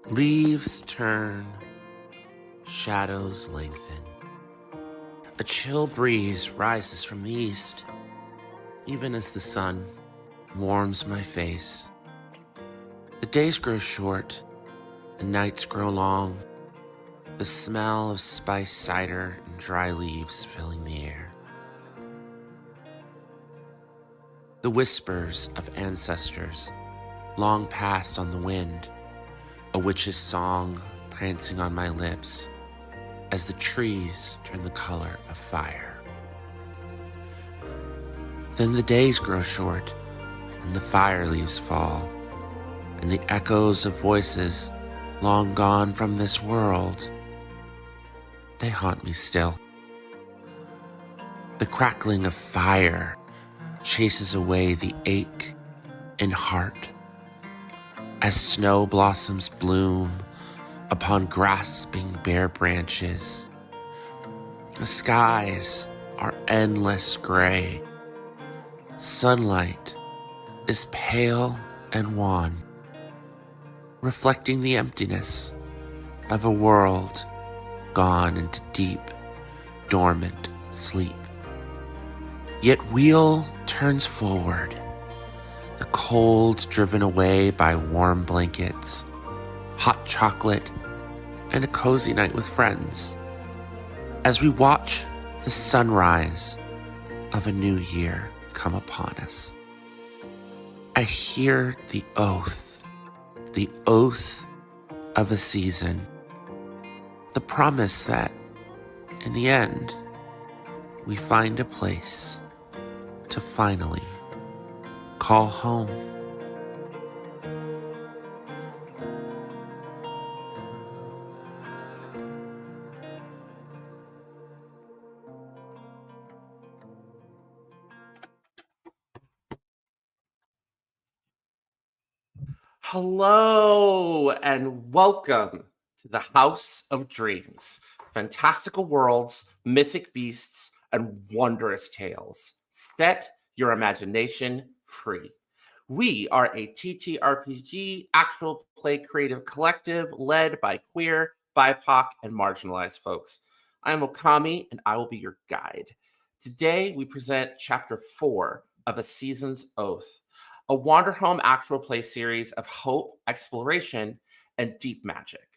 Leaves turn, shadows lengthen. A chill breeze rises from the east, even as the sun warms my face. The days grow short, the nights grow long, the smell of spiced cider and dry leaves filling the air. The whispers of ancestors, long past on the wind, a witch's song prancing on my lips as the trees turn the color of fire. Then the days grow short, and the fire leaves fall, and the echoes of voices long gone from this world, they haunt me still. The crackling of fire chases away the ache in heart as snow blossoms bloom upon grasping bare branches. The skies are endless gray. Sunlight is pale and wan, reflecting the emptiness of a world gone into deep, dormant sleep. Yet wheel turns forward, the cold driven away by warm blankets, hot chocolate, and a cozy night with friends, as we watch the sunrise of a new year come upon us. I hear the oath of a season, the promise that, in the end, we find a place to finally call home. Hello and welcome to the House of Dreams. Fantastical worlds, mythic beasts, and wondrous tales. Set your imagination free. We are a TTRPG actual play creative collective led by queer, BIPOC, and marginalized folks. I am Okami and I will be your guide. Today we present Chapter 4 of A Season's Oath, a Wanderhome actual play series of hope, exploration, and deep magic.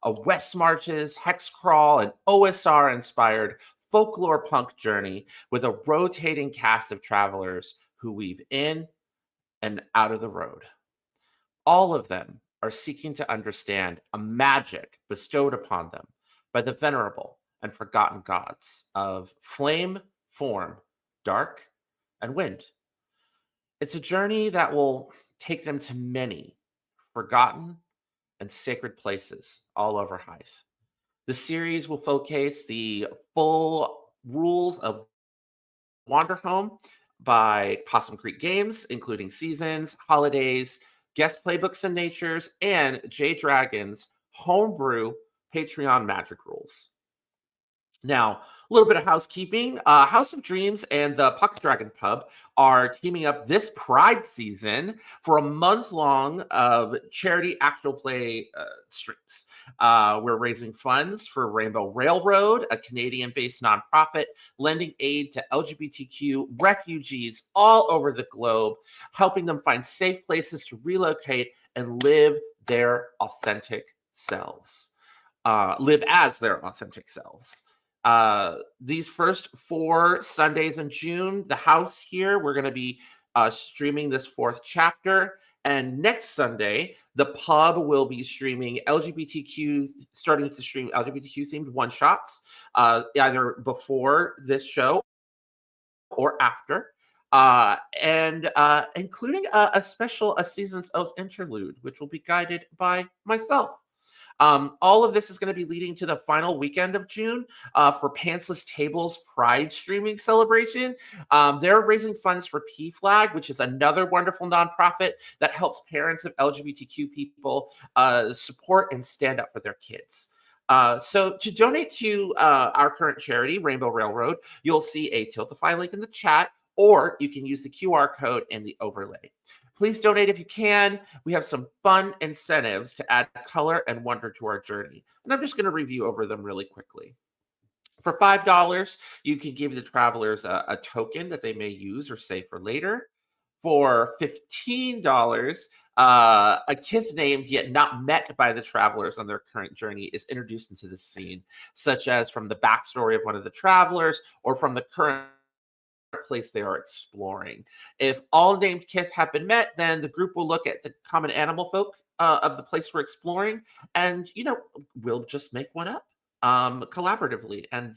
A West Marches, hexcrawl, and OSR-inspired folklore punk journey with a rotating cast of travelers who weave in and out of the road. All of them are seeking to understand a magic bestowed upon them by the venerable and forgotten gods of flame, form, dark, and wind. It's a journey that will take them to many forgotten and sacred places all over Haeth. The series will focus the full rules of Wanderhome by Possum Creek Games, including seasons, holidays, guest playbooks and natures, and J Dragon's homebrew Patreon magic rules. Now, a little bit of housekeeping. House of Dreams and the Pocket Dragon Pub are teaming up this Pride season for a month long of charity actual play streams. We're raising funds for Rainbow Railroad, a Canadian-based nonprofit lending aid to LGBTQ refugees all over the globe, helping them find safe places to relocate and live their authentic selves. Live as their authentic selves. These first 4 Sundays in June, the house here, we're going to be streaming this 4th chapter. And next Sunday, the pub will be streaming starting to stream LGBTQ themed one shots, either before this show or after. And including a special A Season's Oath interlude, which will be guided by myself. All of this is going to be leading to the final weekend of June for Pantsless Tables Pride streaming celebration. They're raising funds for PFLAG, which is another wonderful nonprofit that helps parents of LGBTQ people support and stand up for their kids. So to donate to our current charity, Rainbow Railroad, you'll see a Tiltify link in the chat, or you can use the QR code and the overlay. Please donate if you can. We have some fun incentives to add color and wonder to our journey. And I'm just going to review over them really quickly. For $5, you can give the travelers a token that they may use or save for later. For $15, a kith named yet not met by the travelers on their current journey is introduced into the scene, such as from the backstory of one of the travelers or from the current place they are exploring. If all named kith have been met, then the group will look at the common animal folk of the place we're exploring, and we'll just make one up collaboratively, and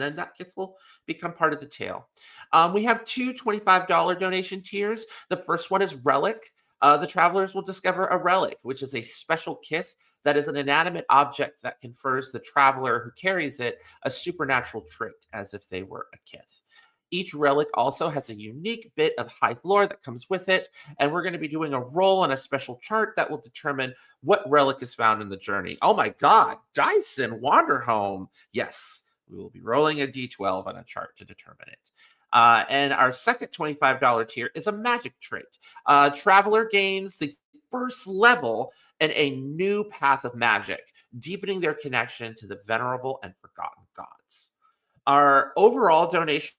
then that kith will become part of the tale. We have two $25 donation tiers. The first one is relic. The travelers will discover a relic, which is a special kith that is an inanimate object that confers the traveler who carries it a supernatural trait, as if they were a kith. Each relic also has a unique bit of Haeth lore that comes with it, and we're going to be doing a roll on a special chart that will determine what relic is found in the journey. Oh my god, dice in Wanderhome! Yes, we will be rolling a d12 on a chart to determine it. And our second $25 tier is a magic trait. Traveler gains the first level and a new path of magic, deepening their connection to the venerable and forgotten gods. Our overall donation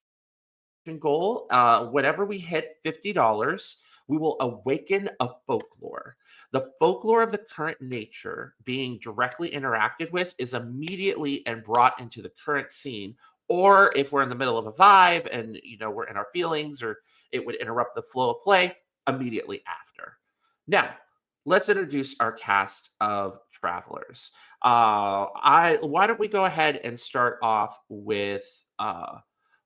goal, whenever we hit $50, we will awaken a folklore. The folklore of the current nature being directly interacted with is immediately and brought into the current scene. Or if we're in the middle of a vibe and we're in our feelings, or it would interrupt the flow of play, immediately after. Now, let's introduce our cast of travelers. Why don't we go ahead and start off with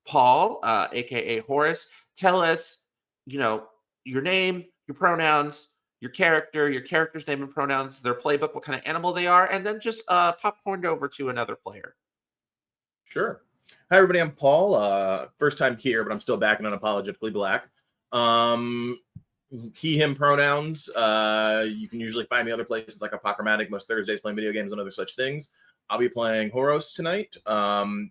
Paul, aka Horus. Tell us, your name, your pronouns, your character's name and pronouns, their playbook, what kind of animal they are, and then just popcorned over to another player. Sure. Hi, everybody. I'm Paul. First time here, but I'm still back and unapologetically black. He, him pronouns. You can usually find me other places like Apochramatic, most Thursdays playing video games and other such things. I'll be playing Horus tonight.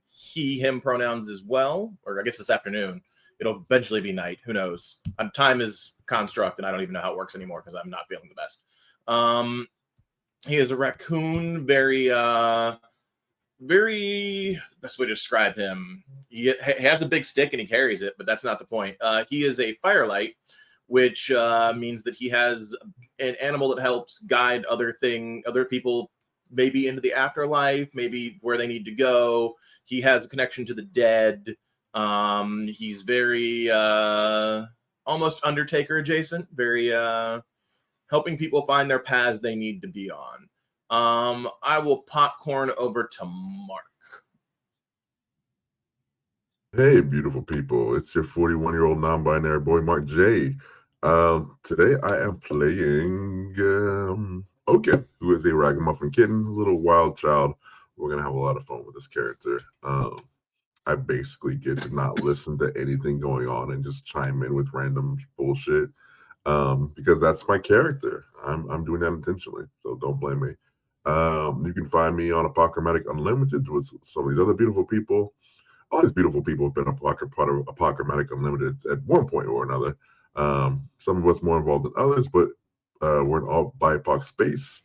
He, him pronouns as well, or I guess this afternoon. It'll eventually be night. Who knows? Time is construct, and I don't even know how it works anymore because I'm not feeling the best. He is a raccoon, very best way to describe him. He has a big stick and he carries it, but that's not the point. He is a Firelight, which means that he has an animal that helps guide other people, maybe into the afterlife, maybe where they need to go. He has a connection to the dead. He's very almost Undertaker adjacent, very helping people find their paths they need to be on. I will popcorn over to Mark. Hey, beautiful people. It's your 41-year-old non-binary boy, Mark J. Today I am playing Oken, who is a Ragamuffin kitten, a little wild child. We're going to have a lot of fun with this character. I basically get to not listen to anything going on and just chime in with random bullshit because that's my character. I'm doing that intentionally, so don't blame me. You can find me on Apochramatic Unlimited with some of these other beautiful people. All these beautiful people have been a part of Apochramatic Unlimited at one point or another. Some of us more involved than others, but we're in all BIPOC space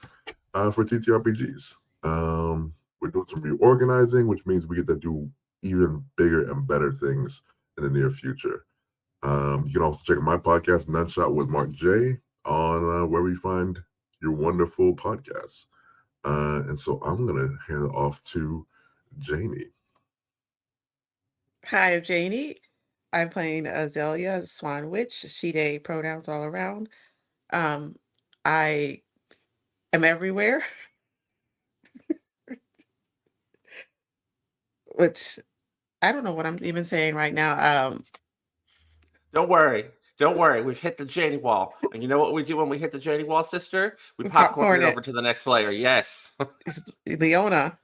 for TTRPGs. We're doing some reorganizing, which means we get to do even bigger and better things in the near future. You can also check out my podcast, Nutshot with Mark J, on where we find your wonderful podcasts. And so I'm going to hand it off to Janie. Hi, I'm Janie. I'm playing Azalea, Swan Witch, she, they, pronouns all around. I am everywhere, which I don't know what I'm even saying right now. Don't worry. We've hit the Janie wall. And you know what we do when we hit the Janie wall, sister? We popcorn it over to the next player. Yes. It's Leona.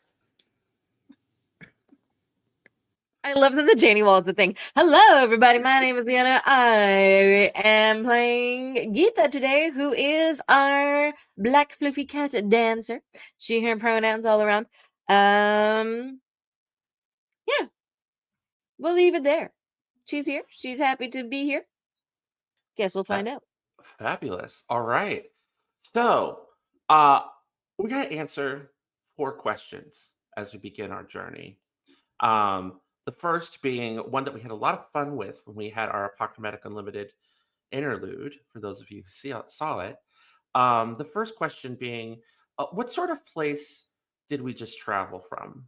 I love that the Janie wall is the thing. Hello, everybody. My name is Leona. I am playing Geeta today, who is our black fluffy cat dancer. She, her pronouns all around. Yeah, we'll leave it there. She's here. She's happy to be here. Guess we'll find out. Fabulous. All right. So, uh, we're going to answer 4 questions as we begin our journey. The first being one that we had a lot of fun with when we had our Apocalyptic Unlimited interlude, for those of you who saw it. The first question being, what sort of place did we just travel from?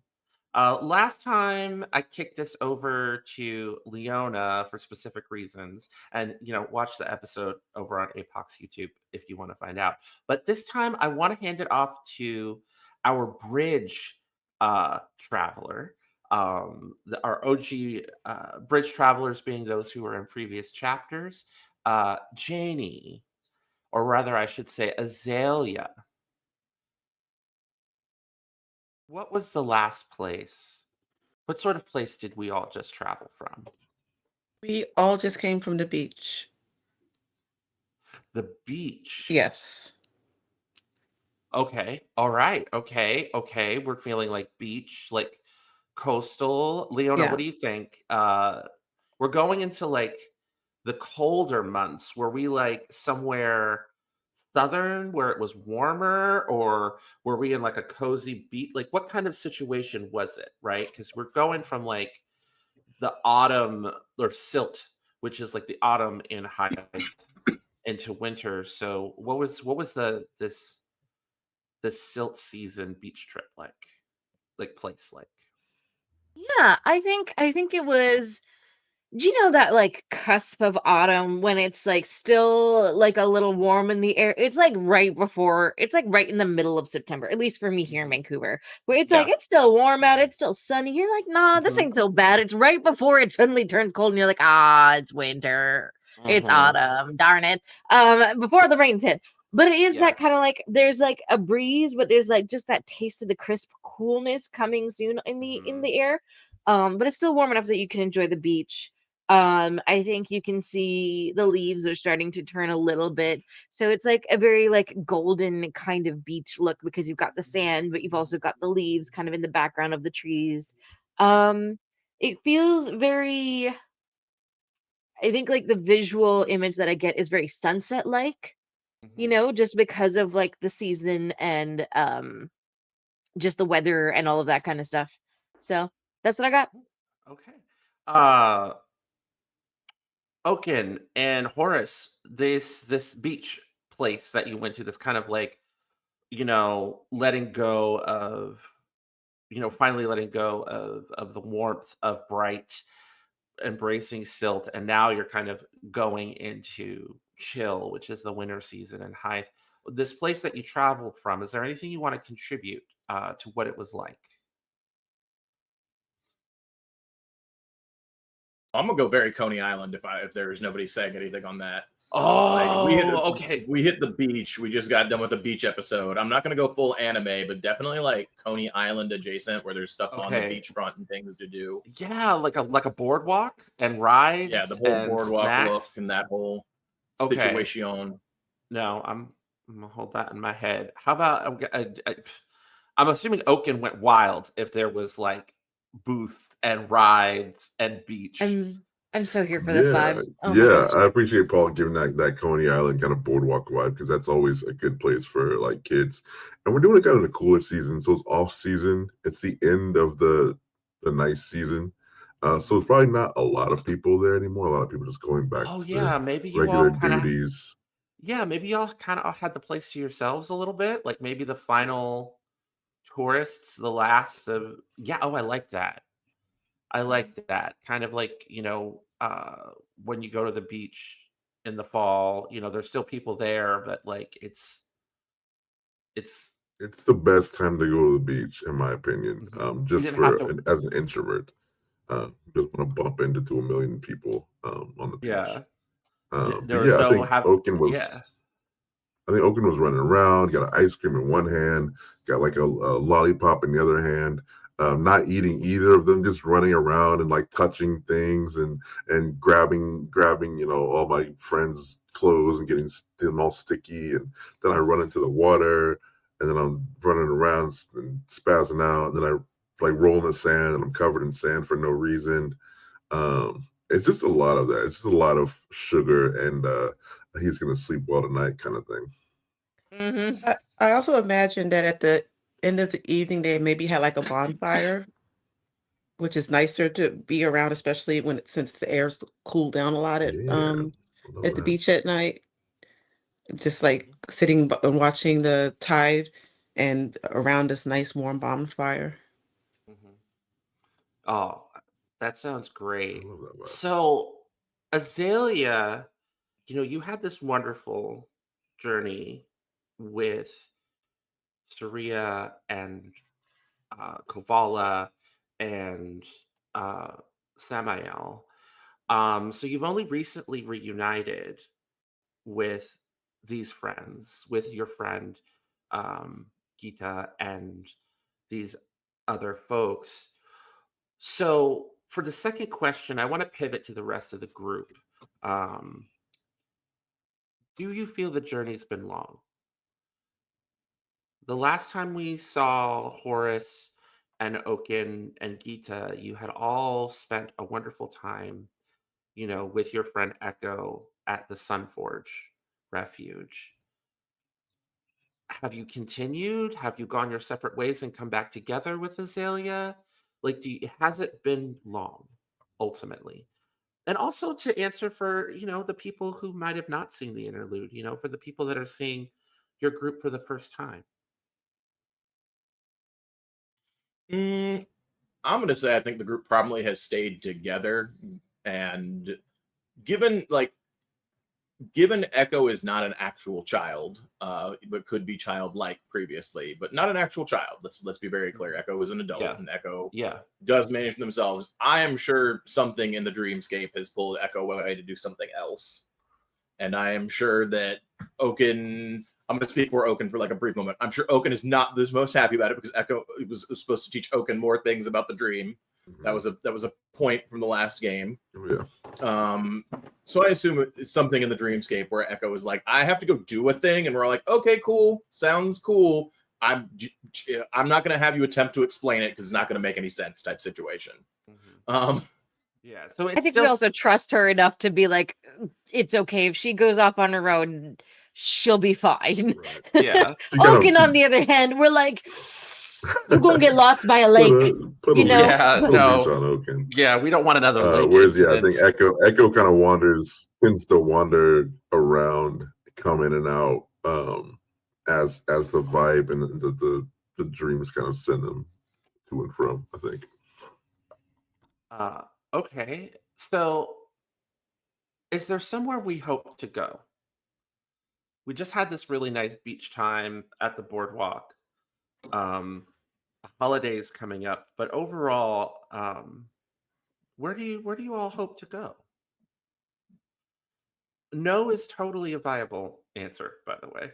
Last time I kicked this over to Leona for specific reasons, and watch the episode over on APOC's YouTube if you want to find out. But this time I want to hand it off to our bridge traveler. Our OG bridge travelers being those who were in previous chapters. Janie, or rather, I should say, Azalea. What was the last place? What sort of place did we all just travel from? We all just came from the beach. The beach. Yes. Okay. All right. Okay. Okay. We're feeling like beach, like coastal. Leona, what Yeah. do you think? We're going into like the colder months. Were we like somewhere southern where it was warmer, or were we in like a cozy beach? Like what kind of situation was it, right? Because we're going from like the autumn or silt, which is like the autumn in Haeth, into winter. So what was the silt season beach trip like place like? Yeah, I think it was. Do you know that like cusp of autumn when it's like still like a little warm in the air? It's like it's like right in the middle of September, at least for me here in Mhm. Vancouver, where it's like Yeah. it's still warm out, it's still sunny. You're like, nah, this Hmm. ain't so bad. It's right before it suddenly turns cold, and you're like, ah, it's winter, it's Hmm. autumn, darn it. Before the rains hit. But it is Yeah. that kind of like there's like a breeze, but there's like just that taste of the crisp coolness coming soon in Hmm. the air. But it's still warm enough that you can enjoy the beach. I think you can see the leaves are starting to turn a little bit. So it's like a very like golden kind of beach look because you've got the sand, but you've also got the leaves kind of in the background of the trees. Um, it feels very, I think like the visual image that I get is very sunset like, Hmm. just because of like the season and just the weather and all of that kind of stuff. So that's what I got. Okay. Uh Oken and Horus, this beach place that you went to, this kind of like, letting go of, finally letting go of the warmth of bright, embracing silt, and now you're kind of going into chill, which is the winter season and high. This place that you traveled from, is there anything you want to contribute to what it was like? I'm gonna go very Coney Island if there's nobody saying anything on that. Like Oh, okay. we hit the beach. We just got done with the beach episode. I'm not gonna go full anime, but definitely like Coney Island adjacent, where there's stuff on the Okay. beachfront and things to do. Yeah, like a boardwalk and Yeah, the rides whole and boardwalk look snacks. and that whole Okay. situation. No, I'm gonna hold that in my head. How about I'm assuming Oken went wild if there was like booths and rides and beach. I'm I'm so here for this Yeah, vibe. Oh my yeah. gosh. I appreciate Paul giving that Coney Island kind of boardwalk vibe because that's always a good place for like kids. And we're doing it kind of in the cooler season, so it's off season. It's the end of the nice season, so it's probably not a lot of people there anymore. A lot of people just going back Oh to their yeah, maybe you regular all kind of duties. yeah, maybe y'all kind of had the place to yourselves a little bit. Like maybe the final tourists, the last of yeah. Oh, I like that. I like that. Kind of like, when you go to the beach in the fall, there's still people there, but like it's It's the best time to go to the beach, in my opinion. mhm. You Just didn't have for to as an introvert, just want to bump into a million people on the beach. yeah. But There was yeah, no have yeah. I think Oken was running around, got an ice cream in one hand, got like a lollipop in the other hand, not eating either of them, just running around and like touching things and grabbing all my friends' clothes and getting them all sticky, and then I run into the water, and then I'm running around and spazzing out, and then I like roll in the sand and I'm covered in sand for no reason. It's just a lot of that. It's just a lot of sugar he's gonna sleep well tonight, kind of thing. Mm-hmm. I also imagine that at the end of the evening, they maybe had like a bonfire, which is nicer to be around, especially since the air's cooled down a lot Yeah, love at the that. beach at night. Just like sitting and watching the tide and around this nice warm bonfire. Mhm. Oh, that sounds I great. love that vibe. So, Azalea, you had this wonderful journey with Saria and Kovala and uh, Samael. So you've only recently reunited with these friends, with your friend Geeta and these other folks. So for the second question, I want to pivot to the rest of the group. Um, do you feel the journey's been long? The last time we saw Horus and Oken and Geeta, you had all spent a wonderful time, with your friend Echo at the Sunforge Refuge. Have you continued? Have you gone your separate ways and come back together with Azalea? Like, has it been long, ultimately? And also to answer for, the people who might have not seen the interlude, for the people that are seeing your group for the first time. Mm, I'm gonna say I think the group probably has stayed together, and given like given Echo is not an actual child, but could be childlike previously, but not an actual child. Let's be very clear. Echo is an adult, Yeah. and Echo Yeah. does manage themselves. I am sure something in the dreamscape has pulled Echo away to do something else, and I am sure that Oken. I'm going to speak for Oken for like a brief moment. I'm sure Oken is not the most happy about it because Echo was supposed to teach Oken more things about the dream. That was a point from the last game. Oh yeah. So I assume it's something in the dreamscape where Echo is like, I have to go do a thing, and we're like, okay, cool, sounds cool. I'm not going to have you attempt to explain it because it's not going to make any sense type situation. Mhm. Yeah. So I it's think we still also trust her enough to be like, it's okay if she goes off on her own, she'll be fine. Right. yeah. She kind of Oken, on the other hand, we're like, you're gonna get lost by a lake, put a you know? leash, Yeah. put a leash No. on Oken. Yeah. We don't want another lake Whereas, yeah, I think incident. Echo kind of tends to wander around, come in and out, as the vibe and the dreams kind of send them to and from. I think. Uh, okay. So is there somewhere we hope to go? We just had this really nice beach time at the boardwalk. The holidays coming up, but overall, where do you all hope to go? No is totally a viable answer, by the way.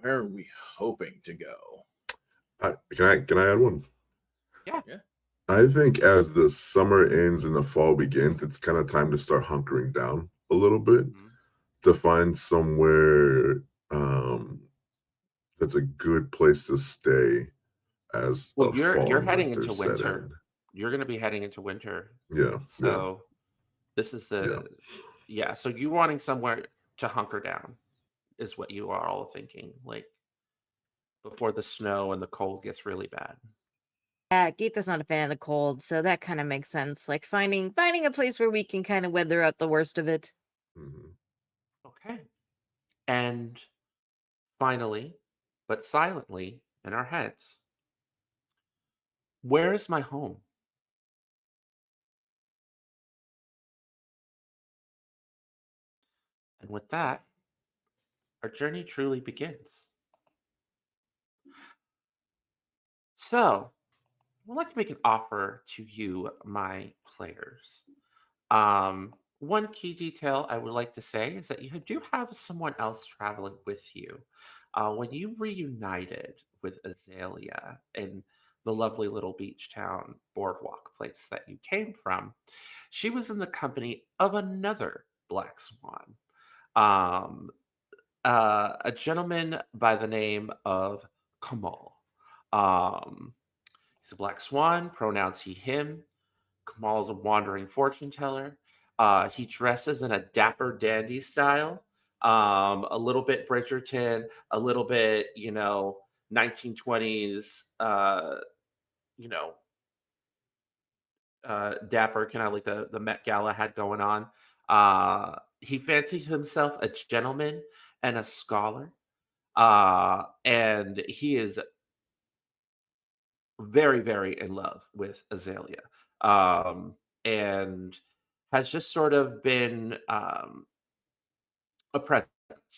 Where are we hoping to go? Can I add one? Yeah. I think as the summer ends and the fall begins, it's kind of time to start hunkering down a little bit Mhm. to find somewhere that's a good place to stay as Well, a you're fall and heading winter into set winter. in. You're going to be heading into winter. Yeah, So this is yeah. yeah. So you wanting somewhere to hunker down is what you are all thinking, like before the snow and the cold gets really bad. Yeah, Geeta's not a fan of the cold, so that kind of makes sense. Like finding a place where we can kind of weather out the worst of it. Mhm. Okay. And finally, but silently in our heads, where is my home? And with that, our journey truly begins. So, I'd like to make an offer to you, my players. One key detail I would like to say is that you do have someone else traveling with you. When you reunited with Azalea in the lovely little beach town boardwalk place that you came from, she was in the company of another black swan, um, a gentleman by the name of Kamal. Um, he's a black swan, pronouns he, him. Kamal is a wandering fortune teller. He dresses in a dapper dandy style, a little bit Bridgerton, a little bit, 1920s, you know, dapper, kind of like the Met Gala had going on. He fancies himself a gentleman and a scholar, and he is very, very in love with Azalea, and has just sort of been a presence.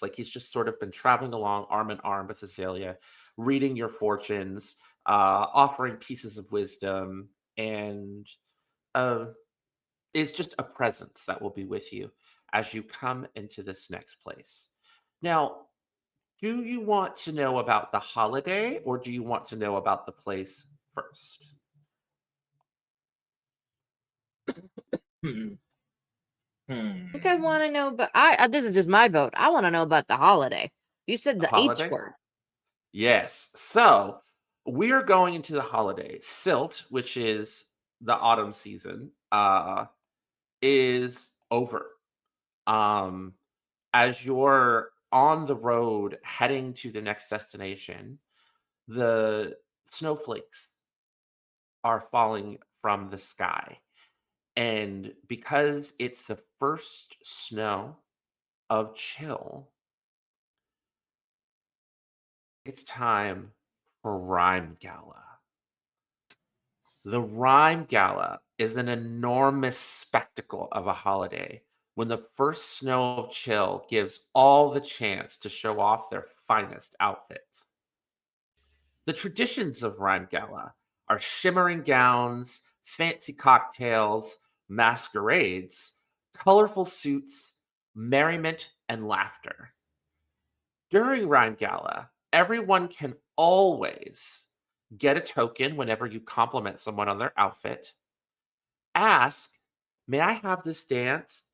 Like he's just sort of been traveling along arm in arm with Azalea, reading your fortunes, offering pieces of wisdom, and uh, is just a presence that will be with you as you come into this next place. Now, do you want to know about the holiday or do you want to know about the place first? Hmm. I think Hmm. I want to know, but this is just my vote. I want to know about the holiday. You said The the H holiday? word. Yes. So we are going into the holiday. Silt, which is the autumn season, is over. Um, as you're on the road heading to the next destination, the snowflakes are falling from the sky. And because it's the first snow of chill, it's time for Rhyme Gala. The Rhyme Gala is an enormous spectacle of a holiday when the first snow of chill gives all the chance to show off their finest outfits. The traditions of Rhyme Gala are shimmering gowns, fancy cocktails, masquerades, colorful suits, merriment, and laughter. During Rhyme Gala, everyone can always get a token whenever you compliment someone on their outfit. Ask, may I have this dance?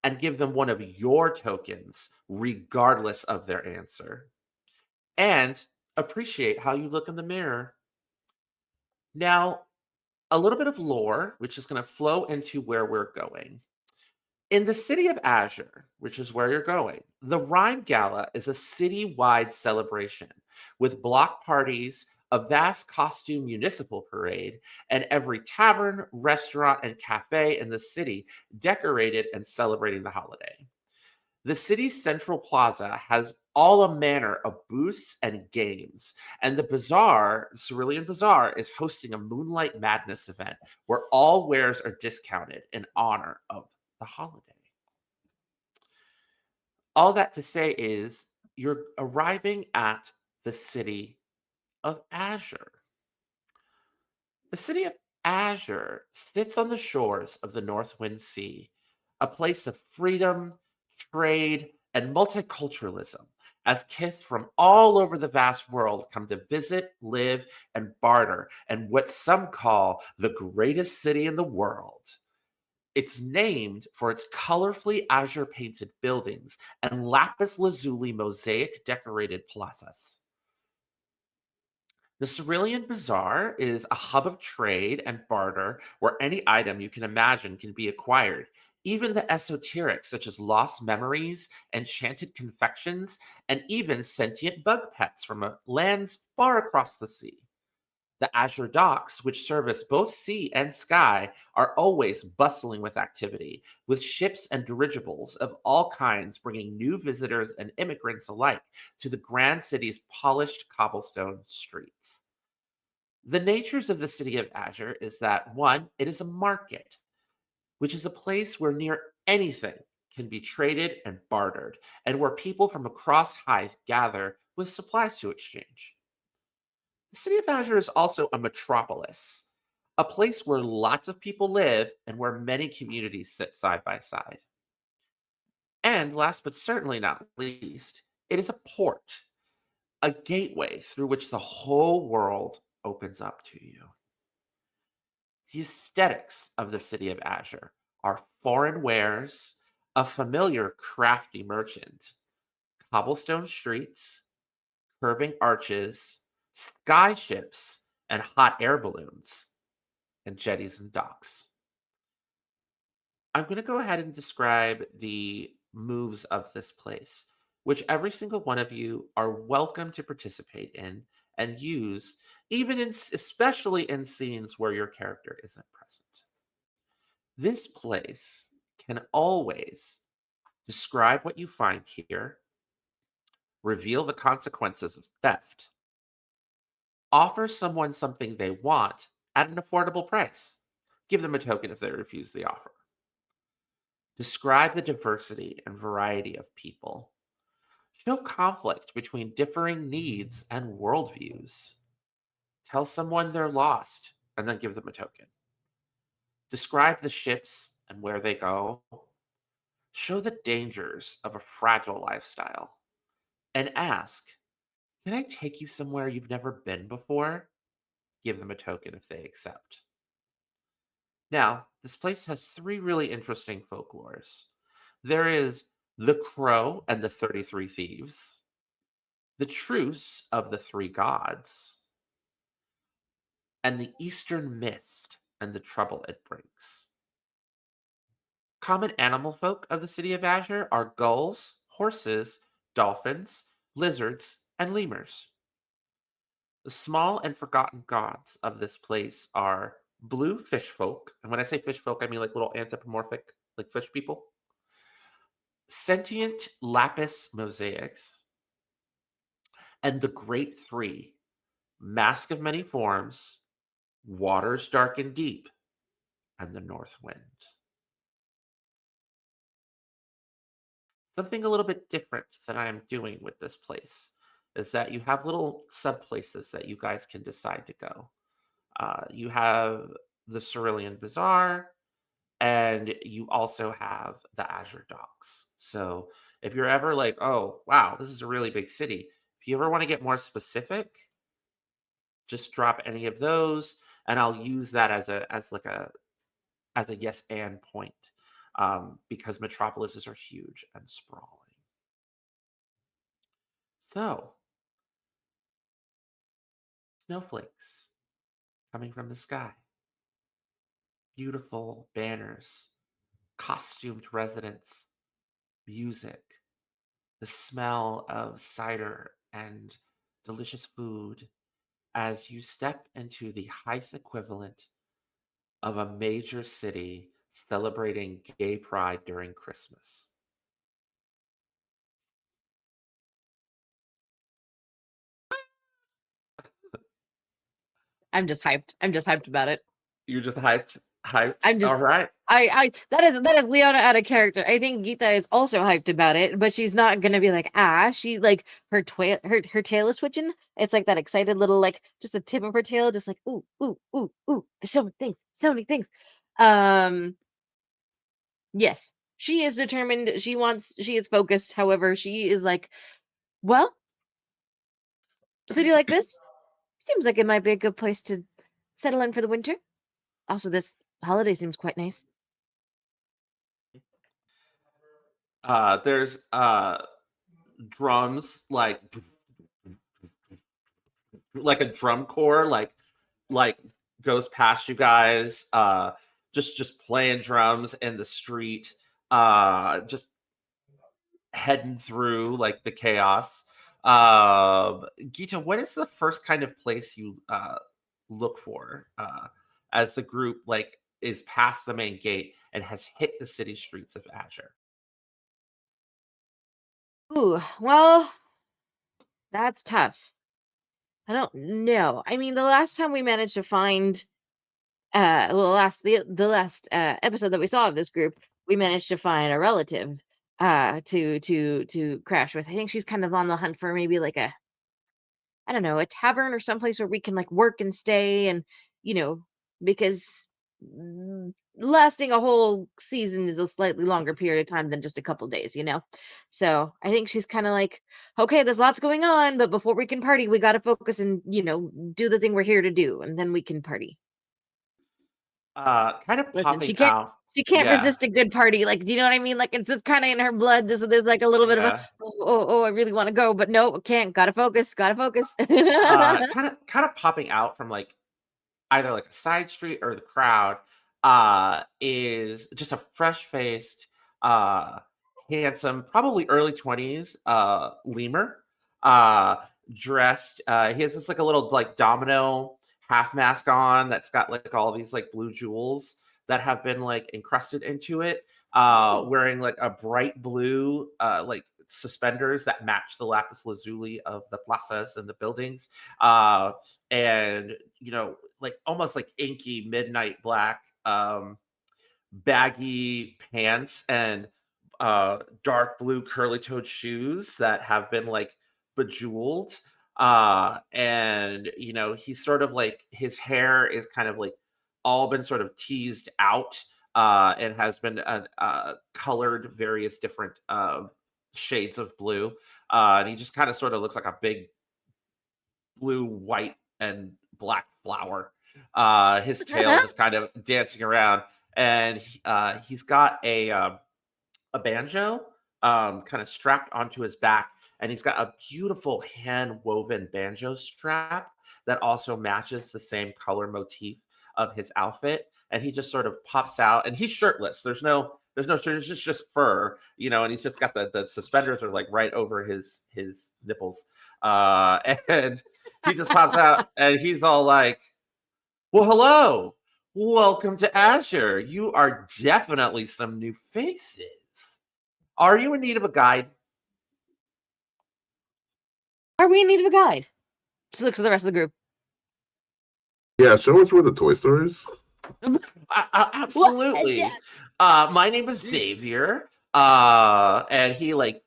And give them one of your tokens, regardless of their answer. And appreciate how you look in the mirror. Now, a little bit of lore, which is going to flow into where we're going. In the city of Azure, which is where you're going, the Rhyme Gala is a city-wide celebration with block parties, a vast costume municipal parade, and every tavern, restaurant, and cafe in the city decorated and celebrating the holiday. The city's central plaza has all a manner of booths and games, and the bazaar, Cerulean Bazaar, is hosting a Moonlight Madness event where all wares are discounted in honor of the holiday. All that to say is you're arriving at the city of Azure. The city of Azure sits on the shores of the Northwind Sea, a place of freedom, trade, and multiculturalism, as kith from all over the vast world come to visit, live, and barter in what some call the greatest city in the world. It's named for its colorfully azure painted buildings and lapis lazuli mosaic decorated plazas. The Cerulean Bazaar is a hub of trade and barter where any item you can imagine can be acquired. Even the esoteric, such as lost memories, enchanted confections, and even sentient bug pets from lands far across the sea. The Azure docks, which service both sea and sky, are always bustling with activity, with ships and dirigibles of all kinds bringing new visitors and immigrants alike to the grand city's polished cobblestone streets. The natures of the city of Azure is that one, it is a market, which is a place where near anything can be traded and bartered, and where people from across Haeth gather with supplies to exchange. The city of Azure is also a metropolis, a place where lots of people live and where many communities sit side by side. And last but certainly not least, it is a port, a gateway through which the whole world opens up to you. The aesthetics of the city of Azure are foreign wares, a familiar crafty merchant, cobblestone streets, curving arches, skyships, and hot air balloons, and jetties and docks. I'm going to go ahead and describe the moves of this place, which every single one of you are welcome to participate in and use, even in, especially in scenes where your character isn't present. This place can always describe what you find here, reveal the consequences of theft, offer someone something they want at an affordable price, give them a token if they refuse the offer, describe the diversity and variety of people, show conflict between differing needs and worldviews, tell someone they're lost and then give them a token, describe the ships and where they go, show the dangers of a fragile lifestyle, and ask, can I take you somewhere you've never been before? Give them a token if they accept. Now, this place has 3 really interesting folklores. There is the Crow and the 33 Thieves, the Truce of the 3 Gods, and the Eastern Mist and the trouble it brings. Common animal folk of the city of Azure are gulls, horses, dolphins, lizards, and lemurs. The small and forgotten gods of this place are blue fish folk, and when I say fish folk, I mean like little anthropomorphic, like fish people, sentient lapis mosaics, and the great 3, mask of many forms, waters dark and deep, and the north wind. Something a little bit different that I am doing with this place is that you have little sub places that you guys can decide to go. You have the Cerulean Bazaar, and you also have the Azure Docks. So if you're ever like, oh, wow, this is a really big city, if you ever want to get more specific, just drop any of those, and I'll use that as a yes and point, because metropolises are huge and sprawling. So, snowflakes coming from the sky, beautiful banners, costumed residents, music, the smell of cider and delicious food as you step into the Haeth equivalent of a major city celebrating gay pride during Christmas. I'm just hyped. I'm just hyped about it. You're just hyped? Hyped? I'm All just right. that is Leona out of character. I think Geeta is also hyped about it, but she's not gonna be like she like her tail is twitching. It's like that excited little like just the tip of her tail, just like ooh ooh ooh ooh. There's so many things, so many things. Yes, she is determined. She is focused. However, she is like, well, city like this seems like it might be a good place to settle in for the winter. Also, this holiday seems quite nice. There's drums like a drum corps like goes past you guys, just playing drums in the street, just heading through like the chaos. Geeta, what is the first kind of place you look for as the group like is past the main gate and has hit the city streets of Azure? Ooh, well, that's tough. I don't know. I mean, the last time we managed to find well, the last episode that we saw of this group, we managed to find a relative to crash with. I think she's kind of on the hunt for maybe like a, I don't know, a tavern or someplace where we can like work and stay and, you know, because lasting a whole season is a slightly longer period of time than just a couple days, you know? So I think she's kind of like, okay, there's lots going on, but before we can party, we got to focus and, do the thing we're here to do, and then we can party. Kind of Listen, popping out. she can't Yeah, resist a good party. Like, do you know what I mean? Like, it's just kind of in her blood. There's like a little bit of a, yeah. I really want to go, but no, can't. Gotta focus. Gotta focus. Kind of popping out from like either like a side street or the crowd, is just a fresh-faced, handsome, probably early 20s, lemur, dressed. He has this like a little like domino half mask on that's got like all these like blue jewels that have been like encrusted into it. Wearing like a bright blue like suspenders that match the lapis lazuli of the plazas and the buildings. And like almost like inky midnight black baggy pants and dark blue curly toed shoes that have been like bejeweled. And he's sort of like his hair is kind of like all been sort of teased out and has been colored various different shades of blue. And he just kind of sort of looks like a big blue, white, and black flower. His tail just kind of dancing around, and he's got a banjo kind of strapped onto his back, and he's got a beautiful hand woven banjo strap that also matches the same color motif of his outfit. And he just sort of pops out, and he's shirtless. There's no shirt. It's just fur, and he's just got the suspenders are like right over his nipples. And he just pops out, and he's all like, "Well, hello, welcome to Azure. You are definitely some new faces. Are you in need of a guide?" Are we in need of a guide? She looks at the rest of the group. Yeah, show us where the toy store is. Absolutely. Yeah. My name is Xavier. And he like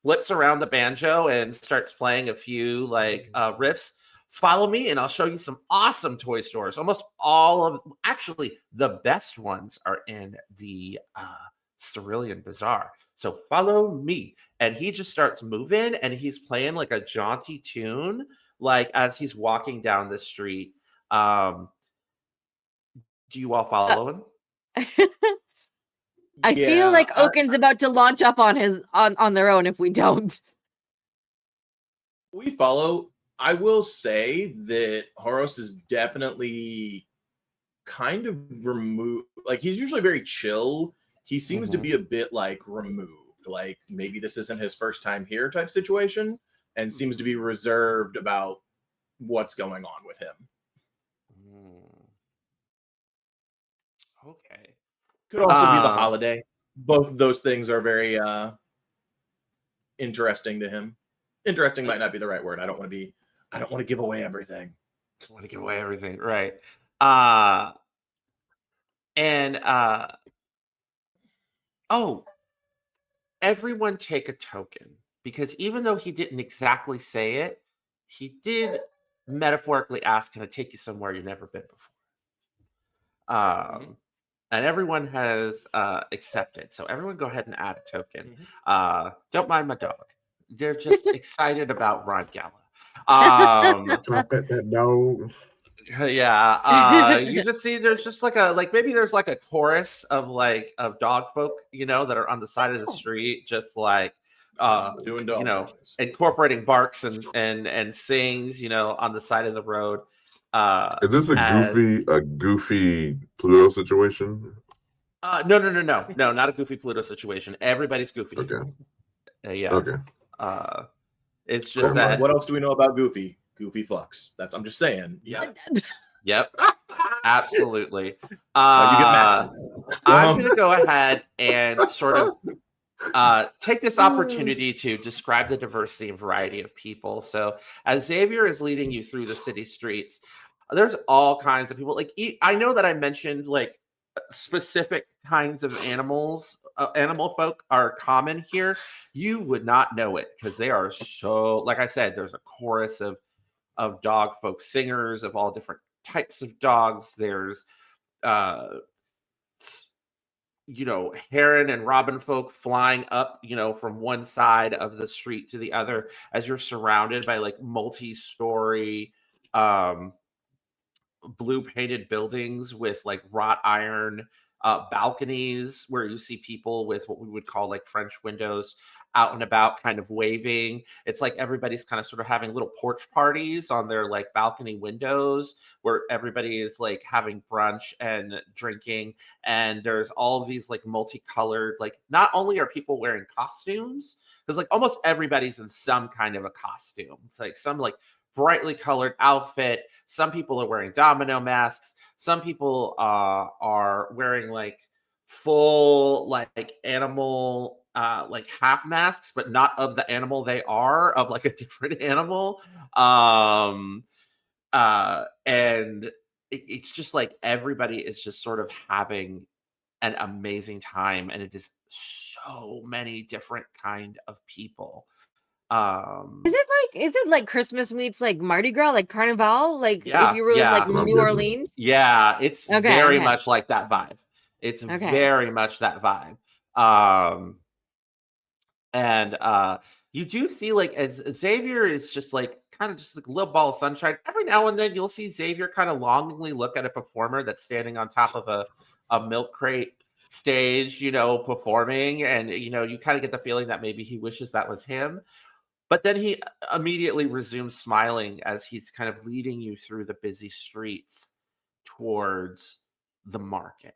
flips around the banjo and starts playing a few like riffs. Follow me and I'll show you some awesome toy stores. Almost all of, actually, the best ones are in the Cerulean Bazaar. So follow me. And he just starts moving, and he's playing like a jaunty tune, like as he's walking down the street. Do you all follow him? I feel like Oken's about to launch up on his on their own if we don't. We follow. I will say that Horus is definitely kind of removed. Like, he's usually very chill. He seems to be a bit like removed. Like, maybe this isn't his first time here type situation, and seems to be reserved about what's going on with him. Okay. Could also be the holiday. Both of those things are very interesting to him. Interesting might not be the right word. I don't want to give away everything. Right. And everyone take a token, because even though he didn't exactly say it, he did metaphorically ask, "Can I take you somewhere you've never been before?" And everyone has accepted. So everyone go ahead and add a token. Don't mind my dog. They're just excited about Rhyme Gala. Can I pet that dog? Yeah. You just see there's just maybe there's like a chorus of dog folk, that are on the side of the street, just like doing dog things. Incorporating barks and sings, on the side of the road. Is this a goofy Pluto situation? No, not a goofy Pluto situation. Everybody's goofy. Okay. Yeah. Okay. It's just that. What else do we know about Goofy? Goofy fucks. I'm just saying. Yep. Absolutely. You get maxes. I'm going to go ahead and sort of take this opportunity to describe the diversity and variety of people. So as Xavier is leading you through the city streets, there's all kinds of people. Like, I know that I mentioned like specific kinds of animals, animal folk are common here. You would not know it because they are so, like I said, there's a chorus of dog folk singers of all different types of dogs. There's heron and robin folk flying up, from one side of the street to the other as you're surrounded by like multi-story blue painted buildings with like wrought iron balconies where you see people with what we would call like French windows out and about kind of waving. It's like everybody's kind of sort of having little porch parties on their like balcony windows where everybody is like having brunch and drinking. And there's all of these like multicolored, like not only are people wearing costumes, because like almost everybody's in some kind of a costume. It's like some like brightly colored outfit. Some people are wearing domino masks. Some people are wearing like full like animal like half masks, but not of the animal they are, of like a different animal. And it's just like everybody is just sort of having an amazing time, and it is so many different kind of people. Is it like Christmas meets like Mardi Gras, like Carnival? Like if Yeah, you were in like yeah. I'm New getting it. Orleans? Yeah, it's Okay, very okay, much like that vibe. It's okay. very much that vibe. Um, and you do see like as Xavier is just like kind of just like a little ball of sunshine. Every now and then you'll see Xavier kind of longingly look at a performer that's standing on top of a milk crate stage, performing, and you kind of get the feeling that maybe he wishes that was him. But then he immediately resumes smiling as he's kind of leading you through the busy streets towards the market.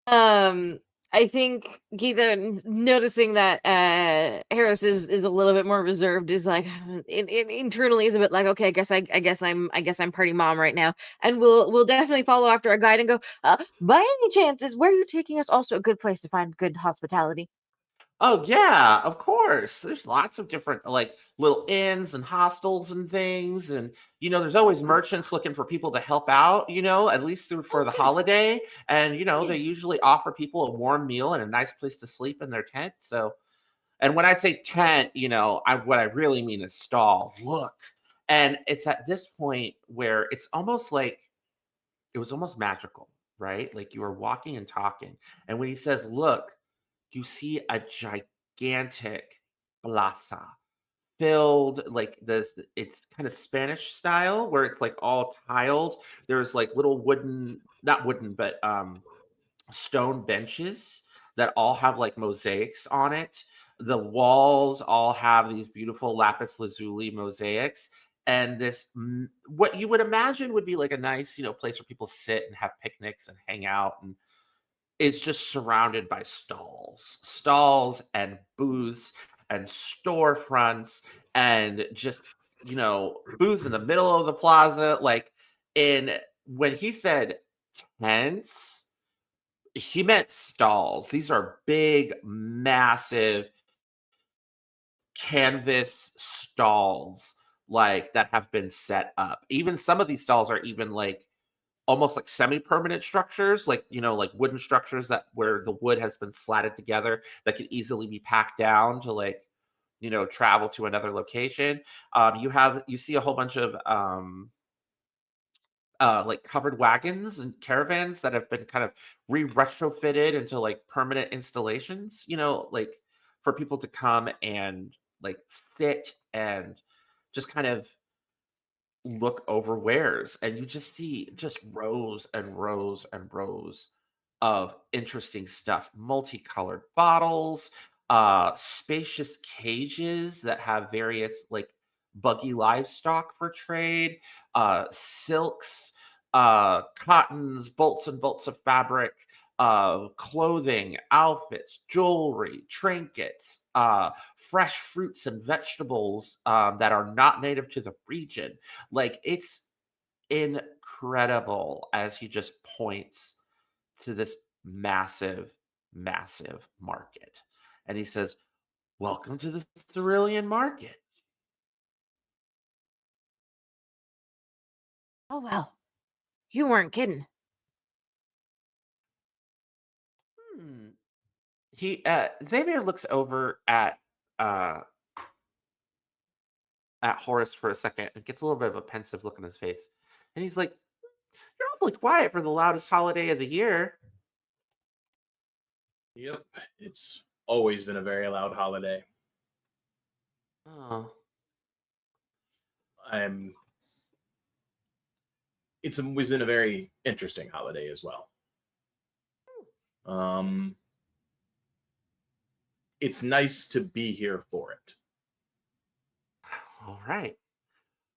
Um, I think Geeta noticing that Harris is a little bit more reserved is like internally is a bit like, okay, I guess I'm party mom right now, and we'll definitely follow after our guide and go. By any chance, is where you're taking us also a good place to find good hospitality? Oh yeah, of course. There's lots of different like little inns and hostels and things, and there's always merchants looking for people to help out. At least for the Okay, holiday, and they yeah. usually offer people a warm meal and a nice place to sleep in their tent. So, and when I say tent, what I really mean is stall. Look, and it's at this point where it's almost like it was almost magical, right? Like you were walking and talking, and when he says, "Look," you see a gigantic plaza filled like this. It's kind of Spanish style where it's like all tiled. There's like little wooden, not wooden, but stone benches that all have like mosaics on it. The walls all have these beautiful lapis lazuli mosaics. And what you would imagine would be like a nice, place where people sit and have picnics and hang out, and is just surrounded by stalls and booths and storefronts, and just, booths in the middle of the plaza. Like, in when he said tents, he meant stalls. These are big, massive canvas stalls like that have been set up. Even some of these stalls are even like almost like semi-permanent structures, like like wooden structures that where the wood has been slatted together that could easily be packed down to like travel to another location. You see a whole bunch of like covered wagons and caravans that have been kind of retrofitted into like permanent installations, like for people to come and like sit and just kind of look over wares. And you just see just rows and rows and rows of interesting stuff, multicolored bottles, spacious cages that have various like buggy livestock for trade, silks, cottons, bolts and bolts of fabric, clothing, outfits, jewelry, trinkets, fresh fruits and vegetables that are not native to the region. Like, it's incredible as he just points to this massive, massive market. And he says, "Welcome to the Cerulean market." Oh well, you weren't kidding. Hmm. He Xavier looks over uh at Horus for a second and gets a little bit of a pensive look on his face. And he's like, "You're awfully quiet for the loudest holiday of the year." Yep, it's always been a very loud holiday. Oh. I'm. It's always been a very interesting holiday as well. It's nice to be here for it. All right.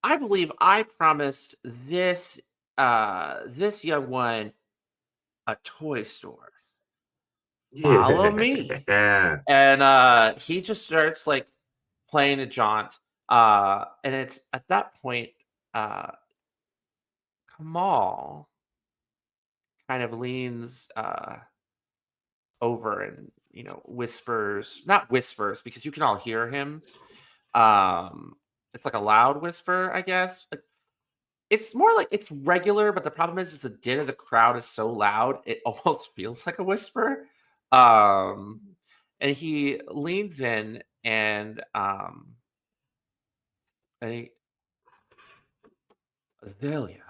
I believe I promised this this young one a toy store. Follow me. Yeah. And he just starts like playing a jaunt. And it's at that point Kamal kind of leans over and whispers, not whispers because you can all hear him. It's like a loud whisper, I guess. Like, it's more like it's regular, but the problem is the din of the crowd is so loud it almost feels like a whisper. Um, and he leans in and he, Azalea,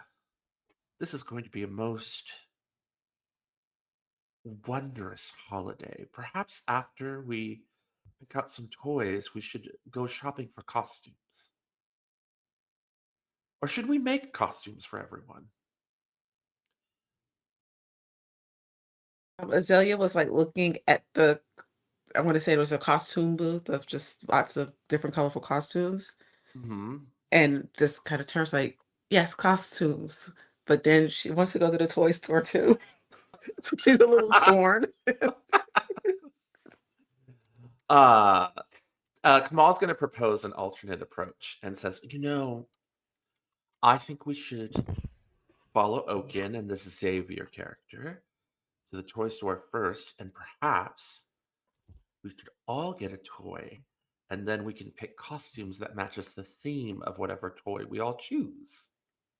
this is going to be a most wondrous holiday. Perhaps after we pick out some toys, we should go shopping for costumes. Or should we make costumes for everyone? Azalea was like looking at I want to say it was a costume booth of just lots of different colorful costumes, Hmm. and just kind of turns like, yes, costumes. But then she wants to go to the toy store too. So she's a little torn. uh, Kamal's going to propose an alternate approach and says, I think we should follow Oken and this Xavier character to the toy store first, and perhaps we could all get a toy, and then we can pick costumes that matches the theme of whatever toy we all choose.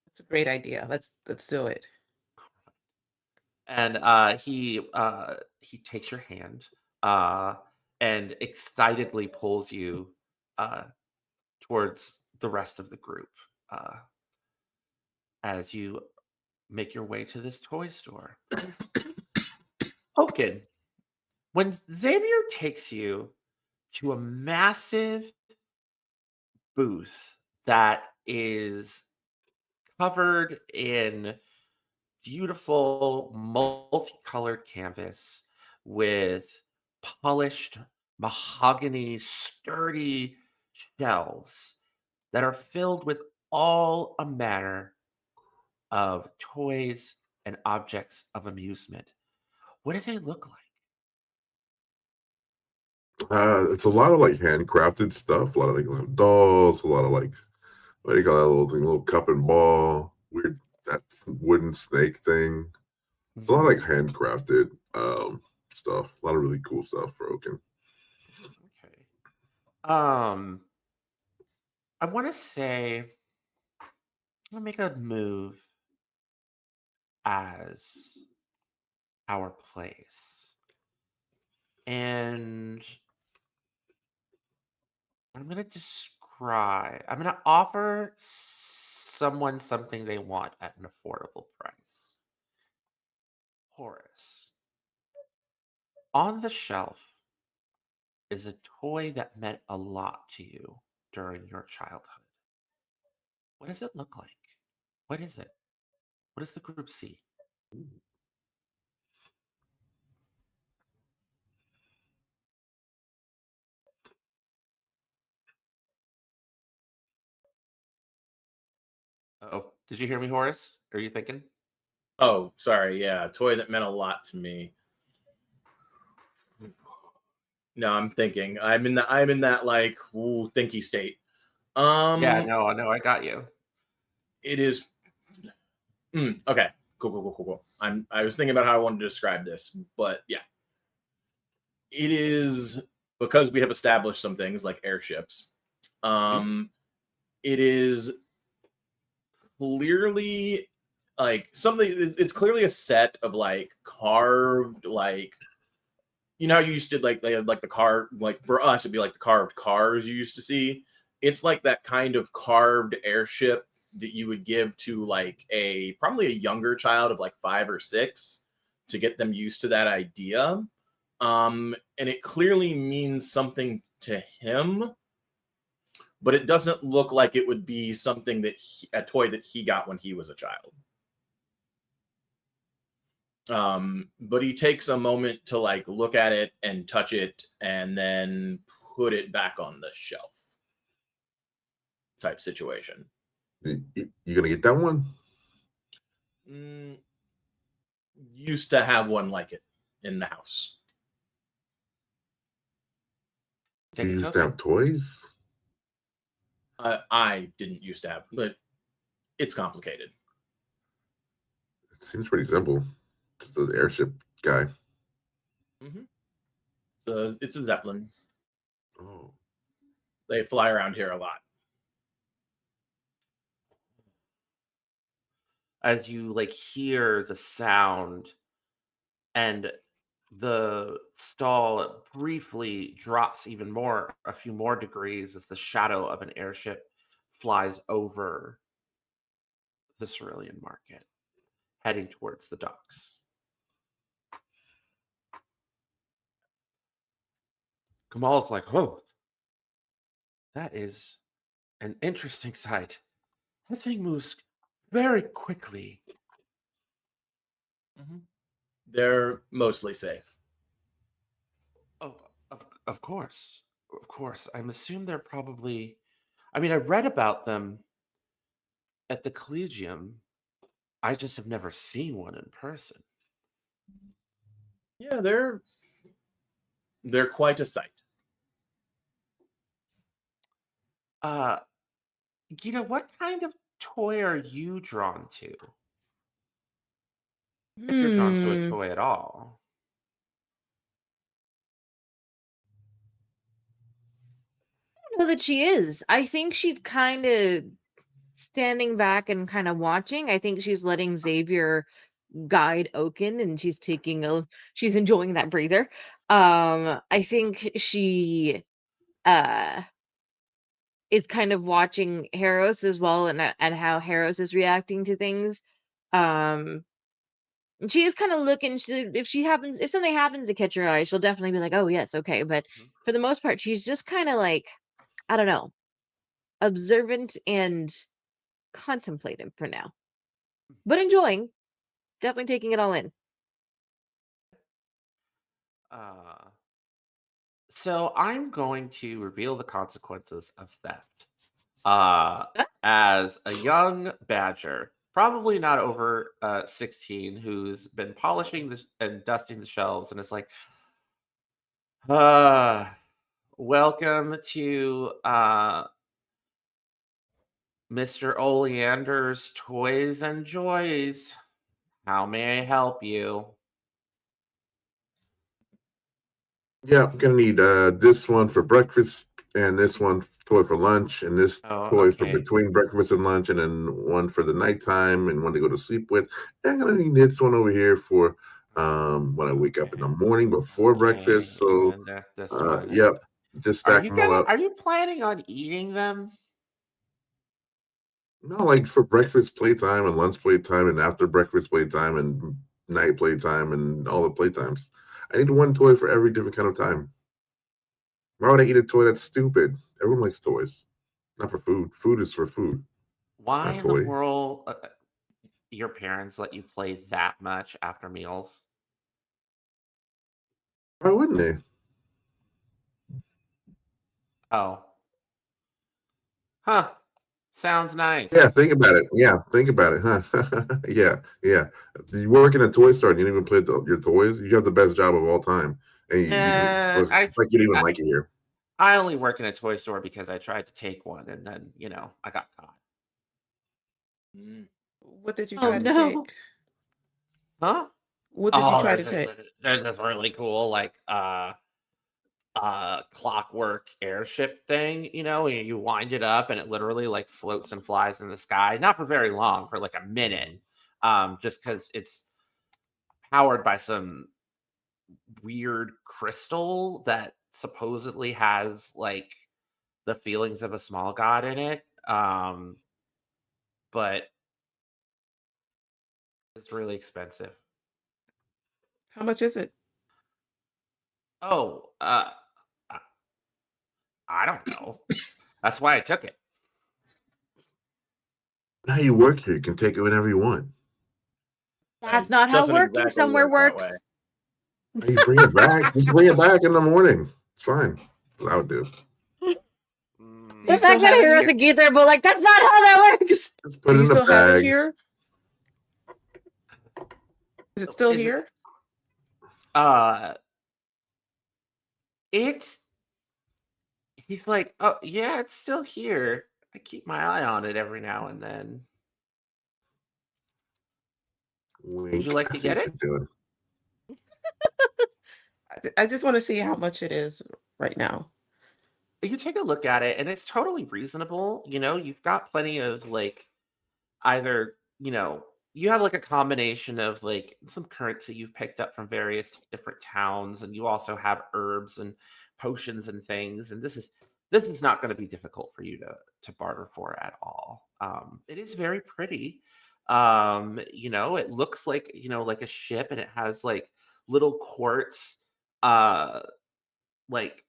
It's a great idea. Let's do it. And he takes your hand uh, and excitedly pulls you uh, towards the rest of the group uh, as you make your way to this toy store. Oken, when Xavier takes you to a massive booth that is covered in beautiful multicolored canvas with polished mahogany sturdy shelves that are filled with all a manner of toys and objects of amusement. What do they look like? It's a lot of like handcrafted stuff, a lot of like dolls, a lot of like what do you call that little thing, little cup and ball, weird that wooden snake thing. It's a lot of like handcrafted stuff, a lot of really cool stuff for Oken. Okay. I want to say I'm gonna make a move as our place. And I'm going to I'm going to offer someone something they want at an affordable price. Horus, on the shelf is a toy that meant a lot to you during your childhood. What does it look like? What is it? What does the group see? Oh, did you hear me, Horace? Are you thinking? Oh, sorry. Yeah, a toy that meant a lot to me. No, I'm thinking. I'm in that like thinky state. Yeah, no, I got you. It is okay. Cool. I was thinking about how I wanted to describe this, but yeah. It is because we have established some things like airships. It is clearly like something. It's clearly a set of like carved, like how you used to like they had like the car, like for us it'd be like the carved cars you used to see. It's like that kind of carved airship that you would give to like probably a younger child of like 5 or 6 to get them used to that idea. And it clearly means something to him, but it doesn't look like it would be something that a toy that he got when he was a child. But he takes a moment to like look at it and touch it and then put it back on the shelf type situation. You gonna get that one? Used to have one like it in the house. You used to have toys? I didn't used to have, but it's complicated. It seems pretty simple. Just the airship guy. So it's a Zeppelin. Oh. They fly around here a lot. As you like hear the sound and the stall briefly drops even more, a few more degrees, as the shadow of an airship flies over the cerulean market, heading towards the docks. Kamal's like, oh, that is an interesting sight. That thing moves very quickly. They're mostly safe. Oh, of course. Of course. I'm assuming they're probably... I mean, I read about them at the Collegium. I just have never seen one in person. Yeah, they're quite a sight. What kind of toy are you drawn to? If you're drawn to a toy at all. I don't know that she is. I think she's kind of standing back and kind of watching. I think she's letting Xavier guide Oken, and she's enjoying that breather. I think she is kind of watching Haros as well, and how Haros is reacting to things. And she is kind of looking. If something happens to catch her eye, she'll definitely be like, "Oh yes, okay." But for the most part, she's just kind of like, I don't know, observant and contemplative for now, but enjoying, definitely taking it all in. So I'm going to reveal the consequences of theft. Huh? As a young badger, probably not over 16, who's been polishing and dusting the shelves and is like, welcome to Mr. Oleander's Toys and Joys. How may I help you? Yeah, I'm gonna need this one for breakfast and this one toy for lunch and this toy for between breakfast and lunch, and then one for the nighttime and one to go to sleep with. And I'm gonna need this one over here for when I wake up in the morning before breakfast. So this one. yep, just stack them all up. Are you planning on eating them? No, like for breakfast playtime and lunch playtime and after breakfast playtime and night playtime and all the playtimes. I need one toy for every different kind of time. Why would I eat a toy that's stupid? Everyone likes toys. Not for food. Food is for food. Why in the world your parents let you play that much after meals? Why wouldn't they? Oh. Huh. Sounds nice. Yeah, think about it. Yeah, think about it, huh? yeah. You work in a toy store and you don't even play your toys. You have the best job of all time, and it's like you didn't even like it here. I only work in a toy store because I tried to take one and then I got caught. What did you try to take? Huh? What did you try to take? There's this really cool clockwork airship thing, you wind it up and it literally like floats and flies in the sky, not for very long, for like a minute, just because it's powered by some weird crystal that supposedly has like the feelings of a small god in it, but it's really expensive. How much is it? Oh, I don't know. That's why I took it. Now you work here, you can take it whenever you want. That's not how Doesn't working exactly somewhere work that way. works. Hey, bring it back. Just bring it back in the morning. It's fine. That's what I would do. Do The you fact still that have it Heroes here? and Geeta are both like, that's not how that works. Just put Do it you in the still have it bag. here? Is it still In- here? He's like, oh yeah, it's still here. I keep my eye on it every now and then. Wink. you like I to see get what it? you're doing. I just want to see how much it is right now. You take a look at it and it's totally reasonable. You've got plenty of like either, you have like a combination of like some currency you've picked up from various different towns, and you also have herbs and potions and things. And this is not going to be difficult for you to barter for at all. It is very pretty. It looks like, like a ship, and it has like little quartz uh like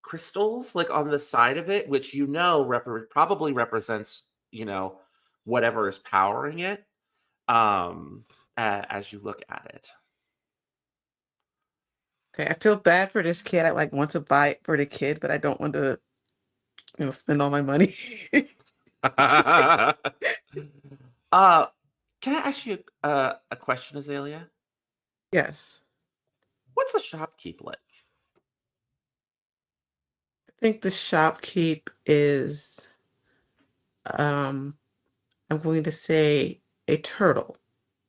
crystals like on the side of it, which probably represents whatever is powering it, as you look at it. Okay, I feel bad for this kid. I like want to buy it for the kid, but I don't want to, spend all my money. uh can I ask you a question, Azalea? Yes. What's the shopkeep like? I think the shopkeep is, I'm going to say a turtle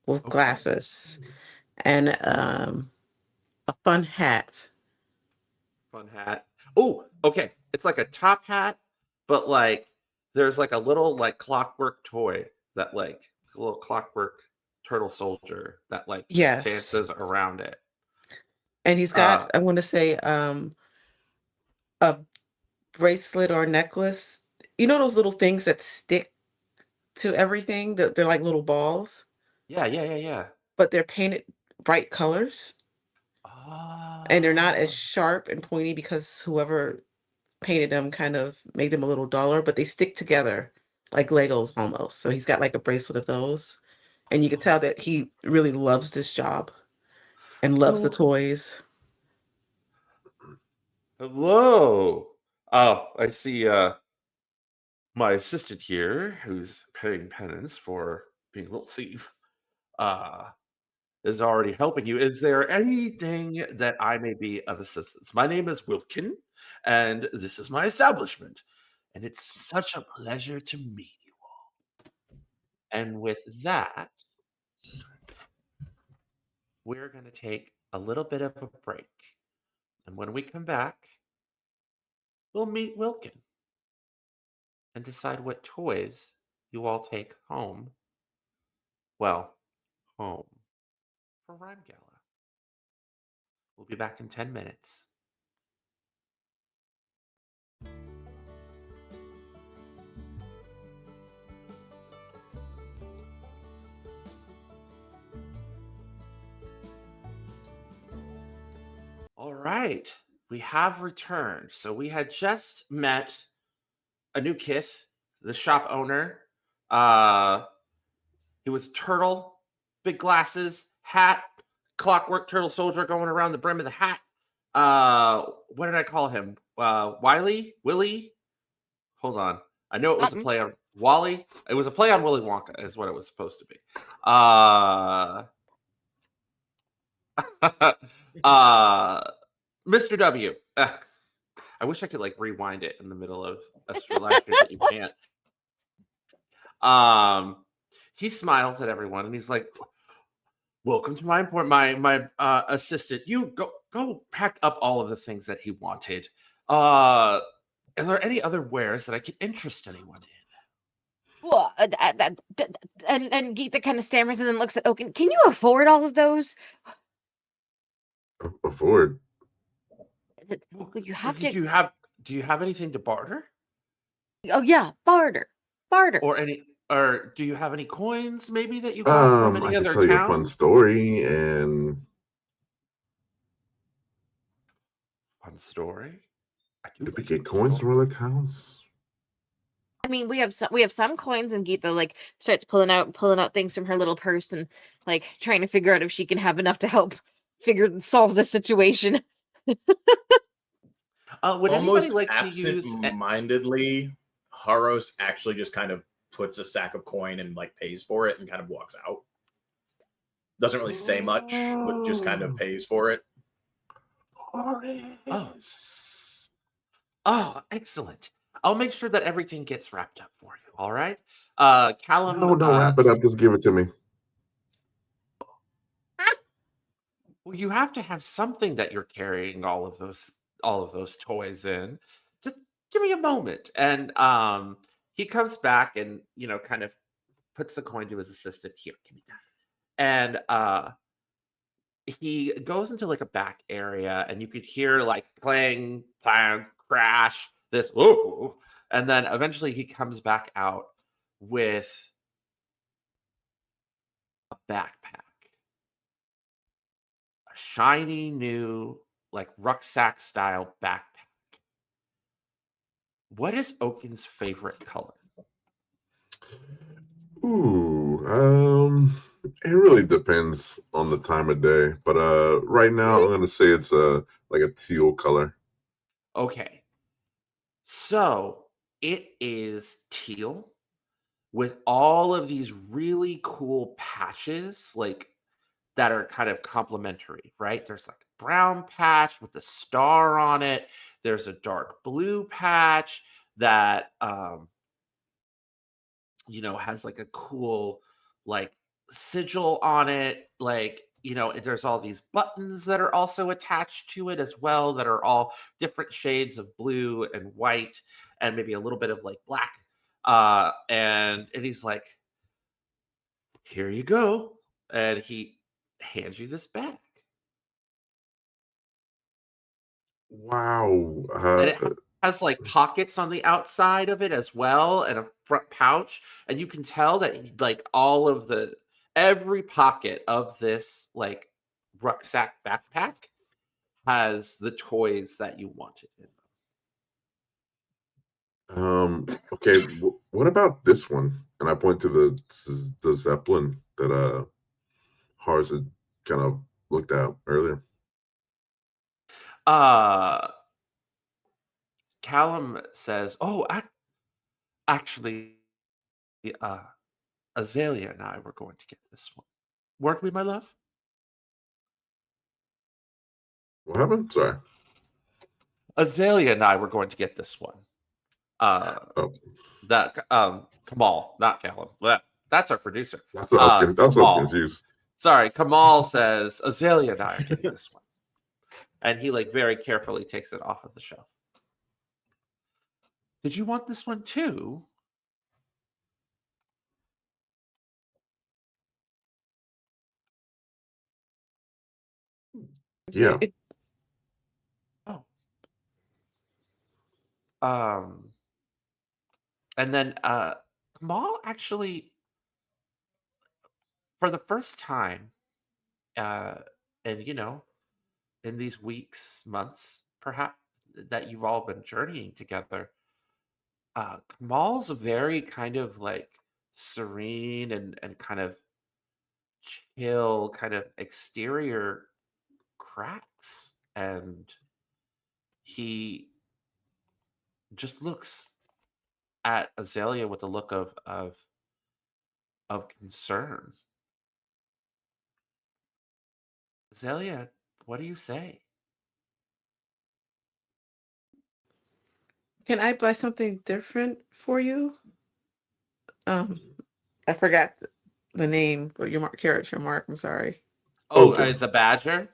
with Okay. glasses and a fun hat. Fun hat. Oh, okay. It's like a top hat, but like there's like a little like clockwork toy that like a little clockwork turtle soldier that like Yes. dances around it. And he's got, Uh I want to say, a bracelet or necklace. You know those little things that stick to everything? They're like little balls, yeah. but they're painted bright colors. And they're not as Oh. sharp and pointy because whoever painted them kind of made them a little duller, but they stick together like Legos almost. So he's got like a bracelet of those. And you can tell that he really loves this job and loves the Oh, toys. hello. Oh, I see my assistant here who's paying penance for being a little thief. Uh is already helping you. Is there anything that I may be of assistance? My name is Wilkin, and this is my establishment. And it's such a pleasure to meet you all. And with that, we're going to take a little bit of a break. And when we come back, we'll meet Wilkin and decide what toys you all take home. Well, home for Rhyme Gala. We'll be back in 10 minutes. All right, we have returned. So we had just met a new Kith, the shop owner. He was turtle, big glasses, hat, clockwork turtle soldier going around the brim of the hat. What did I call him? Wiley? Willie? Hold on. I know it was a Something. play on Wally. It was a play on Willy Wonka, is what it was supposed to be. Uh, Mr. W. I wish I could like rewind it in the middle of astrology, but you can't. He smiles at everyone and he's like, "Welcome to my assistant. You go pack up all of the things that he wanted. Is there any other wares that I can interest anyone in?" Well, and Geeta kind of stammers and then looks at Oken. Can you afford all of those? Afford. Well, You have to. do you have anything to barter? Oh yeah, barter, barter. Or do you have any coins maybe that you got from I any could other tell you a fun town? story, and Fun story. I do did we like get fun coins from stories. other towns? mean, we have some coins, and Geeta like starts pulling out things from her little purse and like trying to figure out if she can have enough to help solve the situation. Would anybody Almost like to use? absent-mindedly, Horus actually just kind of puts a sack of coin and like pays for it and kind of walks out. Doesn't really say much, but just kind of pays for it. Oh, oh, excellent. I'll make sure that everything gets wrapped up for you. All right, Kallum. No, don't wrap it up. Just give it to me. Well, you have to have something that you're carrying all of those toys in. Just give me a moment. And he comes back and kind of puts the coin to his assistant. Here, give me that. And he goes into like a back area, and you could hear like clang, clang, crash, this ooh, and then eventually he comes back out with a backpack, a shiny new like rucksack style backpack. What is Oken's favorite color? Ooh, it really depends on the time of day. But right now I'm gonna say it's like a teal color. Okay, so it is teal with all of these really cool patches, like that are kind of complementary, right? There's like a brown patch with a star on it. There's a dark blue patch that has like a cool like sigil on it. Like, there's all these buttons that are also attached to it as well that are all different shades of blue and white and maybe a little bit of like black. And he's like, here you go. And he hands you this bag. Wow. And it has like pockets on the outside of it as well, and a front pouch. And you can tell that like every pocket of this like rucksack backpack has the toys that you wanted in them. Okay. What about this one? And I point to the Zeppelin that Horus had kind of looked at earlier. Kallum says, "Oh, actually, uh, Azalea and I were going to get this one, weren't we, my love?" What happened? Sorry. Azalea and I were going to get this one. Oh, That Kamal, not Kallum. That's our producer. that's what I was getting. That's what I was Kamal. confused. Sorry, Kamal says Azalea and I are getting this one, and he like very carefully takes it off of the shelf. Did you want this one too? Yeah. Oh. And then Kamal actually, for the first time, and in these weeks, months, perhaps that you've all been journeying together, Kamal's very kind of like serene and kind of chill, kind of exterior cracks, and he just looks at Azalea with a look of concern. Azalea, what do you say? Can I buy something different for you? I forgot the name for your character, Mark. I'm sorry. Oh, Oken. the Badger.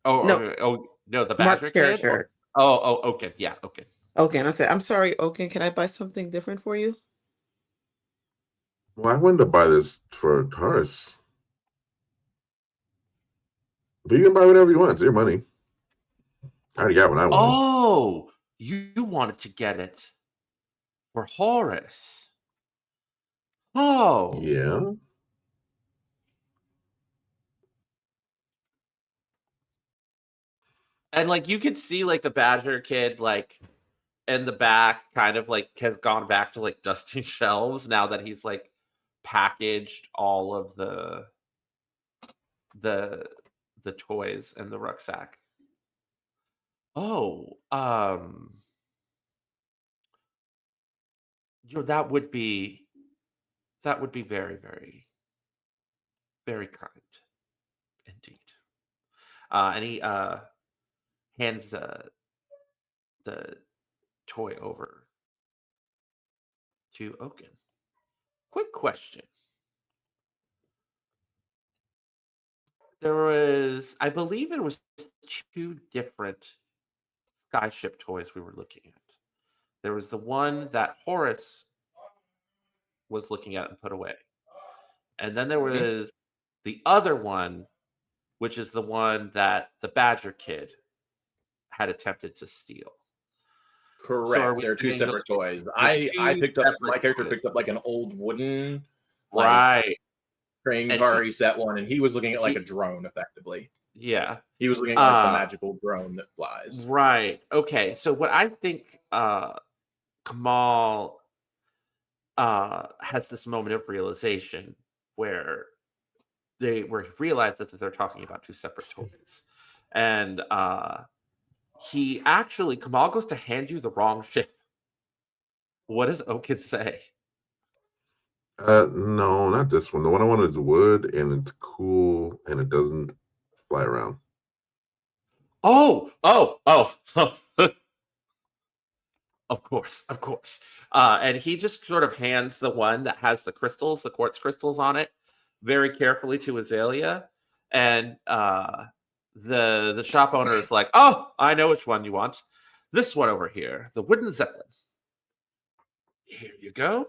No, Oh, no, the Badger Mark's kid. character. Okay, yeah, okay. Oken. I said, I'm sorry, Oken. Can I buy something different for you? Well, I wanted to buy this for Horus. But you can buy whatever you want. It's your money. I already got what I wanted. Oh, you wanted to get it for Horus. Oh, Yeah. and like you could see like the Badger kid like in the back kind of like has gone back to like dusting shelves now that he's like packaged all of the the toys in the rucksack. Oh, that would be very, very, very kind indeed. And he hands the toy over to Oken. Quick question. I believe it was two different skyship toys we were looking at. There was the one that Horus was looking at and put away. And then there was the other one, which is the one that the Badger kid had attempted to steal. Correct. They're two separate toys. I picked up, my character picked up like an old wooden, right, train car. He set one, and he was looking at like a drone, effectively. Yeah, he was looking at like the magical drone that flies. Right. Okay. So what I think Kamal has this moment of realization where he realized that they're talking about two separate toys, and Kamal goes to hand you the wrong ship. What does Oken say? No, not this one. The one I wanted is wood, and it's cool, and it doesn't fly around. Oh. Of course. And he just sort of hands the one that has the crystals, the quartz crystals on it, very carefully to Azalea. And the shop owner is like, "Oh, I know which one you want. This one over here, the wooden zeppelin. Here you go.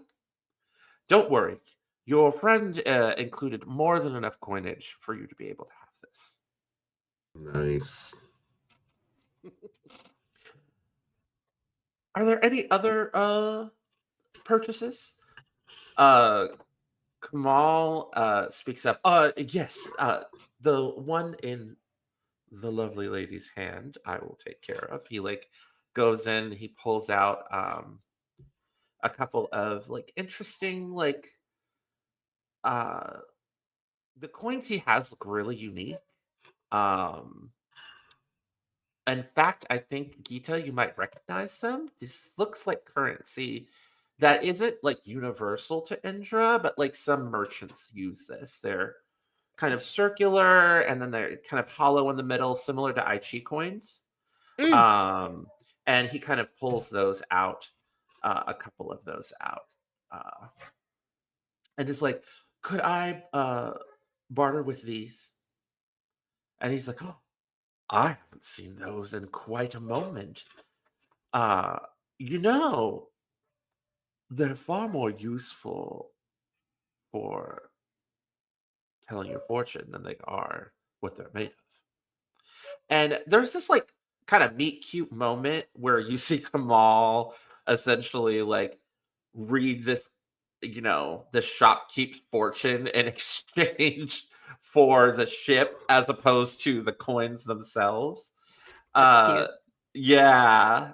Don't worry. Your friend included more than enough coinage for you to be able to have this." Nice. Are there any other purchases? Kamal speaks up. Yes, the one in the lovely lady's hand, I will take care of. He like goes in, he pulls out a couple of like interesting like the coins he has look really unique. In fact, I think Geeta, you might recognize them. This looks like currency that isn't like universal to Indra, but like some merchants use this. They're kind of circular and then they're kind of hollow in the middle, similar to Aichi coins. And he kind of pulls those out, a couple of those out. And is like, "Could I barter with these?" And he's like, "Oh, I haven't seen those in quite a moment. You know, they're far more useful for telling your fortune than they are what they're made of." And there's this like kind of meet cute moment where you see Kamal essentially like read this, the shopkeep's fortune in exchange for the ship as opposed to the coins themselves. That's cute. Yeah.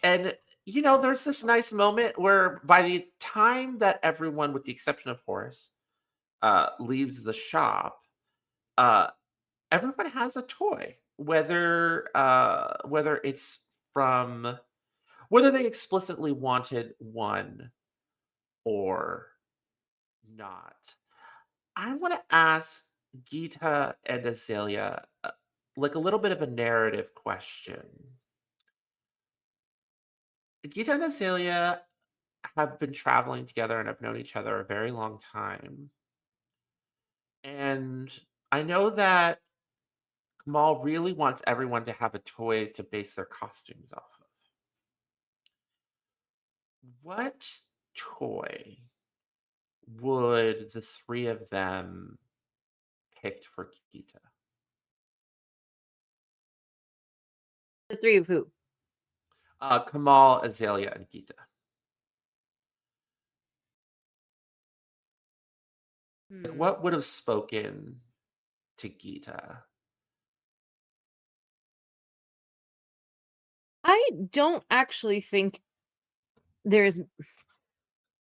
And there's this nice moment where by the time that everyone, with the exception of Horus, leaves the shop, everyone has a toy, whether it's from whether they explicitly wanted one or not. I want to ask Geeta and Azalea like a little bit of a narrative question. Geeta and Azalea have been traveling together and have known each other a very long time. And I know that Kamal really wants everyone to have a toy to base their costumes off of. What toy would the three of them pick for Geeta? The three of who? Kamal, Azalea, and Geeta. Like, what would have spoken to Geeta? I don't actually think there's.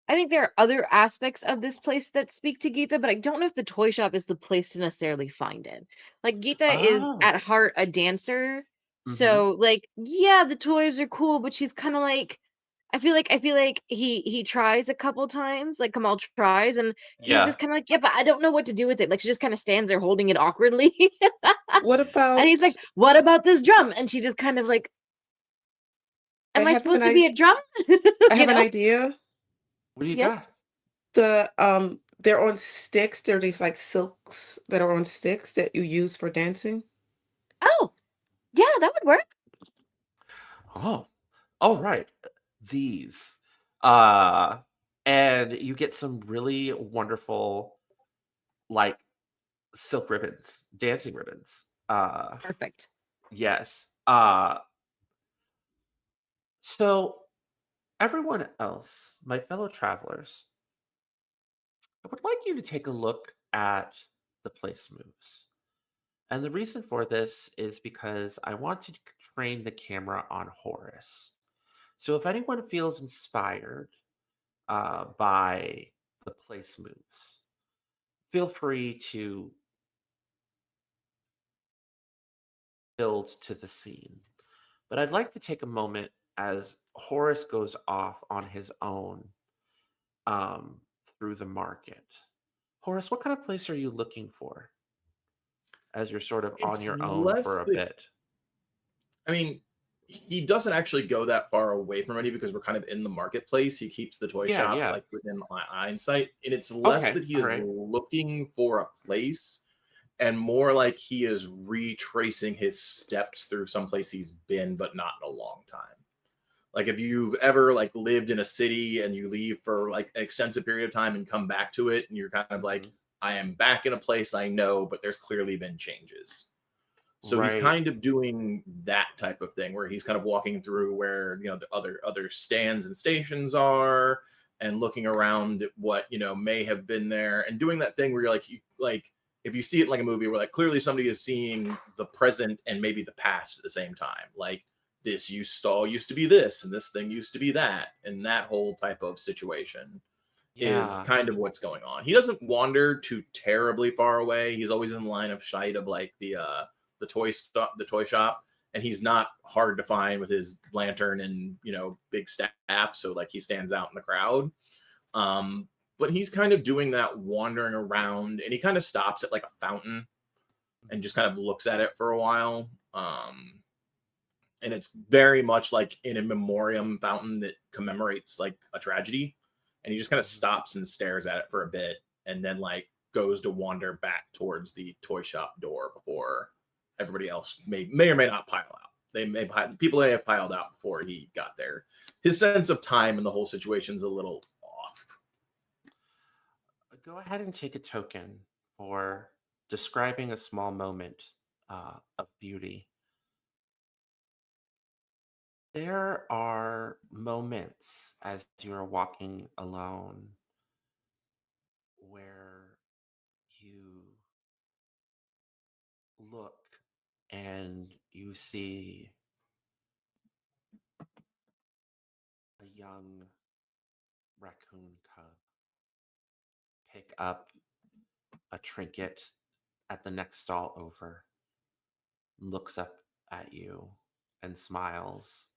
I think there are other aspects of this place that speak to Geeta, but I don't know if the toy shop is the place to necessarily find it. Like Geeta is Oh. at heart a dancer, Mm-hmm. so like yeah, the toys are cool, but she's kind of like I feel like he tries a couple times, like Kamal tries, and he's Yeah. just kind of like, yeah, but I don't know what to do with it. Like she just kind of stands there holding it awkwardly, What and about he's like, "What about this drum?" And she just kind of like, I "Am I have an supposed to be a drum?" I you have an know? idea. What do you Yes. got? They're on sticks. They're these like silks that are on sticks that you use for dancing. Oh, yeah, that would work. Oh. Oh, right. These. Uh, and you get some really wonderful, like, silk ribbons, dancing ribbons. Perfect. Yes. So everyone else, my fellow travelers, I would like you to take a look at the place moves. And the reason for this is because I want to train the camera on Horus. So if anyone feels inspired by the place moves, feel free to build to the scene. But I'd like to take a moment as Horus goes off on his own um, through the market. Horace, what kind of place are you looking for as you're sort of on It's your own less for a the bit? I mean, he doesn't actually go that far away from any because we're kind of in the marketplace. He keeps the toy Yeah, shop yeah. like within eyesight, and it's less Okay, that he all is right. looking for a place and more like he is retracing his steps through some place he's been but not in a long time. Like if you've ever like lived in a city and you leave for like an extensive period of time and come back to it and you're kind of like, Mhm. I am back in a place I know, but there's clearly been changes. So he's Right. kind of doing that type of thing where he's kind of walking through where the other stands and stations are and looking around at what may have been there and doing that thing where you're like if you see it like a movie where like clearly somebody is seeing the present and maybe the past at the same time, like this used to be this and this thing used to be that, and that whole type of situation is Yeah. kind of what's going on. He doesn't wander too terribly far away. He's always in line of sight of like the toy shop, and he's not hard to find with his lantern and big staff. So like he stands out in the crowd. But he's kind of doing that wandering around, and he kind of stops at like a fountain and just kind of looks at it for a while. And it's very much like in a memoriam fountain that commemorates like a tragedy, and he just kind of Mhm. stops and stares at it for a bit and then like goes to wander back towards the toy shop door before everybody else may or may not pile out. People may have piled out before he got there. His sense of time and the whole situation's a little off. Go ahead and take a token for describing a small moment of beauty. There are moments as you're walking alone where you look and you see a young raccoon cub pick up a trinket at the next stall over, looks up at you and smiles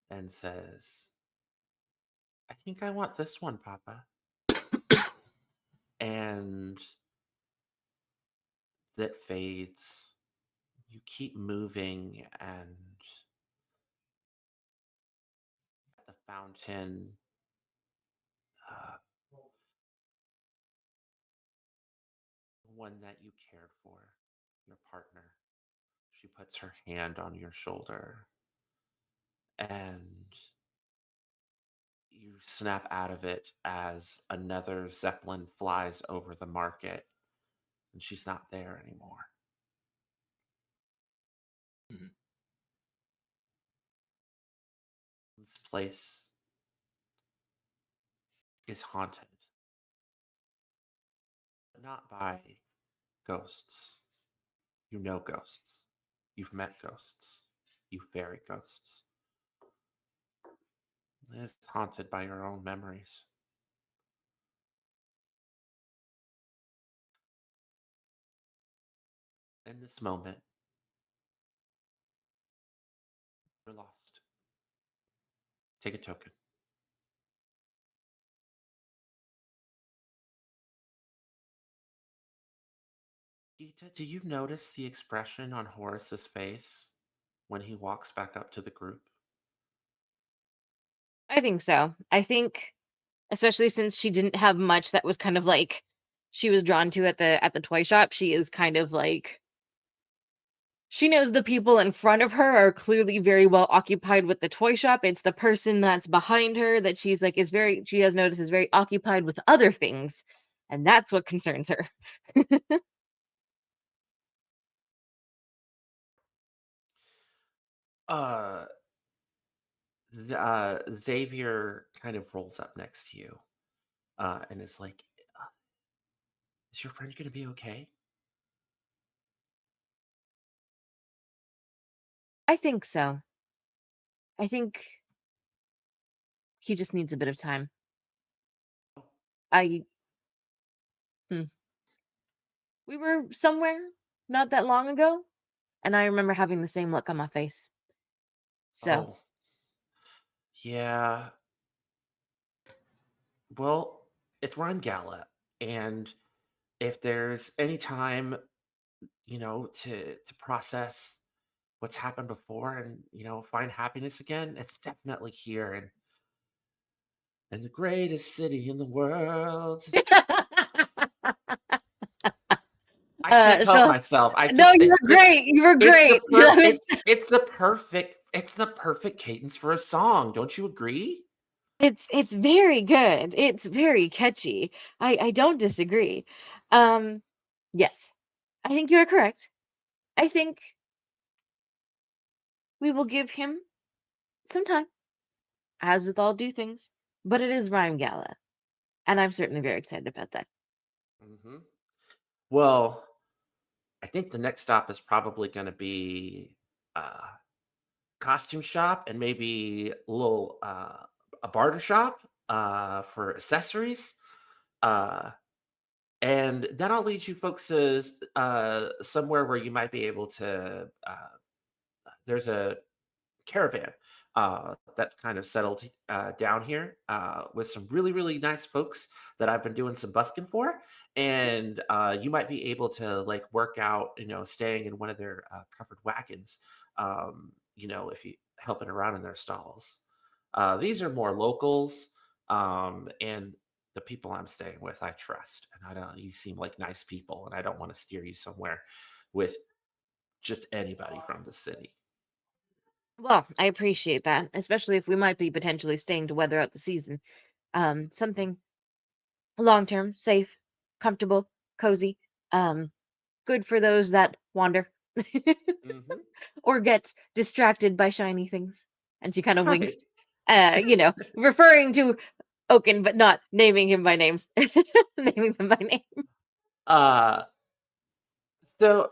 and says, I think I want this one, Papa. And that fades. You keep moving, and at the fountain, uh, one that you cared for, your partner, she puts her hand on your shoulder, and you snap out of it as another zeppelin flies over the market, and she's not there anymore. Mhm. This place is haunted, but not by ghosts. You know ghosts. You've met ghosts. you fairy ghosts. It's haunted by your own memories. In this moment, you're lost. Take a token. Geeta, do you notice the expression on Horus's face when he walks back up to the group? I think so. I think, especially since she didn't have much that was kind of like she was drawn to at the toy shop, she is kind of like she knows the people in front of her are clearly very well occupied with the toy shop. It's the person that's behind her that she's like is very she has noticed is very occupied with other things, and that's what concerns her. Uh, Xavier kind of rolls up next to you and is like, is your friend going to be okay? I think so. I think he just needs a bit of time. Oh, I hmm. We were somewhere not that long ago, and I remember having the same look on my face. So, oh, yeah. Well, it's Rhyme Gala, and if there's any time, to process what's happened before and find happiness again, it's definitely here in the greatest city in the world. I can't help so myself. no, you It's were just great. You were it's the great. per That was it's the perfect cadence for a song. Don't you agree? it's very good. It's very catchy. I don't disagree. Um, yes, I think you are correct. I think we will give him some time, as with all due things. But it is Rhyme Gala, and I'm certainly very excited about that. Hmm. Well, I think the next stop is probably going to be uh, costume shop and maybe a barter shop for accessories. Uh, and then I'll lead you folks to somewhere where you might be able to. There's a caravan that's kind of settled down here with some really, really nice folks that I've been doing some busking for. And you might be able to like work out, staying in one of their covered wagons, if you helping around in their stalls. These are more locals, and the people I'm staying with, I trust. And I don't, you seem like nice people, and I don't want to steer you somewhere with just anybody from the city. Well, I appreciate that, especially if we might be potentially staying to weather out the season. Something long term, safe, comfortable, cozy, um, good for those that wander Hmm. or get distracted by shiny things. And she kind of Right. winks, referring to Oken, but not naming him by names, naming them by name. Uh, so,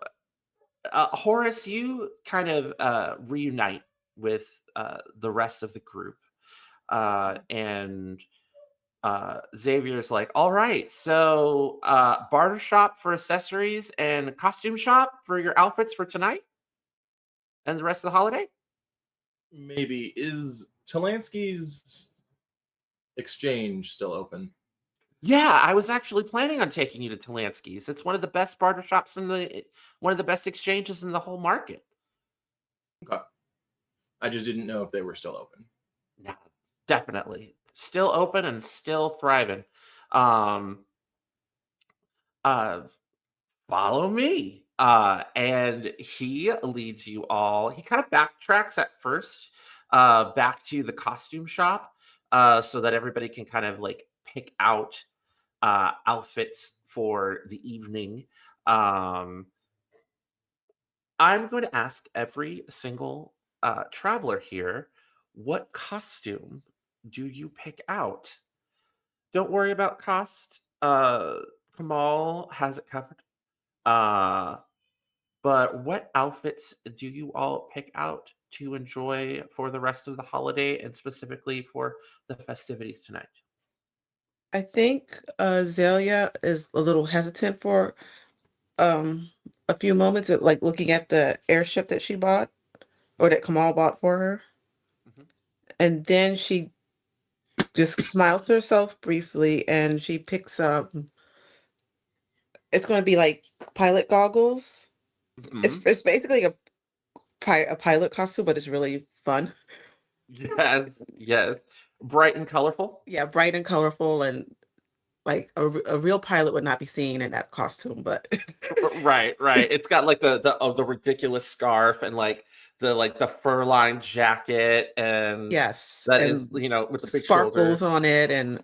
Horace, you kind of reunite with the rest of the group. And Xavier's like, all right, so barter shop for accessories and costume shop for your outfits for tonight and the rest of the holiday? Maybe is Talansky's exchange still open? Yeah, I was actually planning on taking you to Talansky's. It's one of the best barter shops one of the best exchanges in the whole market. Okay. I just didn't know if they were still open. No, definitely. Still open and still thriving. Um, uh, Follow me. And he leads you all. He kind of backtracks at first, back to the costume shop, so that everybody can kind of like pick out outfits for the evening. Um, I'm going to ask every single traveler here, what costume do you pick out? Don't worry about cost. Kamal has it covered. Uh, but what outfits do you all pick out to enjoy for the rest of the holiday and specifically for the festivities tonight? I think Azalea is a little hesitant for um a few moments at like looking at the airship that she bought or that Kamal bought for her. Mhm. And then she just smiles to herself briefly and she picks up it's going to be like pilot goggles. Mhm. It's basically a pilot costume, but it's really fun. Yes, yes. Bright and colorful. Yeah, bright and colorful and like a real pilot would not be seen in that costume, but Right, right. It's got like the ridiculous scarf and like the fur lined jacket and yes, that is, and with the big sparkles shoulders. on it and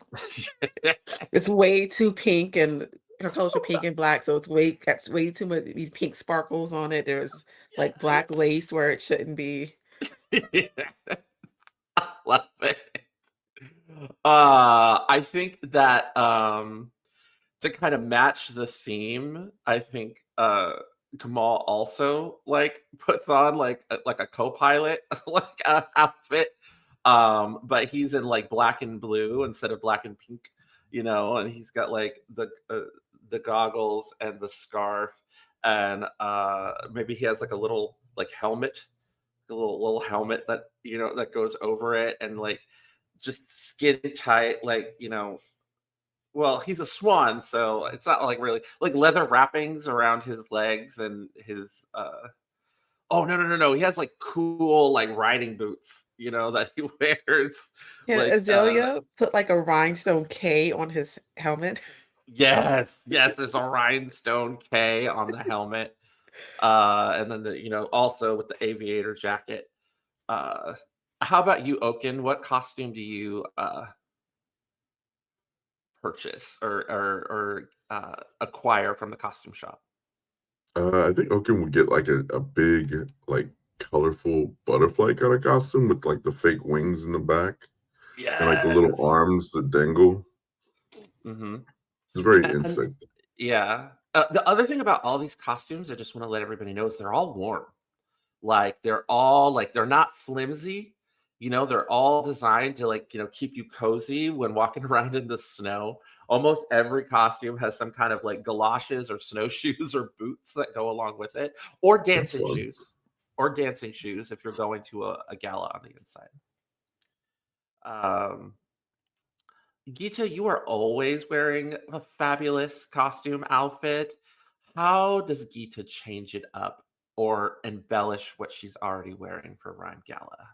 it's way too pink and her colors are pink and black, so got way too much pink sparkles on it. There's like black lace where it shouldn't be. I love it. I think that to kind of match the theme, I think Kamal also like puts on like a co-pilot like outfit. But he's in like black and blue instead of black and pink, and he's got like the goggles and the scarf and maybe he has like a little like helmet, a little helmet that that goes over it and like just skin tight like well, he's a swan, so it's not like really like leather wrappings around his legs and his oh no. He has like cool like riding boots, that he wears. Yeah, Like Azalea put like a rhinestone K on his helmet. yes, there's a rhinestone K on the helmet. And then also with the aviator jacket. Uh how about you, Oken? What costume do you purchase or acquire from the costume shop? I think Oken would get like a big, like colorful butterfly kind of costume with like the fake wings in the back and like the little Yes. arms that dangle. Mhm. It's very And insect. yeah. The other thing about all these costumes, I just want to let everybody know is they're all warm. Like they're all like they're not flimsy. They're all designed to like, keep you cozy when walking around in the snow. Almost every costume has some kind of like galoshes or snowshoes or boots that go along with it, or That's dancing fun. shoes. Or dancing shoes if you're going to a gala on the inside. Um, Geeta, you are always wearing a fabulous costume outfit. How does Geeta change it up or embellish what she's already wearing for Rhyme Gala?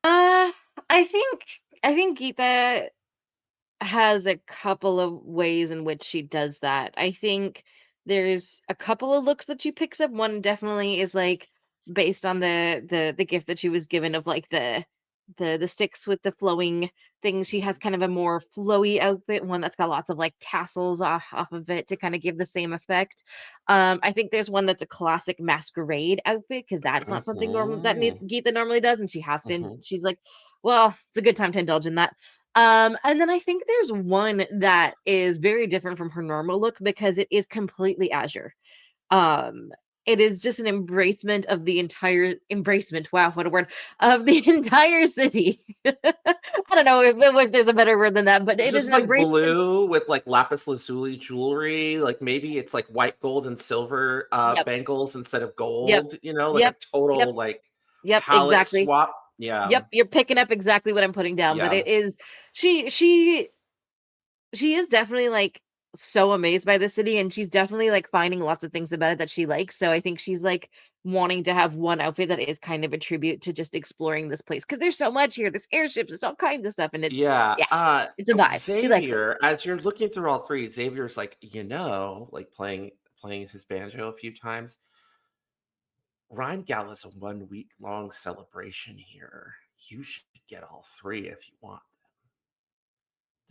Uh, I think Geeta has a couple of ways in which she does that. I think there's a couple of looks that she picks up. One definitely is like based on the gift that she was given of like the sticks with the flowing things. She has kind of a more flowy outfit, one that's got lots of like tassels off of it to kind of give the same effect. I think there's one that's a classic masquerade outfit because that's not something normal that Mhm, Geeta normally does, and she has to. mhm. She's like, well, it's a good time to indulge in that. And then I think there's one that is very different from her normal look because it is completely Azure. Um, it is just an embracement of the entire embracement. Wow, what a word of the entire city. I don't know if there's a better word than that, but It's it is just an like embracement. blue with like lapis lazuli jewelry. Like maybe it's like white gold and silver Yep, bangles instead of yep, gold, like a yep, yep, total like yep, palette exactly. swap. Yeah. Yep, you're picking up exactly what I'm putting down. But Yeah. it is she is definitely like so amazed by the city, and she's definitely like finding lots of things about it that she likes. So I think she's like wanting to have one outfit that is kind of a tribute to just exploring this place because there's so much here. There's airships, there's all kinds of stuff, and it's Yeah. yeah, it's a vibe. She likes it. Xavier, as you're looking through all three, Xavier's like, like playing his banjo a few times. Rhyme Gala's a 1 week long celebration here. You should get all three if you want.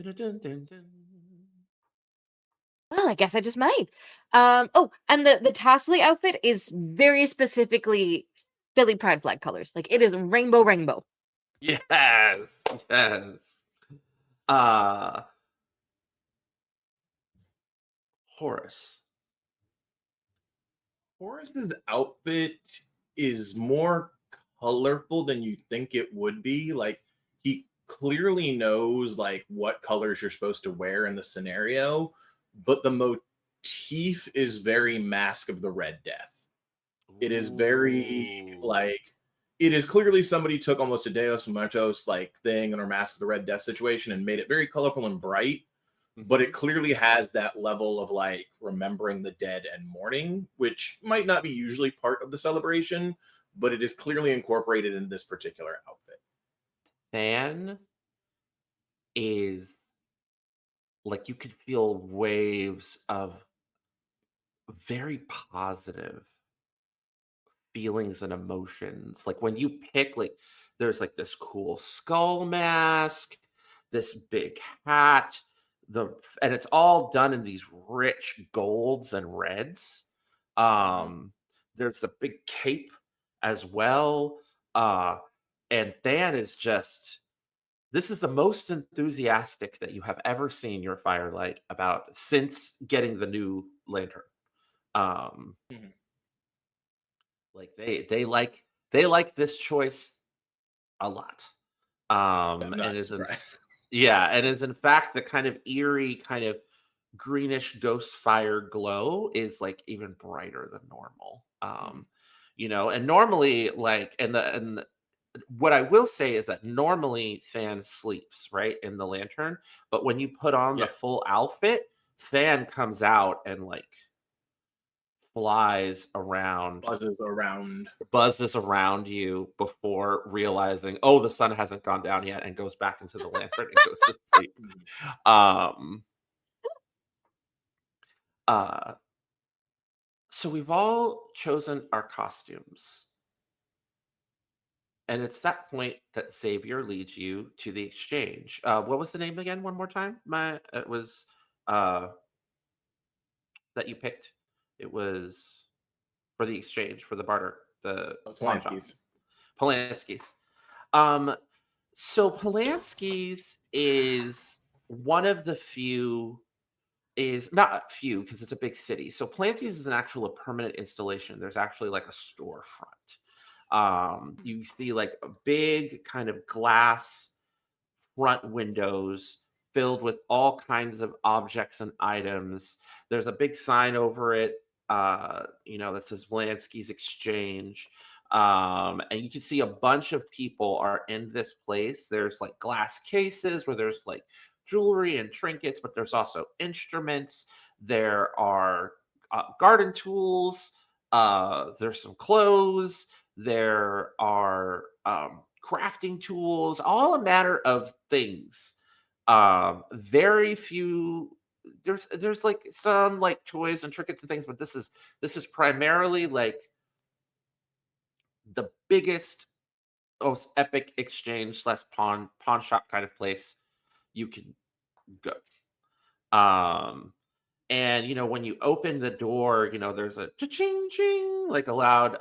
Dun, dun, dun, dun. Well, I guess I just might. Oh, and the tassel outfit is very specifically Philly Pride flag colors. Like it is rainbow, rainbow. Yes. Yes. Uh Horus. Horus's outfit is more colorful than you think it would be. Like, he clearly knows like what colors you're supposed to wear in the scenario, but the motif is very Mask of the Red Death. It is very Ooh. like, it is clearly somebody took almost a Deus Muertos like thing in our Mask of the Red Death situation and made it very colorful and bright, but it clearly has that level of like remembering the dead and mourning, which might not be usually part of the celebration, but it is clearly incorporated in this particular outfit. Than is like, you could feel waves of very positive feelings and emotions. Like when you pick, like, there's like this cool skull mask, this big hat, and it's all done in these rich golds and reds. There's the big cape as well. And Than is just, this is the most enthusiastic that you have ever seen your Firelight about since getting the new lantern. Um, Mhm. like they like this choice a lot. I'm And not is in surprised. yeah, and is in fact the kind of eerie, kind of greenish ghost fire glow is like even brighter than normal. And normally, like, and what I will say is that normally Than sleeps right in the lantern, but when you put on the Yeah. full outfit, Than comes out and like flies around, buzzes around you before realizing, oh, the sun hasn't gone down yet, and goes back into the lantern and goes to sleep. Um, uh, so we've all chosen our costumes. And it's that point that Xavier leads you to the exchange. What was the name again? One more time. It was uh, that you picked. It was for the exchange, for the barter, the pawn shop. Polanski's. Polanski's. Um, so Polanski's is one of the few, is not few because it's a big city. So Polanski's is an actual a permanent installation. There's actually like a storefront. You see like a big kind of glass front windows filled with all kinds of objects and items. There's a big sign over it, that says Polanski's Exchange. And you can see a bunch of people are in this place. There's like glass cases where there's like jewelry and trinkets, but there's also instruments. There are garden tools. There's some clothes. There are crafting tools, all a matter of things. Very few. There's like some like toys and trinkets and things, but this is primarily like the biggest, most epic exchange slash pawn shop kind of place you can go. And when you open the door, there's a ching ching, like a loud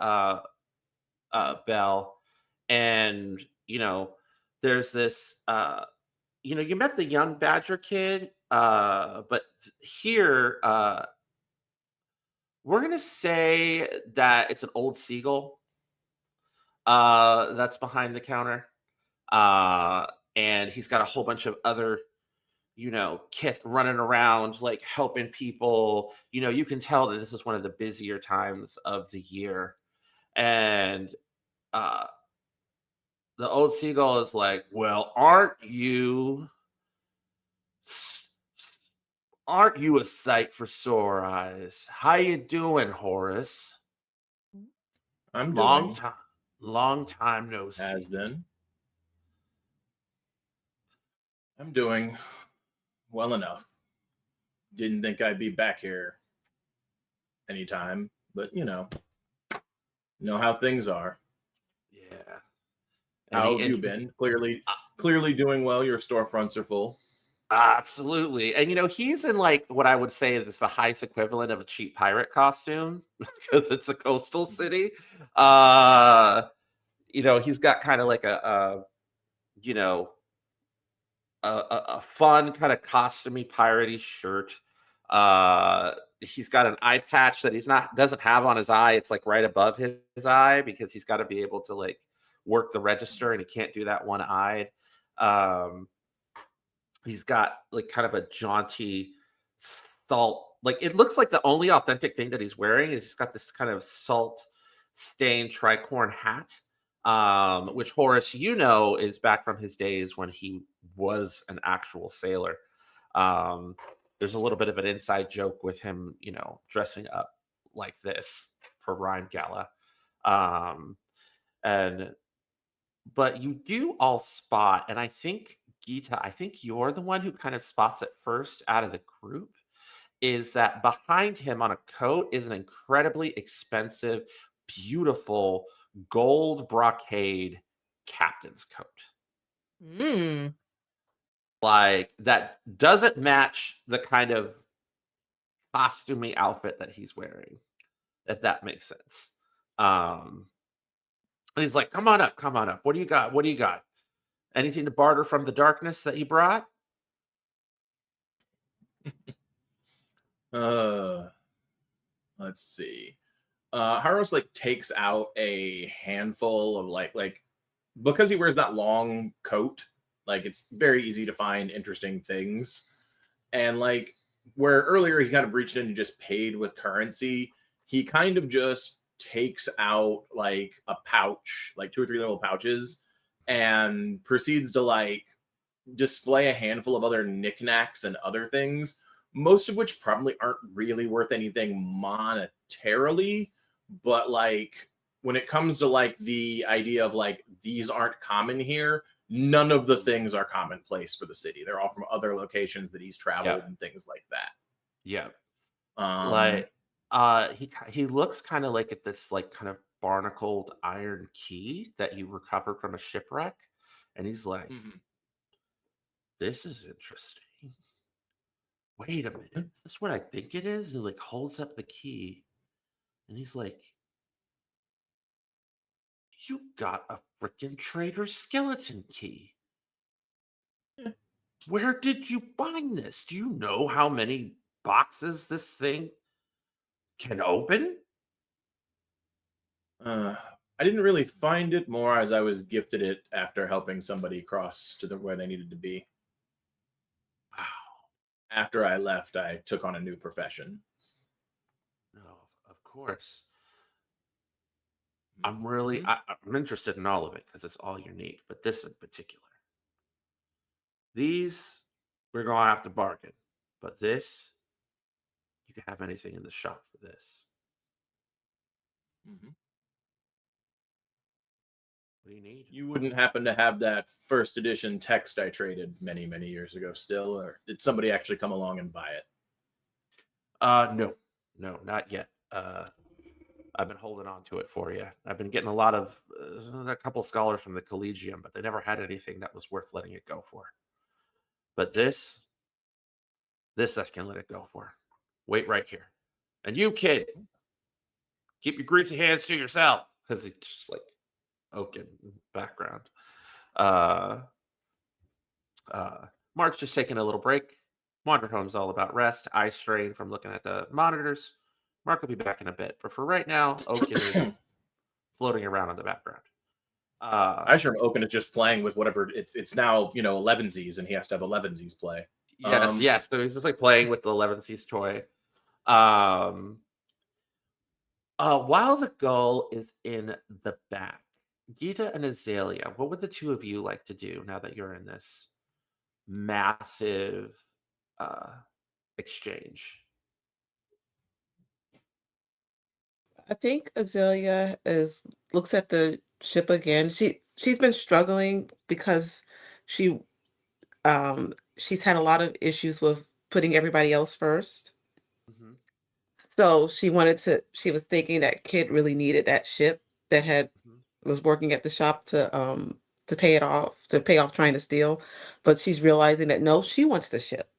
bell, and there's this you met the young badger kid, but here we're gonna say that it's an old seagull that's behind the counter, uh and he's got a whole bunch of other kith running around like helping people. You can tell that this is one of the busier times of the year, and uh the old seagull is like, well, s- aren't you a sight for sore eyes? How you doing, Horus? I'm Long doing time, long time no has see. been. I'm doing well enough. Didn't think I'd be back here anytime, but know how things are. Yeah. And How he have and you been? Clearly doing well. Your storefronts are full. absolutely. And he's in like what I would say is the Haeth equivalent of a cheap pirate costume because it's a coastal city. He's got kind of like a you know, a fun kind of costumey piratey shirt. He's got an eye patch that he's not doesn't have on his eye. It's like right above his eye because he's got to be able to like work the register, and he can't do that one-eyed. He's got like kind of a jaunty salt, like it looks like the only authentic thing that he's wearing is he's got this kind of salt stained tricorn hat, which Horus, is back from his days when he was an actual sailor. There's a little bit of an inside joke with him, dressing up like this for Rhyme Gala. But you do all spot, and I think Geeta, I think you're the one who kind of spots it first out of the group, is that behind him on a coat is an incredibly expensive, beautiful gold brocade captain's coat. Mm. Like that doesn't match the kind of costumey outfit that he's wearing, if that makes sense. And he's like, come on up. What do you got? Anything to barter from the darkness that you brought? Let's see. Horus takes out a handful of like because he wears that long coat, it's very easy to find interesting things. And where earlier he kind of reached in and just paid with currency, he kind of just takes out a pouch, 2 or 3 little pouches, and proceeds to display a handful of other knickknacks and other things, most of which probably aren't really worth anything monetarily, but when it comes to the idea of these aren't common here, none of the things are commonplace for the city. They're all from other locations that he's traveled and things like that. Yeah. He looks kind of like at this kind of barnacled iron key that you recovered from a shipwreck, and he's like, this is interesting. Wait a minute, is this what I think it is? And he holds up the key, and he's like, you got a freaking trader's skeleton key. Where did you find this? Do you know how many boxes this thing can open? I didn't really find it, more as I was gifted it after helping somebody cross to where they needed to be. Wow. After I left, I took on a new profession. No, of course. I'm interested in all of it because it's all unique, but this in particular. These, we're going to have to bargain, but this, you can have anything in the shop for this. What do you need? You wouldn't happen to have that first edition text I traded many, many years ago still, or did somebody actually come along and buy it? No, not yet. I've been holding on to it for you. I've been getting a couple scholars from the Collegium, but they never had anything that was worth letting it go for. But this I can let it go for. Wait right here. And you, kid, keep your greasy hands to yourself, because it's just Oken background. Mark's just taking a little break. Wanderhome's all about rest, eye strain from looking at the monitors. Mark will be back in a bit, but for right now, Oken is floating around in the background. I sure Oken is just playing with whatever it's now 11sies, and he has to have 11sies play. Yes. So he's just playing with the 11sies toy. While the gull is in the back, Geeta and Azalea, what would the two of you like to do now that you're in this massive exchange? I think Azalea looks at the ship again. She's been struggling because she she's had a lot of issues with putting everybody else first. So she was thinking that Kid really needed that ship that was working at the shop to pay off trying to steal. But she's realizing that no, she wants the ship.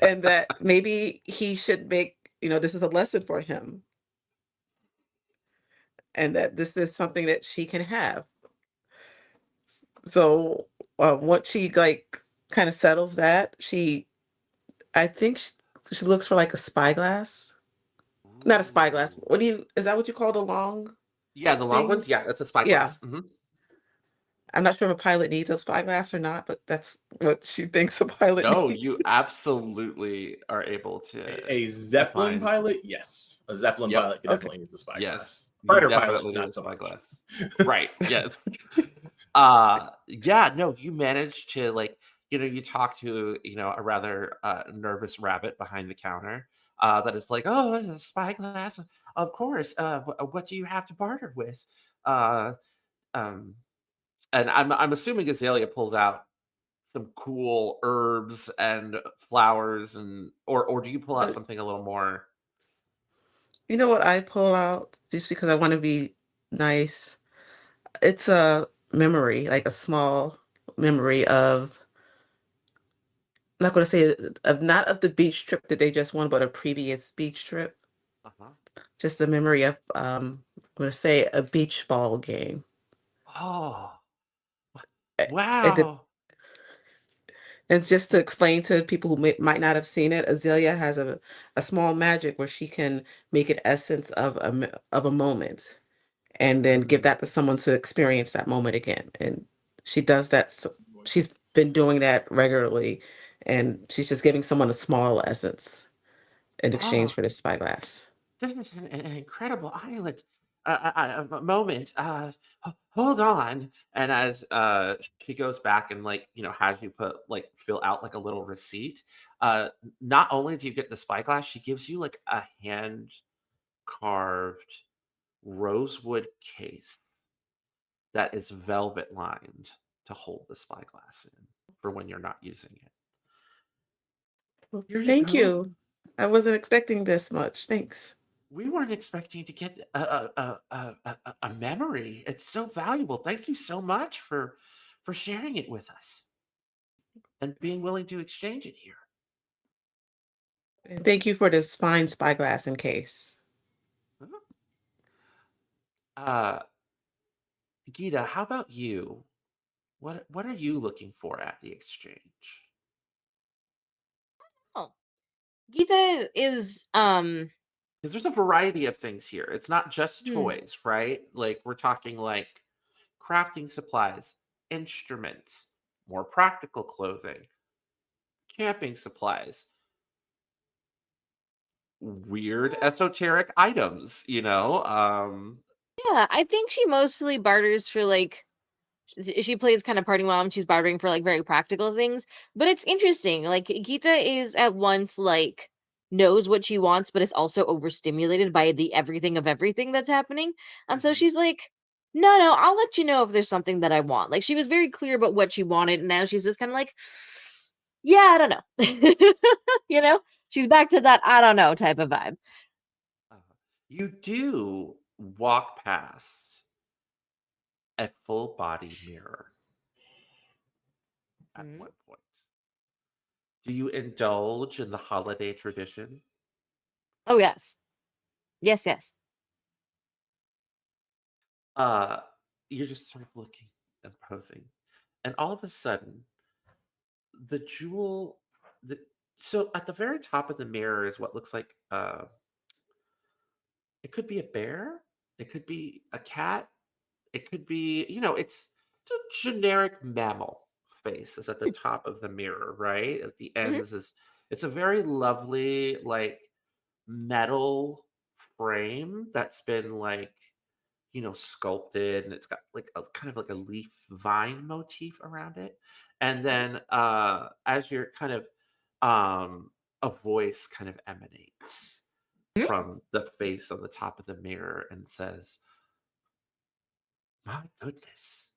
And that maybe he should make, this is a lesson for him. And that this is something that she can have. So once she kind of settles that, I think she looks for a spyglass. Not a spyglass. Ooh. What do you? Is that what you call the long Yeah, the long ones. things? Yeah, that's a Yeah. spyglass. Hmm. I'm not sure if a pilot needs a spyglass or not, but that's what she thinks a pilot No, needs. you absolutely are able A to Zeppelin find. pilot, yes. A Zeppelin Yep. pilot could Okay. definitely use a Yes. spyglass. You Fighter pilot, definitely need a not so much. spyglass. Right. Yes. Yeah, no, you managed to, like, you talk to, a rather nervous rabbit behind the counter that is like, oh, a spyglass, of course. What do you have to barter with? Uh, um, and I'm assuming Azalea pulls out some cool herbs and flowers, or do you pull out Uh, something a little more? You know what I pull out just because I want to be nice? It's a memory, like a small memory of, I'm not going to say of not of the beach trip that they just won, but a previous beach trip. Uh-huh. Just a memory of, I'm going to say a beach ball game. Oh, A- And the wow. And just to explain to people who might not have seen it, Azalea has a small magic where she can make an essence of of a moment and then give Mhm. that to someone to experience that moment again. And she does that. She's been doing that regularly, and she's just giving someone a small essence in exchange Oh, for this spyglass. this is an incredible island moment. Hold on. And as she goes back and, like, has you fill out like a little receipt. Not only do you get the spyglass, she gives you like a hand carved rosewood case that is velvet lined to hold the spyglass in for when you're not using it. Well, Here you thank go. you. I wasn't expecting this much. Thanks. We weren't expecting to get a memory. It's so valuable. Thank you so much for sharing it with us and being willing to exchange it here. And thank you for this fine spyglass in case. Huh? Uh, Geeta, how about you? What are you looking for at the exchange? Oh, Geeta is Because there's a variety of things here. It's not just hmm. toys, right? Like, we're talking like crafting supplies, instruments, more practical clothing, camping supplies, weird esoteric items, Yeah, I think she mostly barters for like she plays kind of party mom. She's bartering for like very practical things, but it's interesting. Like Geeta is at once like knows what she wants, but is also overstimulated by the everything of everything that's happening, and so Mhm. she's like, "No, no, I'll let you know if there's something that I want." Like she was very clear about what she wanted, and now she's just kind of like, "Yeah, I don't know." you know, she's back to that I don't know type of vibe. uh, you do walk past a full body mirror at Mhm. one point. Do you indulge in the holiday tradition? Oh yes, yes, yes. Uh, you're just sort of looking and posing, and all of a sudden, the jewel, the so at the very top of the mirror is what looks like it could be a bear, it could be a cat, it could be, a generic mammal face is at the top of the mirror, right? At the Mhm. ends is it's a very lovely, like, metal frame that's been, like, sculpted, and it's got like a kind of like a leaf vine motif around it. And then as you're kind of a voice kind of emanates from the face on the top of the mirror and says, "My goodness,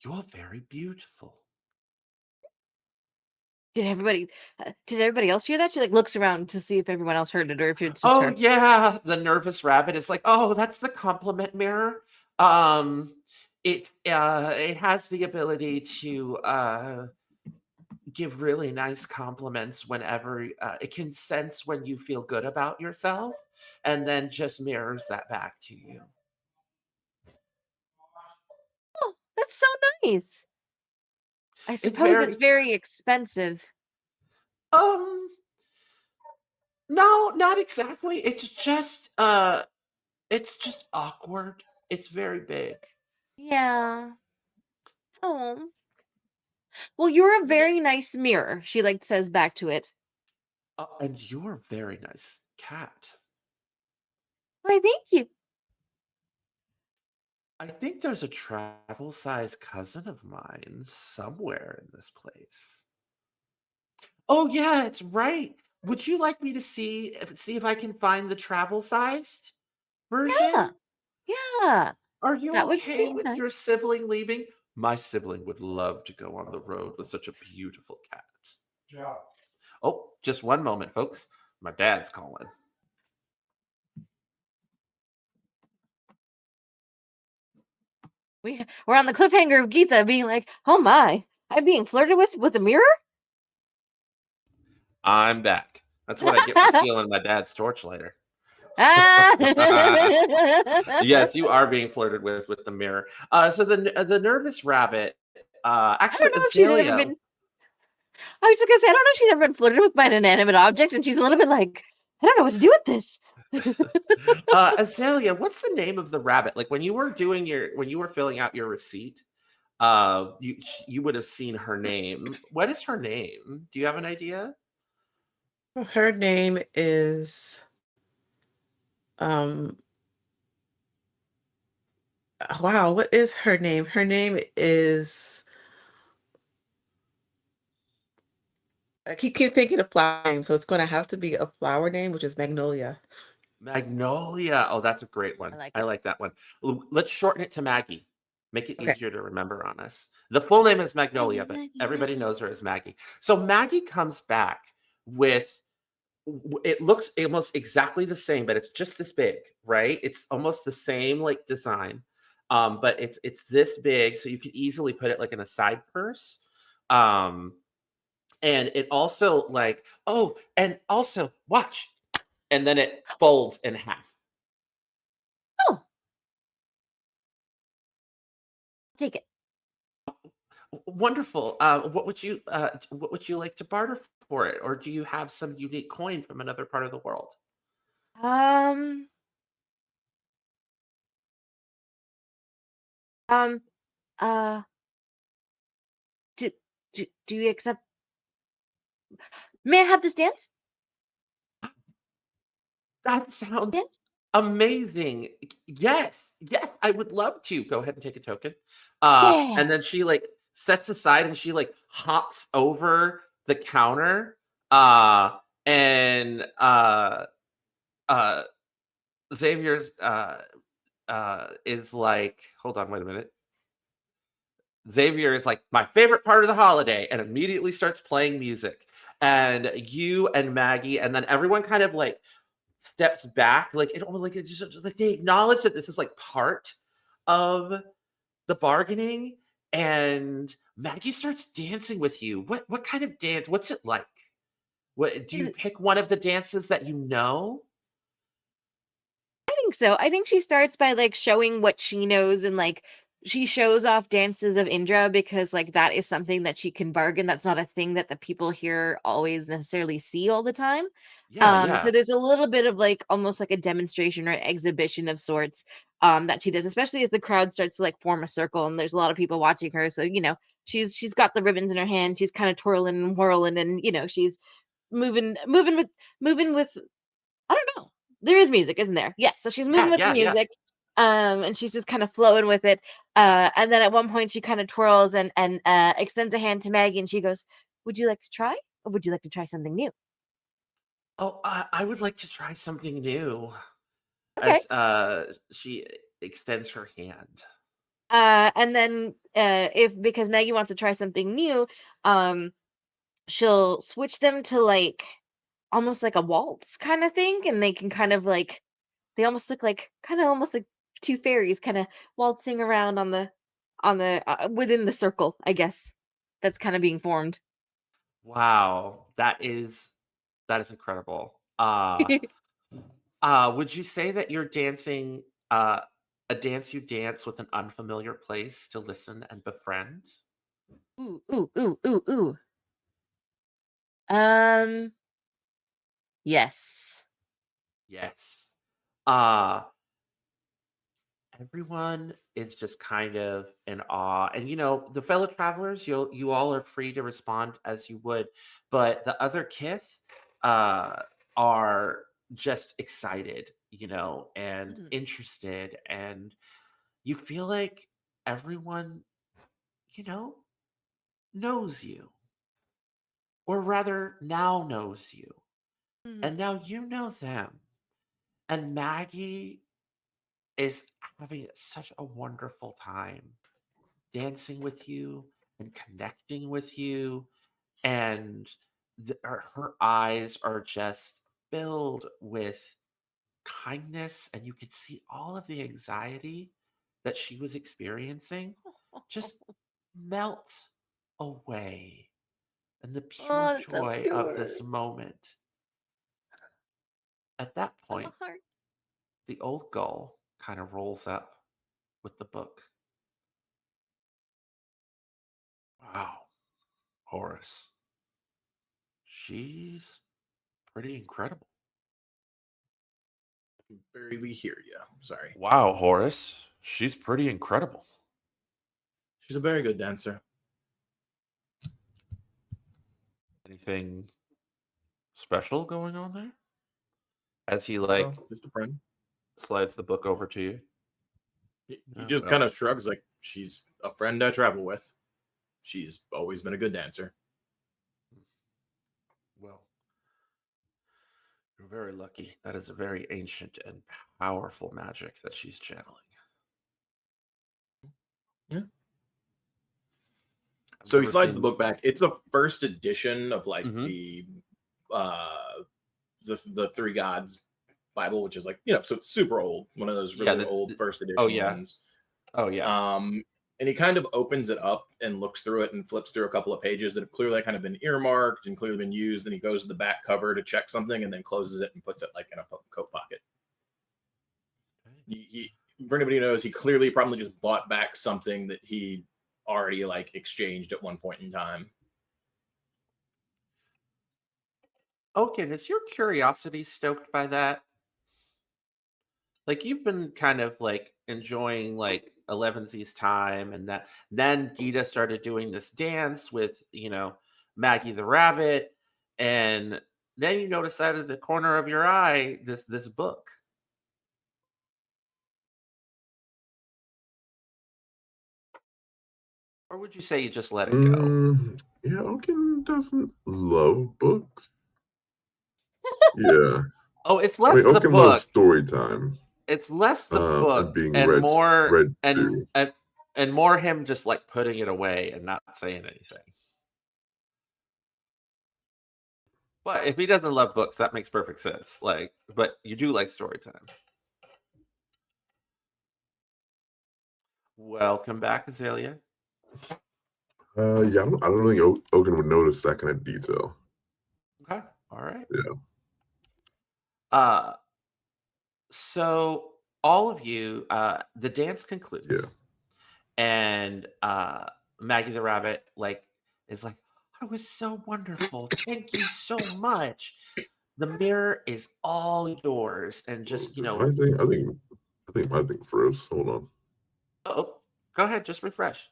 you're very beautiful." Did everybody else hear that? She like looks around to see if everyone else heard it or if it's just Oh her. yeah, the nervous rabbit is like, "Oh, that's the compliment mirror. Um, it has the ability to give really nice compliments whenever it can sense when you feel good about yourself, and then just mirrors that back to you." Oh, that's so nice. I It's suppose it's very very expensive. um No, not exactly. It's just awkward. It's very big. Yeah. Oh. Well, you're a very nice mirror, she like says back to it. And you're a very nice cat. Why, thank you. I think there's a travel-sized cousin of mine somewhere in this place. Oh yeah, it's right. Would you like me to see if I can find the travel-sized Yeah. version? Yeah. Are you That would okay be with nice. your sibling leaving? My sibling would love to go on the road with such a beautiful cat. Yeah. Oh, just one moment, folks. My dad's calling. We're on the cliffhanger of Geeta being like, "Oh my, I'm being flirted with a mirror?" I'm back. That's what I get for stealing my dad's torch lighter. Ah! Yes, you are being flirted with the mirror. So the nervous rabbit, I don't actually know if she's ever Azalea. been. I was just gonna say, I don't know if she's ever been flirted with by an inanimate object, and she's a little bit like, I don't know what to do with this. Azalea, what's the name of the rabbit? Like when you were filling out your receipt, you would have seen her name. What is her name? Do you have an idea? Her name is um wow, what is her name? Her name is I keep thinking of flower name, so it's gonna have to be a flower name, which is Magnolia. Magnolia. Oh, that's a great I one. like I it. like that one. Let's shorten it to Maggie. Make it Okay. easier to remember on us. The full name is Magnolia, but Maggie, everybody Maggie. knows her as Maggie. So Maggie comes back with it looks almost exactly the same, but it's just this big, right? It's almost the same like design. But it's this big, so you could easily put it like in a side purse. Um, and it also like, oh, and also watch, and then it folds in half. Oh, take it. Wonderful. What would you like to barter for it, or do you have some unique coin from another part of the world? Um, um, uh, do do you accept? May I have this dance? That sounds Dance? amazing. Yes, yes, I would love to. Go ahead and take a token. Yeah. And then she like sets aside and she like hops over the counter. Uh, and uh, Xavier's is like, hold on, wait a minute. Xavier is like my favorite part of the holiday and immediately starts playing music. And you and Maggie, and then everyone kind of like steps back, like it almost like it's just like they acknowledge that this is like part of the bargaining. And Maggie starts dancing with you. What kind of dance? What's it like? What do Is you it- pick one of the dances that you know? I think so. I think she starts by like showing what she knows and like she shows off dances of Indra because like that is something that she can bargain. That's not a thing that the people here always necessarily see all the time. Yeah, So yeah. there's a little bit of like almost like a demonstration or exhibition of sorts that she does, especially as the crowd starts to like form a circle and there's a lot of people watching her. So, she's got the ribbons in her hand, she's kind of twirling and whirling and she's moving with I don't know. There is music, isn't there? Yes. So she's moving Yeah, with the yeah, yeah. music. And she's just kind of flowing with it. And then at one point she kind of twirls and extends a hand to Maggie and she goes, "Would you like to try? Or would you like to try something new?" Oh, I would like to try something new. Okay. As she extends her hand. And then if because Maggie wants to try something new, um, she'll switch them to like almost like a waltz kind of thing, and they can kind of like they almost look like kind of almost like two fairies kind of waltzing around on the within the circle, I guess. That's kind of being formed. Wow, that is incredible. Would you say that you're dancing a dance you dance with an unfamiliar place to listen and befriend? Ooh, ooh, ooh, ooh, ooh. Um, yes. Yes. Everyone is just kind of in awe. And the fellow travelers, you all are free to respond as you would, but the other Kith are just excited, and Mhm. interested, and you feel like everyone, you know, knows you, or rather now knows you. Mhm. And now you know them. And Maggie is having such a wonderful time dancing with you and connecting with you. And her eyes are just filled with kindness. And you could see all of the anxiety that she was experiencing just melt away. And the pure Oh, it's so joy of pure. this moment. At that I'm a point, heart. the old gull kind of rolls up with the book. Wow, Horus. She's pretty incredible. I can barely hear you. Sorry. Wow, Horus. She's pretty incredible. She's a very good dancer. Anything special going on there? As he Just a friend. slides the book over to you. He just kind of shrugs, like, she's a friend I travel with. She's always been a good dancer. Well, you're very lucky. That is a very ancient and powerful magic that she's channeling. Yeah. I've So he never slides the seen- book back. It's a first edition of like Mhm. the Three Gods Bible, which is like, so it's super old, one of those Yeah, really old first edition oh, yeah. ones. Oh, yeah. And he kind of opens it up and looks through it and flips through a couple of pages that have clearly kind of been earmarked and clearly been used. And he goes to the back cover to check something and then closes it and puts it like in a coat pocket. For anybody who knows, he clearly probably just bought back something that he already like exchanged at one point in time. Oken, is your curiosity stoked by that? Like, you've been kind of like enjoying like Elevensy's time, and that then Geeta started doing this dance with Maggie the rabbit, and then you notice out of the corner of your eye this book. Or would you say you just let it go? Yeah, Oken doesn't love books. Yeah. Oh, it's I mean, less the Oken loves book. story time. It's less the And book being and read more to. and more him just like putting it away and not saying anything. But if he doesn't love books, that makes perfect sense. Like, but you do like story time. Welcome back, Azalea. Yeah, I don't think Oken would notice that kind of detail. Okay, all right. Yeah. So all of you, the dance concludes. Yeah. And Maggie the rabbit is like, "It was so wonderful. Thank you so much. The mirror is all yours." And just I think my thing froze. Hold on. oh, go ahead, just refresh.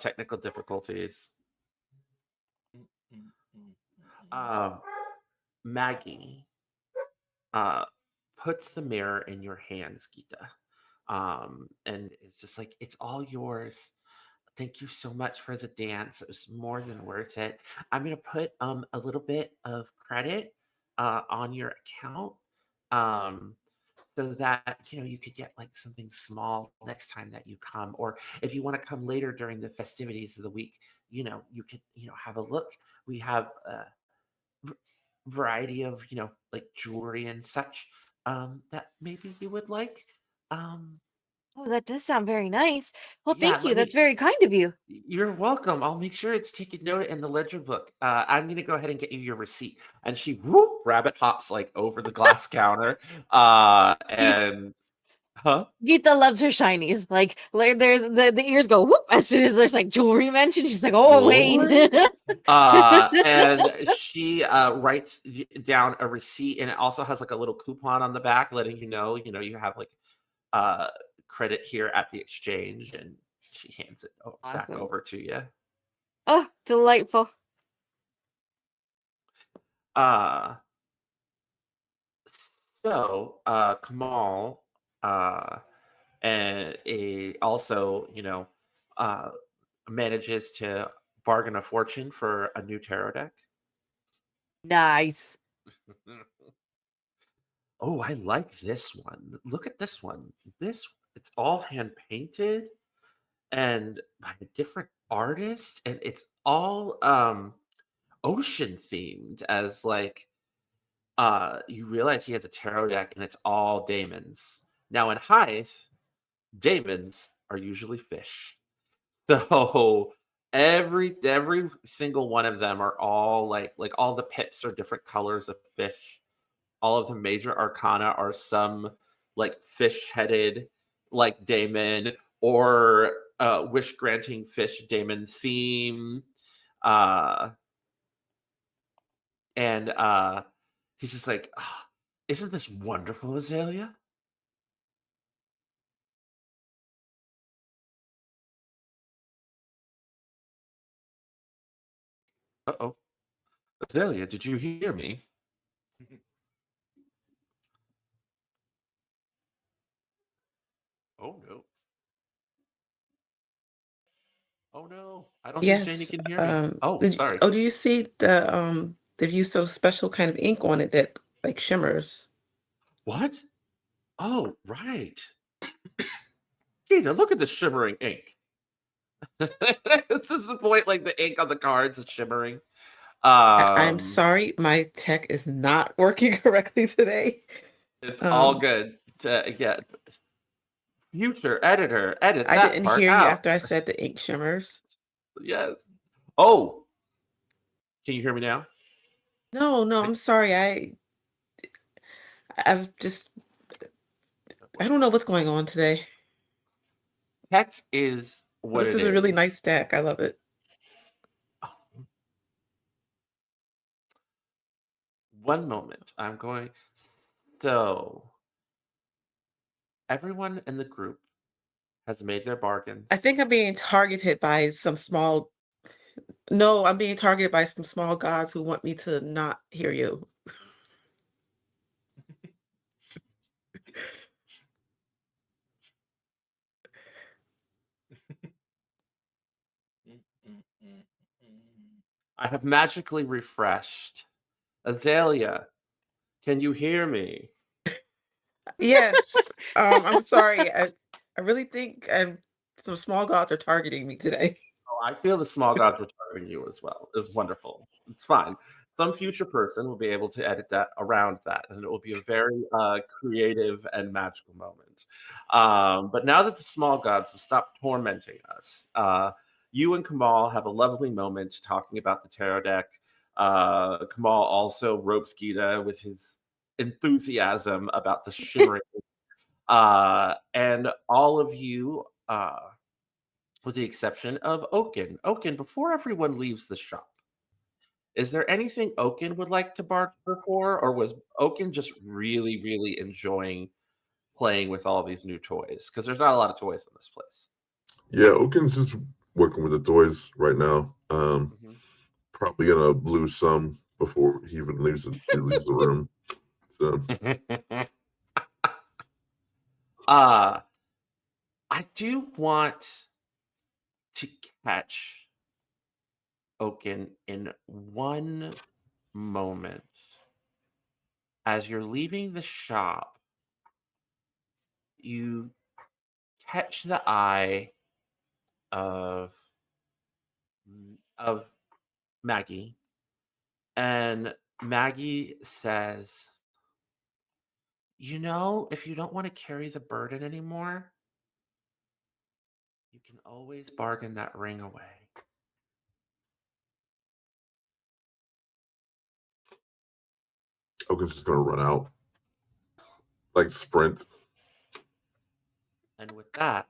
Technical difficulties. Maggie puts the mirror in your hands, Geeta. And it's just like, "It's all yours. Thank you so much for the dance. It was more than worth it. I'm gonna put a little bit of credit on your account, um, so that you could get like something small next time that you come, or if you want to come later during the festivities of the week, you could have a look. We have v- variety of like jewelry and such that maybe you would like." Um, Oh, that does sound very nice. Well, yeah, thank you. That's very kind of you. You're welcome. I'll make sure it's taken note in the ledger book. I'm going to go ahead and get you your receipt. And she rabbit hops like over the glass counter. She And Huh? Geeta loves her shinies. Like there's the ears go whoop as soon as there's like jewelry mentioned. She's like, oh Jewelry? wait. And she writes down a receipt, and it also has like a little coupon on the back letting you know, you have like uh credit here at the exchange, and she hands it back Awesome. over to you. Oh, delightful. Uh so Kamal and also, uh manages to bargain a fortune for a new tarot deck. Nice. Oh, I like this one. Look at this one. It's all hand painted and by a different artist, and it's all ocean themed, as like you realize he has a tarot deck and it's all daemons. Now in Haeth, daemons are usually fish. So every single one of them are all like all the pips are different colors of fish. All of the major arcana are some like fish-headed like daemon, or wish granting fish daemon theme. Uh and he's just like, "Ah, isn't this wonderful, Azalea?" Uh-oh. Azalea, did you hear me? Oh no. Oh no. I don't think Janie Yes. can hear me. Oh, sorry. Do you see they've used some special kind of ink on it that like shimmers? What? Oh, right. Geeta, look at the shimmering ink. This is the point, like the ink on the cards is shimmering. I'm Um, sorry, my tech is not working correctly today. it's all Um, good. Yeah, future editor, edit I that didn't part hear you out. after I said the ink shimmers. Yes. Oh, can you hear me now? No, no, I'm sorry. I've just I don't know what's going on today. Tech is But what this it is a really is. nice deck. I love it. One moment. I'm going. So, everyone in the group has made their I bargains. think I'm being targeted by some small no, I'm being targeted by some small gods who want me to not hear you. I have magically refreshed. Azalea, can you hear me? Yes. I'm sorry. I really think some small gods are targeting me today. Oh, I feel the small gods were targeting you as well. It's wonderful. It's fine. Some future person will be able to edit that around that, and it will be a very creative and magical moment. But now that the small gods have stopped tormenting us, you and Kamal have a lovely moment talking about the tarot deck. Kamal also ropes Geeta with his enthusiasm about the shimmering, and all of you. With the exception of Oken. Oken, before everyone leaves the shop, is there anything Oken would like to barter for, or was Oken just really, really enjoying playing with all these new toys? Because there's not a lot of toys in this place. Yeah, Oken's just working with the toys right now. Mhm. Probably gonna lose some before he even leaves the room. So uh, I do want to catch Oken in one moment as you're leaving the shop. You catch the eye of of Maggie, and Maggie says, if you don't want to carry the burden anymore, you can always bargain that ring away." Oken's just gonna run out, like sprint. And with that,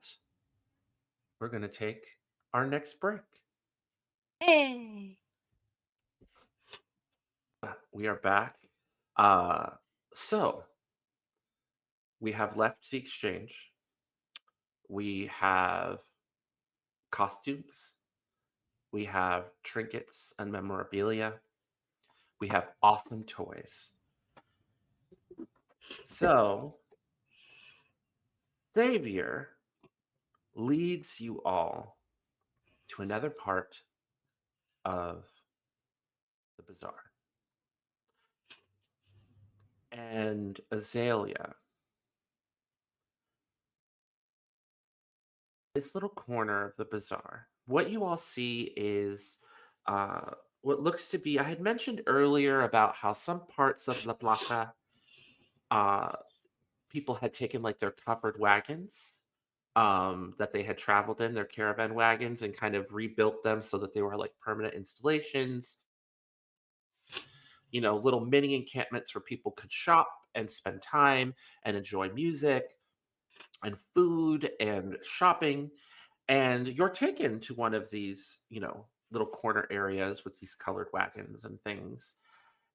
we're going to take our next break. Hey. We are back. So we have left the exchange. We have costumes. We have trinkets and memorabilia. We have awesome toys. So Xavier leads you all to another part of the bazaar. And Azalea, this little corner of the bazaar, what you all see is uh, what looks to be, I had mentioned earlier about how some parts of La Plata, uh, people had taken like their covered wagons that they had traveled in, their caravan wagons, and kind of rebuilt them so that they were like permanent installations, little mini encampments where people could shop and spend time and enjoy music and food and shopping. And you're taken to one of these, little corner areas with these colored wagons and things.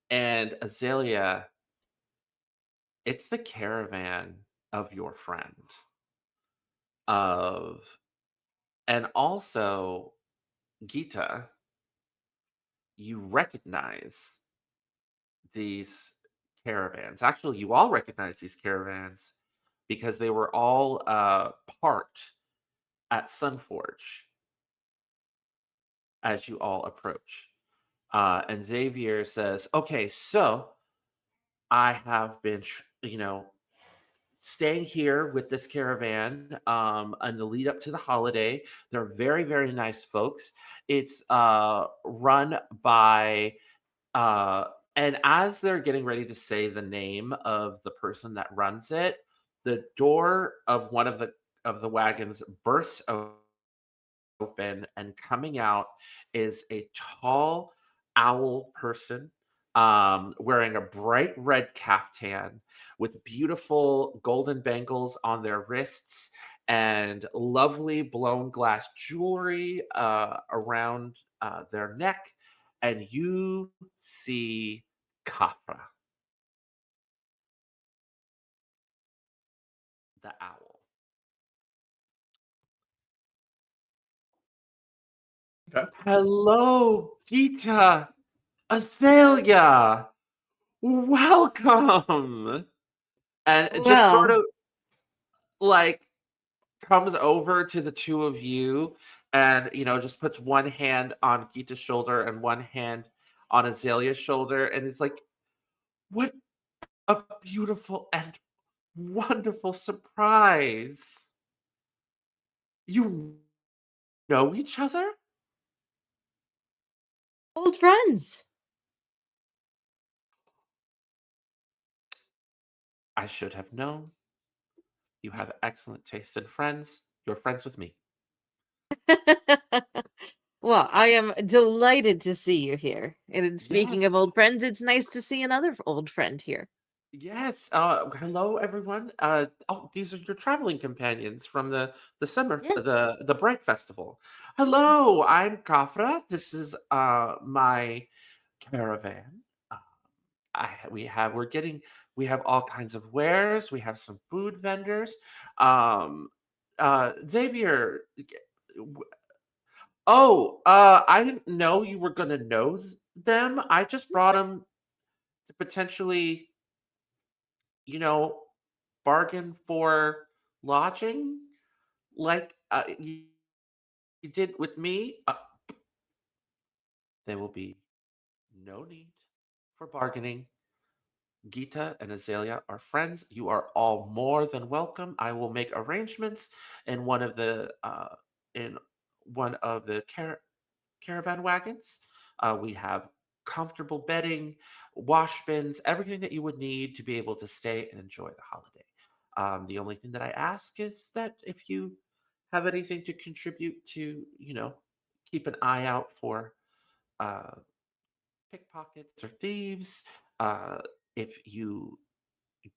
And Azalea, it's the caravan of your friend. Of and also Geeta, you recognize these caravans. Actually, you all recognize these caravans because they were all parked at Sunforge as you all approach. And Xavier says, "Okay, so I have been, staying here with this caravan on the lead up to the holiday. They're very, very nice folks. It's run by uh, and as they're getting ready to say the name of the person that runs it, the door of one of the wagons bursts open, and coming out is a tall owl person wearing a bright red caftan with beautiful golden bangles on their wrists and lovely blown glass jewelry around their neck. And you see Kafra, the owl. Okay. Hello, Geeta, Azalea. Welcome. And it just sort Well, of like comes over to the two of you and just puts one hand on Gita's shoulder and one hand on Azalea's shoulder and is like, what a beautiful and wonderful surprise. You know each other? old friends. I should have known. You have excellent taste in friends. You're friends with me. Well, I am delighted to see you here. And speaking of Yes. old friends, it's nice to see another old friend here. Yes. Hello, everyone. These are your traveling companions from the summer Yes. the Bright Festival. Hello, I'm Kafra. This is my caravan. Uh, we have all kinds of wares. We have some food vendors. Um, Xavier. w- I didn't know you were gonna know them. I just brought them to potentially you know, bargain for lodging like you did with me. There will be no need for bargaining. Geeta and Azalea are friends. You are all more than welcome. I will make arrangements in in one of the caravan wagons. We have comfortable bedding, wash bins, everything that you would need to be able to stay and enjoy the holiday. The only thing that I ask is that if you have anything to contribute to, keep an eye out for uh, pickpockets or thieves. Uh, if you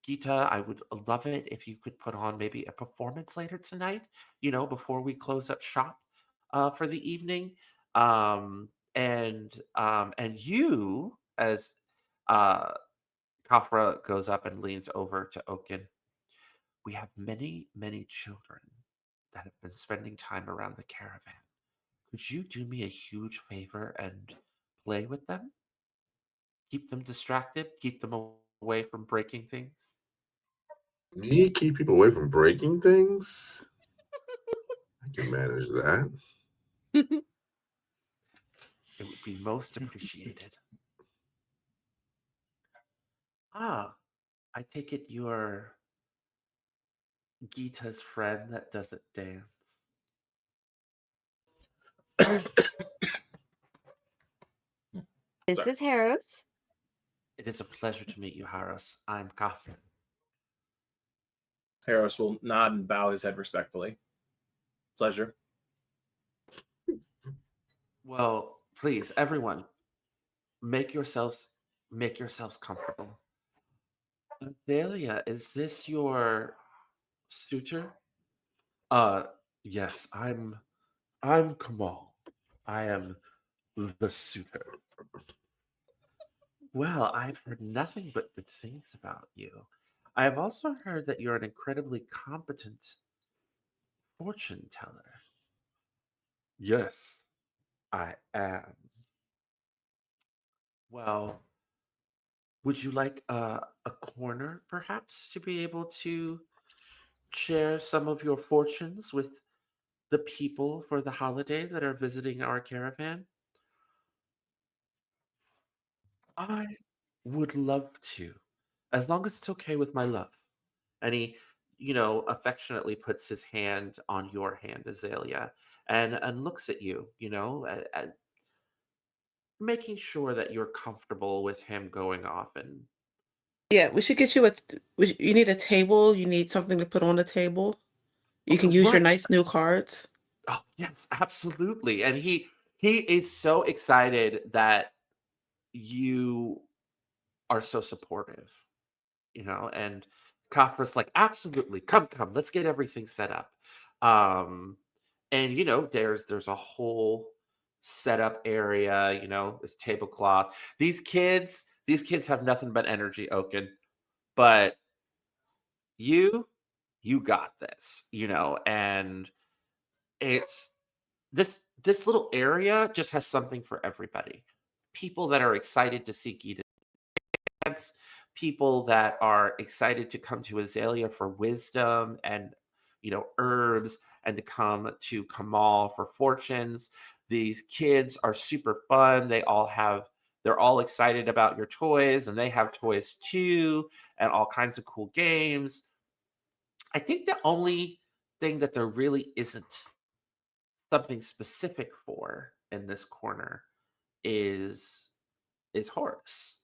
Geeta, I would love it if you could put on maybe a performance later tonight, before we close up shop for the evening. And you, as uh, Kafra goes up and leans over to Oken, we have many, many children that have been spending time around the caravan. Could you do me a huge favor and play with them? Keep them distracted, keep them away from breaking things? Me keep people away from breaking things? I can manage that. It would be most appreciated. Ah, I take it you're Geeta's friend that doesn't dance. This Sorry. is Horus. It is a pleasure to meet you, Horus. I'm Kafra. Horus will nod and bow his head respectfully. Pleasure. Well, please, everyone, make yourselves comfortable. Azalea, is this your suitor? Uh, yes, I'm Kamal. I am the suitor. Well, I've heard nothing but good things about you. I have also heard that you're an incredibly competent fortune teller. Yes, I am. Well, would you like a corner, perhaps, to be able to share some of your fortunes with the people for the holiday that are visiting our caravan? I would love to, as long as it's okay with my love. And he, affectionately puts his hand on your hand, Azalea, and looks at you, making sure that you're comfortable with him going off. And Yeah, we should get you you need a table. You need something to put on the table. You can use your right. nice new cards. Oh, yes, absolutely. And he is so excited that you are so supportive, and Kafra's like, absolutely, come, let's get everything set up. And there's a whole setup area, this tablecloth. These kids have nothing but energy, Oken, but you you got this, and it's this little area just has something for everybody. People that are excited to see Geeta dance, people that are excited to come to Azalea for wisdom and herbs, and to come to Kamal for fortunes. These kids are super fun. They're all excited about your toys, and they have toys too, and all kinds of cool games. I think the only thing that there really isn't something specific for in this corner is Horus.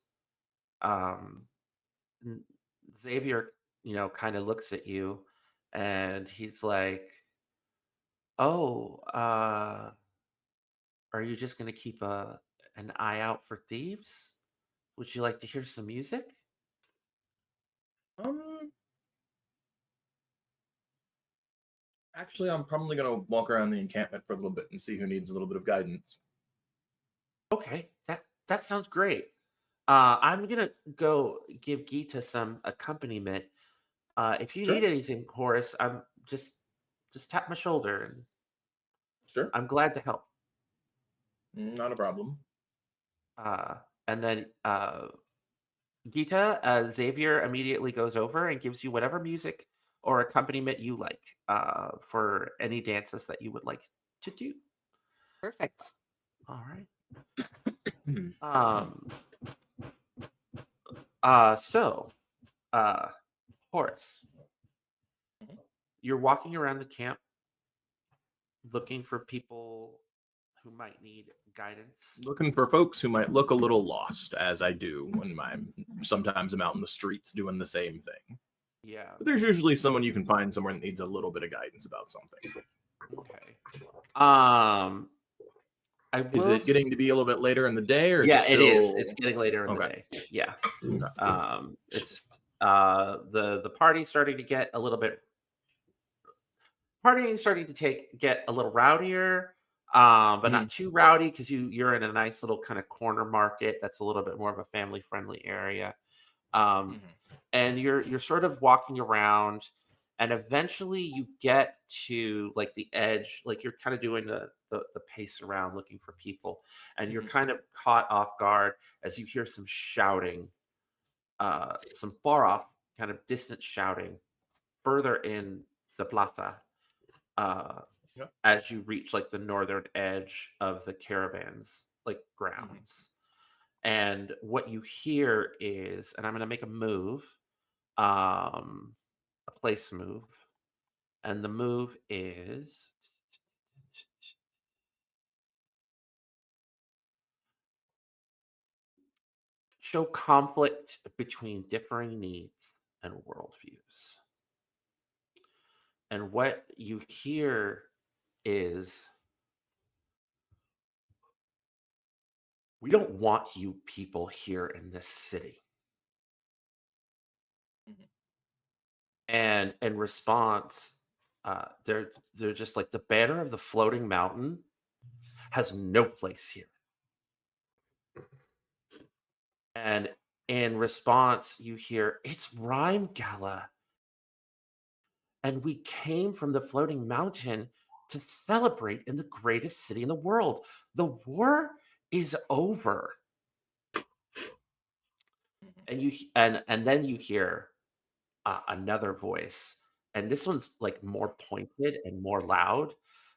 Um, Xavier, kind of looks at you, and he's like, "Oh, are you just gonna keep an eye out for thieves? Would you like to hear some music?" Um, Actually, I'm probably gonna walk around the encampment for a little bit and see who needs a little bit of guidance. Okay, that sounds great. I'm gonna go give Geeta some accompaniment. If you Sure, need anything, Horace, I'm just tap my shoulder, and sure, I'm glad to help. not a problem. Uh, and then Geeta, Xavier immediately goes over and gives you whatever music or accompaniment you like for any dances that you would like to do. Perfect. All right. Hmm. Um. So, uh, Horace, Mhm. you're walking around the camp looking for people who might need guidance. Looking for folks who might look a little lost, as I do when sometimes I'm out in the streets doing the same thing. Yeah. But there's usually someone you can find somewhere that needs a little bit of guidance about something. Okay. I Is will. it getting to be a little bit later in the day, or is it Yeah, it is. still It's getting later in the okay? day. Yeah. Okay. It's the party's starting to get a little bit partying starting to get a little rowdier, but Mhm. not too rowdy because you're in a nice little kind of corner market that's a little bit more of a family friendly area. Um, Mhm. and you're sort of walking around, and eventually you get to like the edge, like you're kind of doing the pace around looking for people, and you're Mhm. kind of caught off guard as you hear some shouting, some far off, kind of distant shouting further in the plaza. Uh, Yeah. as you reach like the northern edge of the caravans like Mhm. grounds, and what you hear is, and I'm going to make a move, um a place move, and the move is show conflict between differing needs and worldviews. And what you hear is, we don't want you people here in this city. Mhm. And in response, they're just like, the banner of the floating mountain has no place here. And in response, you hear, it's Rhyme Gala, and we came from the floating mountain to celebrate in the greatest city in the world. The war is over. Mhm. And and then you hear another voice, and this one's like more pointed and more loud,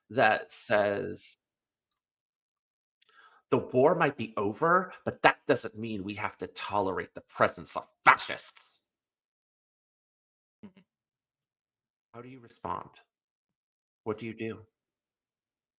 that says, the war might be over, but that doesn't mean we have to tolerate the presence of fascists. Mhm. How do you respond? What do you do?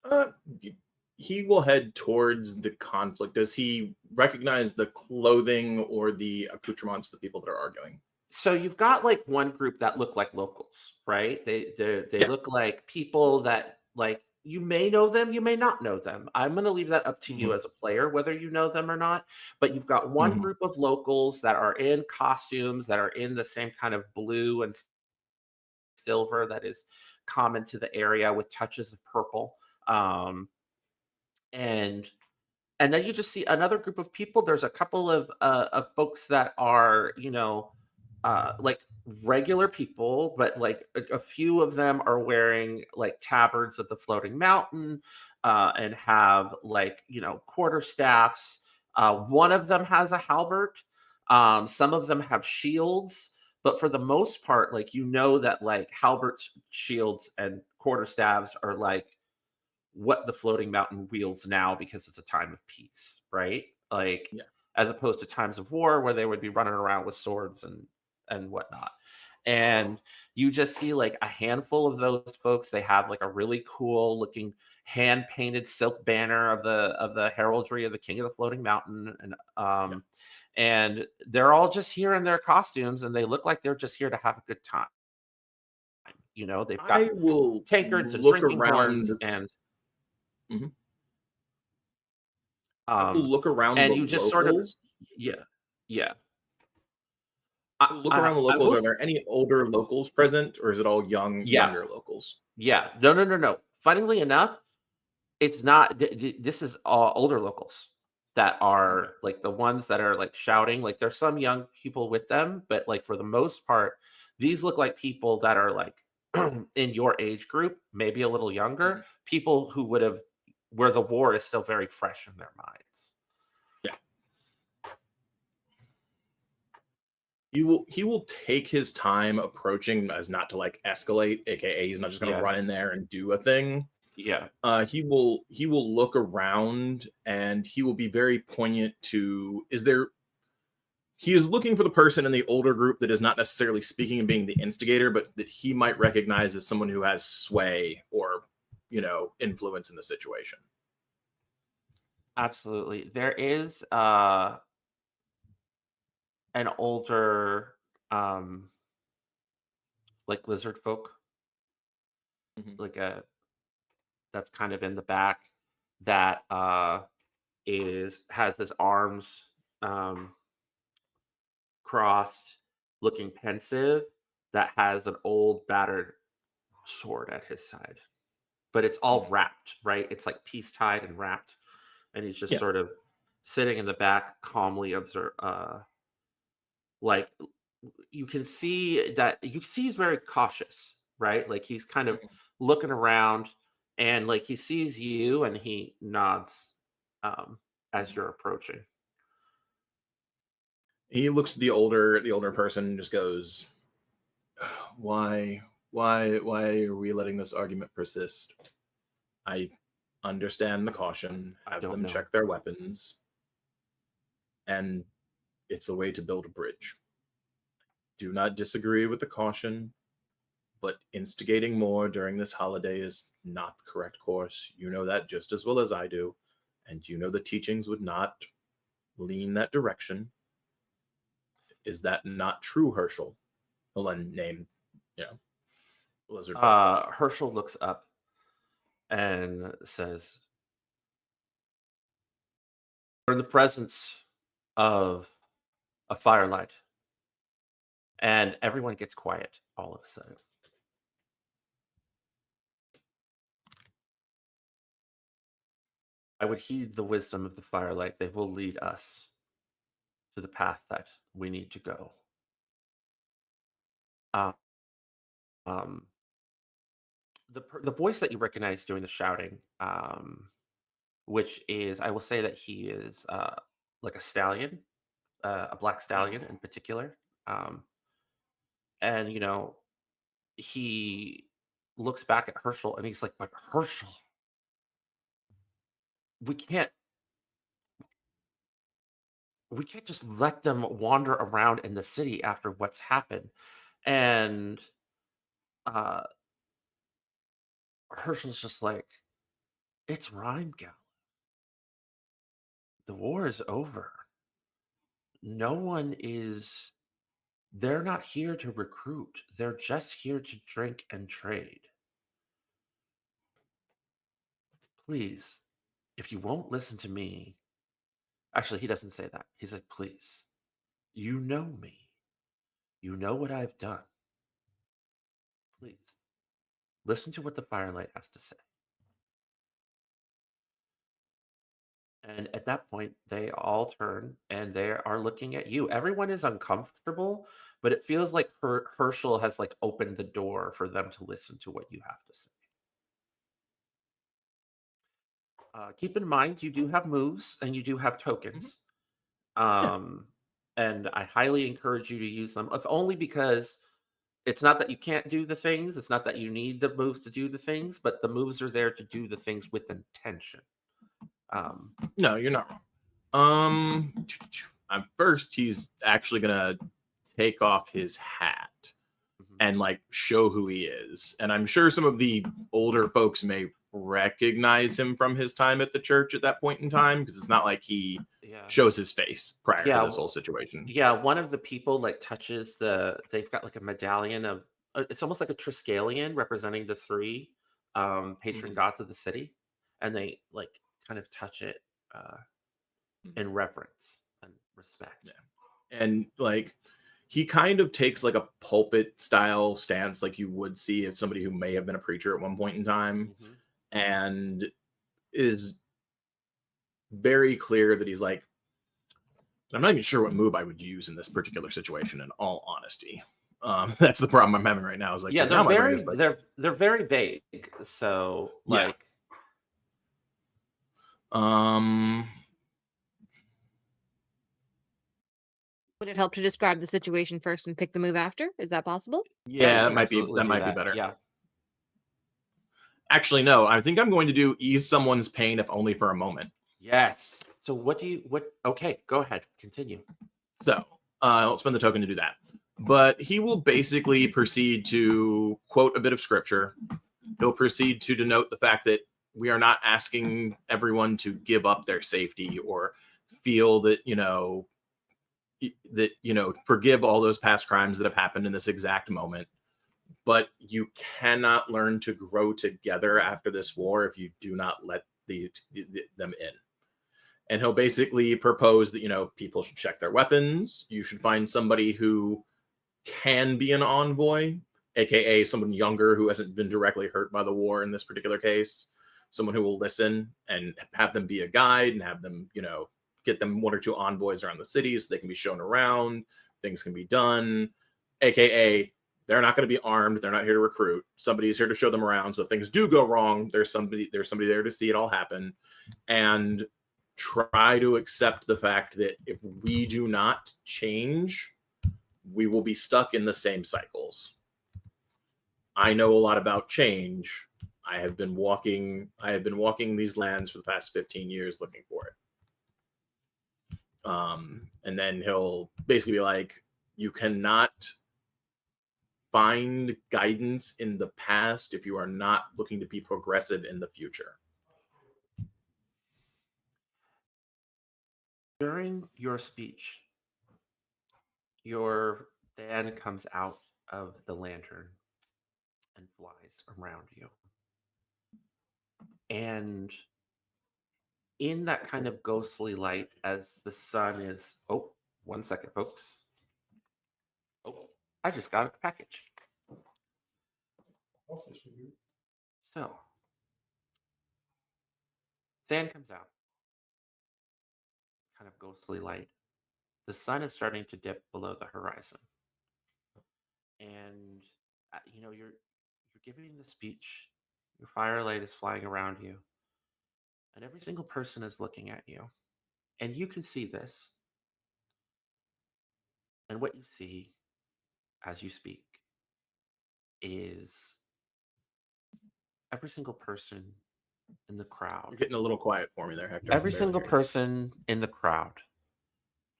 Uh, y- he will head towards the conflict. Does he recognize the clothing or the accoutrements, the people that are arguing? So you've got like one group that look like locals, right? They Yeah. look like people that, like, you may know them, you may not know them. I'm going to leave that up to you Mhm. as a player whether you know them or not. But you've got one Mhm. group of locals that are in costumes that are in the same kind of blue and silver that is common to the area with touches of purple. Um, and and then you just see another group of people. There's a couple of folks that are, like regular people, but like a few of them are wearing like tabards of the floating mountain, and have like, quarter staffs. One of them has a halberd. Some of them have shields, but for the most part, like, that like halberds, shields, and quarter staffs are like what the floating mountain wields now, because it's a time of peace, right? Like, Yeah. as opposed to times of war where they would be running around with swords and whatnot. And you just see like a handful of those folks. They have like a really cool looking hand painted silk banner of the heraldry of the king of the floating mountain, Yeah. and they're all just here in their costumes, and they look like they're just here to have a good time. They've got I will tankards and look drinking around. horns, and Mhm. I will um look around the and you just sort of, locals. yeah, yeah. I will look around the I will locals. Are there any older locals present, or is it all Yeah, younger locals? yeah. No, no, no, no. Funnily enough, it's not. This is all older locals that Okay. are like the ones that are like shouting. Like, there's some young people with them, but like for the most part, these look like people that are like in your age group, maybe a little younger. Mhm. People who would have, where the war is still very fresh in their minds. Yeah. He will take his time approaching as not to like escalate, aka he's not just gonna Yeah, run in there and do a thing. yeah. He will look around and he will be very poignant to, is there, he is looking for the person in the older group that is not necessarily speaking and being the instigator, but that he might recognize as someone who has sway or influence in the situation. Absolutely. There is an older, um like, lizard folk, Mhm. like a that's kind of in the back, that is has his arms um crossed, looking pensive, that has an old battered sword at his side. But it's all wrapped, right? It's like piece tied and wrapped. And he's just Yeah. sort of sitting in the back, calmly like you can see he's very cautious, right? Like he's kind of looking around, and like he sees you and he nods as you're approaching. He looks at the older person and just goes, why are we letting this argument persist? I understand the caution. I Have don't them know. check their weapons. And it's a way to build a bridge. Do not disagree with the caution, but instigating more during this holiday is not the correct course. You know that just as well as I do. And you know the teachings would not lean that direction. Is that not true, Herschel? He'll then name, Lizard. Herschel looks up and says, "We're in the presence of a firelight." And everyone gets quiet all of a sudden. I would heed the wisdom of the firelight. They will lead us to the path that we need to go. Um, um, the voice that you recognize doing the shouting, which is, I will say that he is like a stallion, a black stallion in particular. And, he looks back at Herschel and he's like, "But Herschel, we can't just let them wander around in the city after what's happened." And uh Herschel's just like, "It's Rheimgau. The war is over. No one is They're not here to recruit. They're just here to drink and trade. Please, if you won't listen to me." Actually, he doesn't say that. He's like, "Please, you know me. You know what I've done. Please, listen to what the Firelight has to say." And at that point, they all turn and they are looking at you. Everyone is uncomfortable, but it feels like Herschel has like opened the door for them to listen to what you have to say. Keep in mind, you do have moves and you do have tokens. And I highly encourage you to use them, if only because it's not that you can't do the things, it's not that you need the moves to do the things, but the moves are there to do the things with intention. No, you're not wrong. First, he's actually gonna take off his hat and like show who he is. And I'm sure some of the older folks may recognize him from his time at the church at that point in time, because it's not like he shows his face prior to this whole situation. Yeah, one of the people like touches they've got like a medallion of, it's almost like a Triskelion representing the three patron gods of the city, and they like kind of touch it in reverence and respect. Yeah. And like he kind of takes like a pulpit style stance, like you would see if somebody who may have been a preacher at one point in time, and is very clear that he's like, I'm not even sure what move I would use in this particular situation, in all honesty. That's the problem I'm having right now. Is like, yeah, they're very they're very vague. So like, Would it help to describe the situation first and pick the move after? Is that possible? Yeah, that might be better. Yeah. Actually, no. I think I'm going to do ease someone's pain, if only for a moment. Yes. So okay, go ahead. Continue. So I'll spend the token to do that. But he will basically proceed to quote a bit of scripture. He'll proceed to denote the fact that we are not asking everyone to give up their safety or feel that, forgive all those past crimes that have happened in this exact moment. But you cannot learn to grow together after this war if you do not let them in. And he'll basically propose that, people should check their weapons. You should find somebody who can be an envoy, aka someone younger who hasn't been directly hurt by the war in this particular case. Someone who will listen and have them be a guide and have them, get them one or two envoys around the city so they can be shown around, things can be done, aka they're not going to be armed, they're not here to recruit, somebody's here to show them around, so if things do go wrong, there's somebody there to see it all happen, and try to accept the fact that if we do not change, we will be stuck in the same cycles. I know a lot about change. I have been walking these lands for the past 15 years looking for it. And then he'll basically be like, you cannot find guidance in the past if you are not looking to be progressive in the future. During your speech, your fan comes out of the lantern and flies around you. And in that kind of ghostly light, as the sun is... Oh, 1 second, folks. Oh, I just got a package. So, sand comes out. Kind of ghostly light. The sun is starting to dip below the horizon. And, you're giving the speech. Your firelight is flying around you. And every single person is looking at you. And you can see this. And what you see as you speak is every single person in the crowd. You're getting a little quiet for me there, Hector. Every single person in the crowd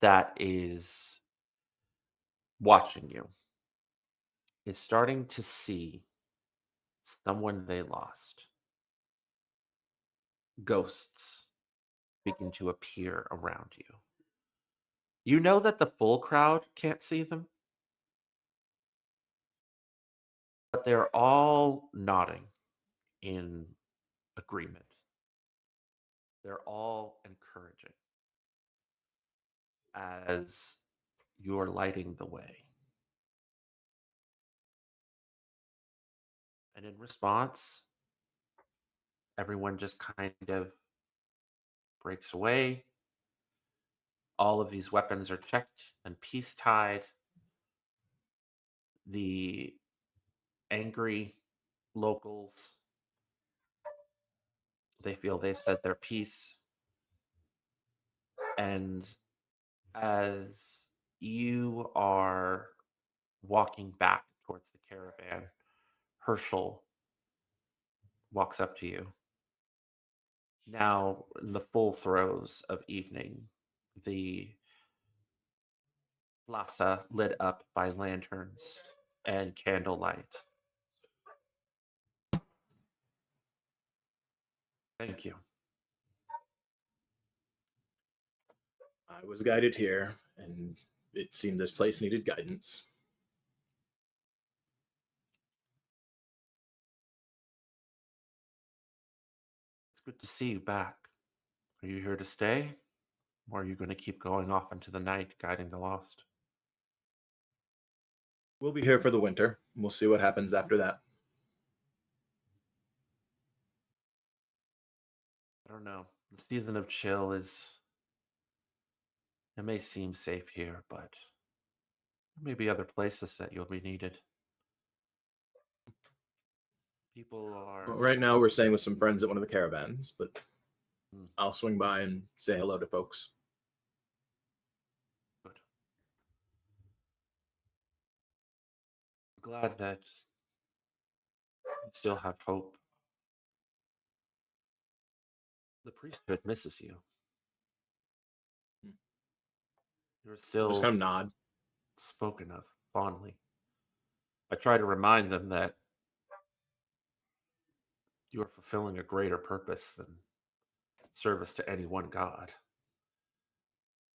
that is watching you is starting to see someone they lost. Ghosts begin to appear around you. You know that the full crowd can't see them, but they're all nodding in agreement. They're all encouraging as you're lighting the way. And in response, everyone just kind of breaks away. All of these weapons are checked and peace tied. The angry locals, they feel they've said their piece. And as you are walking back towards the caravan, Herschel walks up to you. Now, in the full throes of evening, the plaza lit up by lanterns and candlelight. Thank you. I was guided here, and it seemed this place needed guidance. It's good to see you back. Are you here to stay? Or are you going to keep going off into the night guiding the lost? We'll be here for the winter. We'll see what happens after that. I don't know. The season of chill is... It may seem safe here, but there may be other places that you'll be needed. People are... Well, right now, we're staying with some friends at one of the caravans, but Hmm. I'll swing by and say hello to folks. Good. I'm glad that you still have hope. The priesthood misses you. You're Just still kind of nod. spoken of fondly. I try to remind them that you are fulfilling a greater purpose than service to any one god,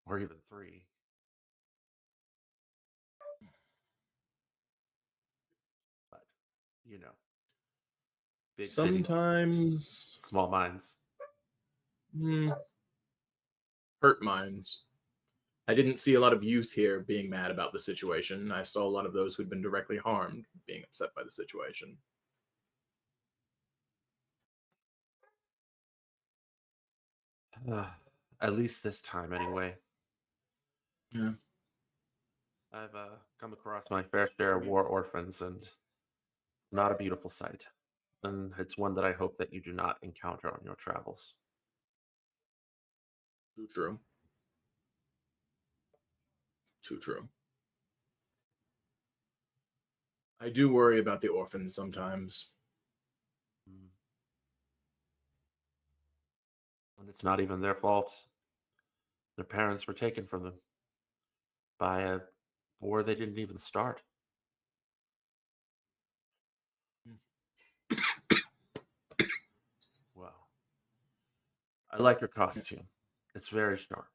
or even three. But, big city, Sometimes small minds. hurt minds. I didn't see a lot of youth here being mad about the situation. I saw a lot of those who'd been directly harmed being upset by the situation. At least this time, anyway. Yeah. I've come across my fair share of war orphans, and not a beautiful sight. And it's one that I hope that you do not encounter on your travels. Too true. Too true. I do worry about the orphans sometimes. And it's not even their fault. Their parents were taken from them by a war they didn't even start. Well, I like your costume. It's very sharp.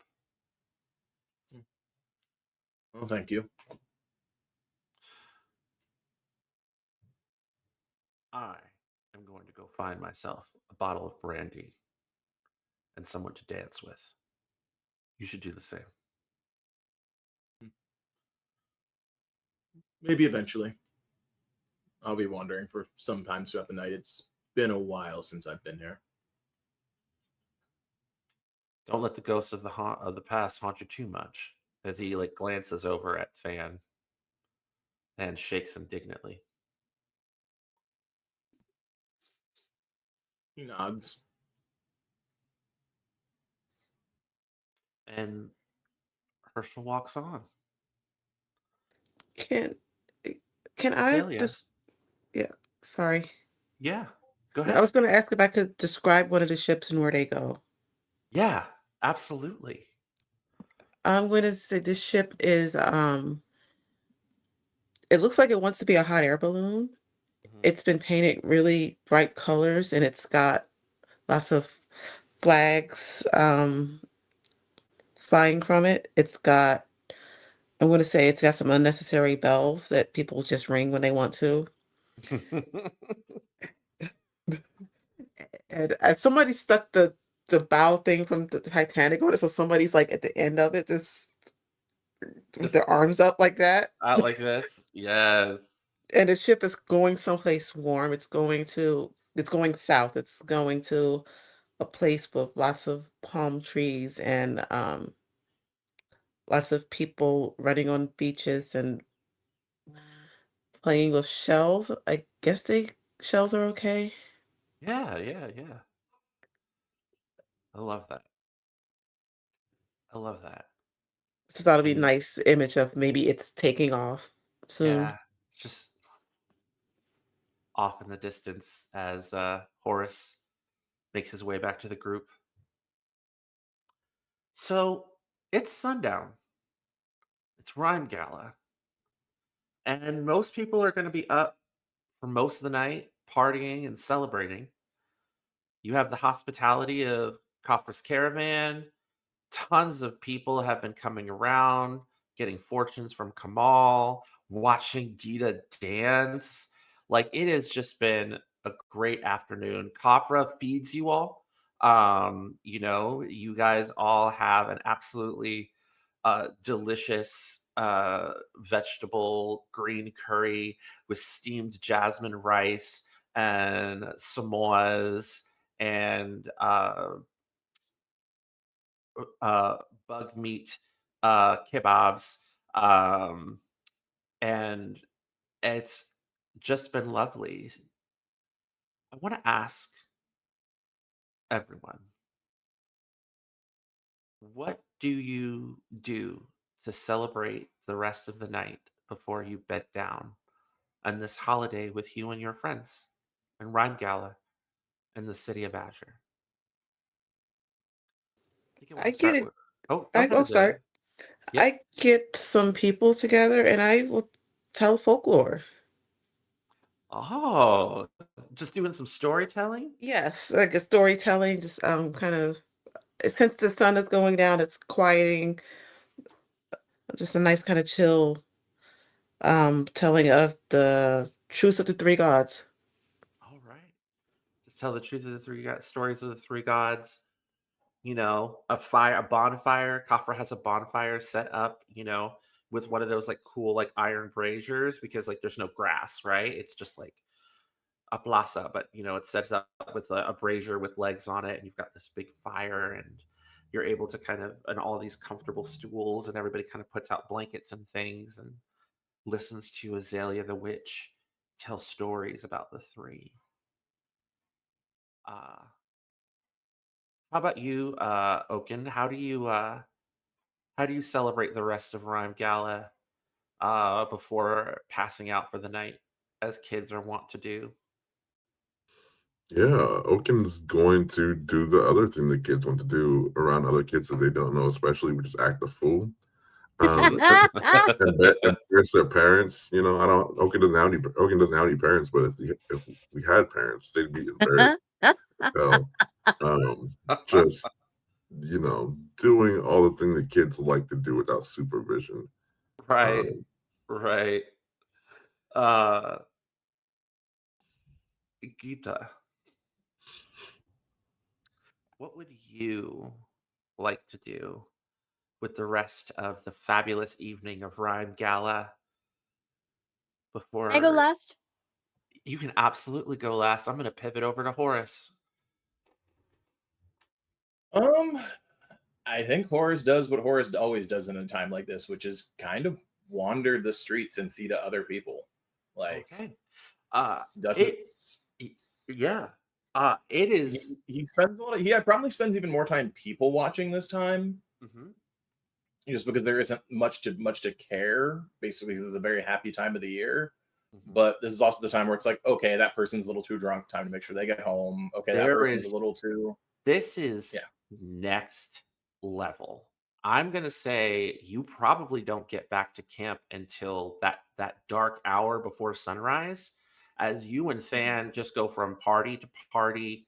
Well, thank you. I am going to go find myself a bottle of brandy and someone to dance with. You should do the same. Maybe eventually. I'll be wandering for some time throughout the night. It's been a while since I've been here. Don't let the ghosts of the past haunt you too much. As he glances over at Fan and shakes indignantly. He nods. And Herschel walks on. Can I Azalea. just sorry. Yeah, go I ahead. was going to ask if I could describe one of the ships and where they go. Yeah, absolutely. I'm going to say this ship is it looks like it wants to be a hot air balloon. It's been painted really bright colors and it's got lots of flags flying from it. I'm going to say it's got some unnecessary bells that people just ring when they want to. And somebody stuck the bow thing from the Titanic on it, so somebody's at the end of it, just with their arms up like that. Out like this. Yeah. And the ship is going someplace warm. It's going south. It's going to a place with lots of palm trees and lots of people running on beaches and playing with shells. I guess shells are okay. Yeah, yeah, yeah. I love that. I love that. So that'll be a And nice image of maybe it's taking off soon. yeah, just off in the distance as Horus makes his way back to the group. So it's sundown. It's Rhyme Gala. And most people are going to be up for most of the night, partying and celebrating. You have the hospitality of Khafre's Caravan. Tons of people have been coming around, getting fortunes from Kamal, watching Geeta dance. It has just been a great afternoon. Khafre feeds you all. You guys all have an absolutely delicious vegetable green curry with steamed jasmine rice and samoas and bug meat kebabs, and it's just been lovely. I want to ask everyone, what do you do to celebrate the rest of the night before you bed down on this holiday with you and your friends and Rhyme Gala in the city of Azure? I think I want I to get start it. with. Oh, go ahead, I'll Azalea. start. Yep. I get some people together and I will tell folklore. Oh, just doing some storytelling? Yes, like a storytelling, just kind of since the sun is going down, it's quieting, just a nice kind of chill telling of the truth of the three gods. All right. Just tell the truth of the three gods, stories of the three gods. a bonfire. Kafra has a bonfire set up, with one of those like cool like iron braziers because like there's no grass, right? It's just like a plaza, but it's set up with a brazier with legs on it, and you've got this big fire, and you're able to and all these comfortable stools, and everybody kind of puts out blankets and things and listens to Azalea the witch tell stories about the three. Uh, how about you, Oken? How do you celebrate the rest of Rhyme Gala before passing out for the night, as kids are wont to do? Yeah, Oken's going to do the other thing that kids want to do around other kids that they don't know, especially which is act a fool. Embarrass their parents. I don't. Oken doesn't have any parents, but if we had parents, they'd be embarrassed. So, just doing all the things that kids like to do without supervision. Right, right. Uh, Geeta, what would you like to do with the rest of the fabulous evening of Rhyme Gala I go before last. you can absolutely go last? I'm going to pivot over to Horus. I think Horus does what Horus always does in a time like this, which is kind of wander the streets and see to other people. Like, Okay. doesn't It, yeah. It is. he spends a lot of, he probably spends even more time people watching this time, Mhm. just because there isn't much to care. Basically, it's a very happy time of the year. Mhm. But this is also the time where it's like, okay, that person's a little too drunk. Time to make sure they get home. Okay, that There person's is. a little too. This is Yeah. next level. I'm gonna say you probably don't get back to camp until that dark hour before sunrise, as you and Than just go from party to party,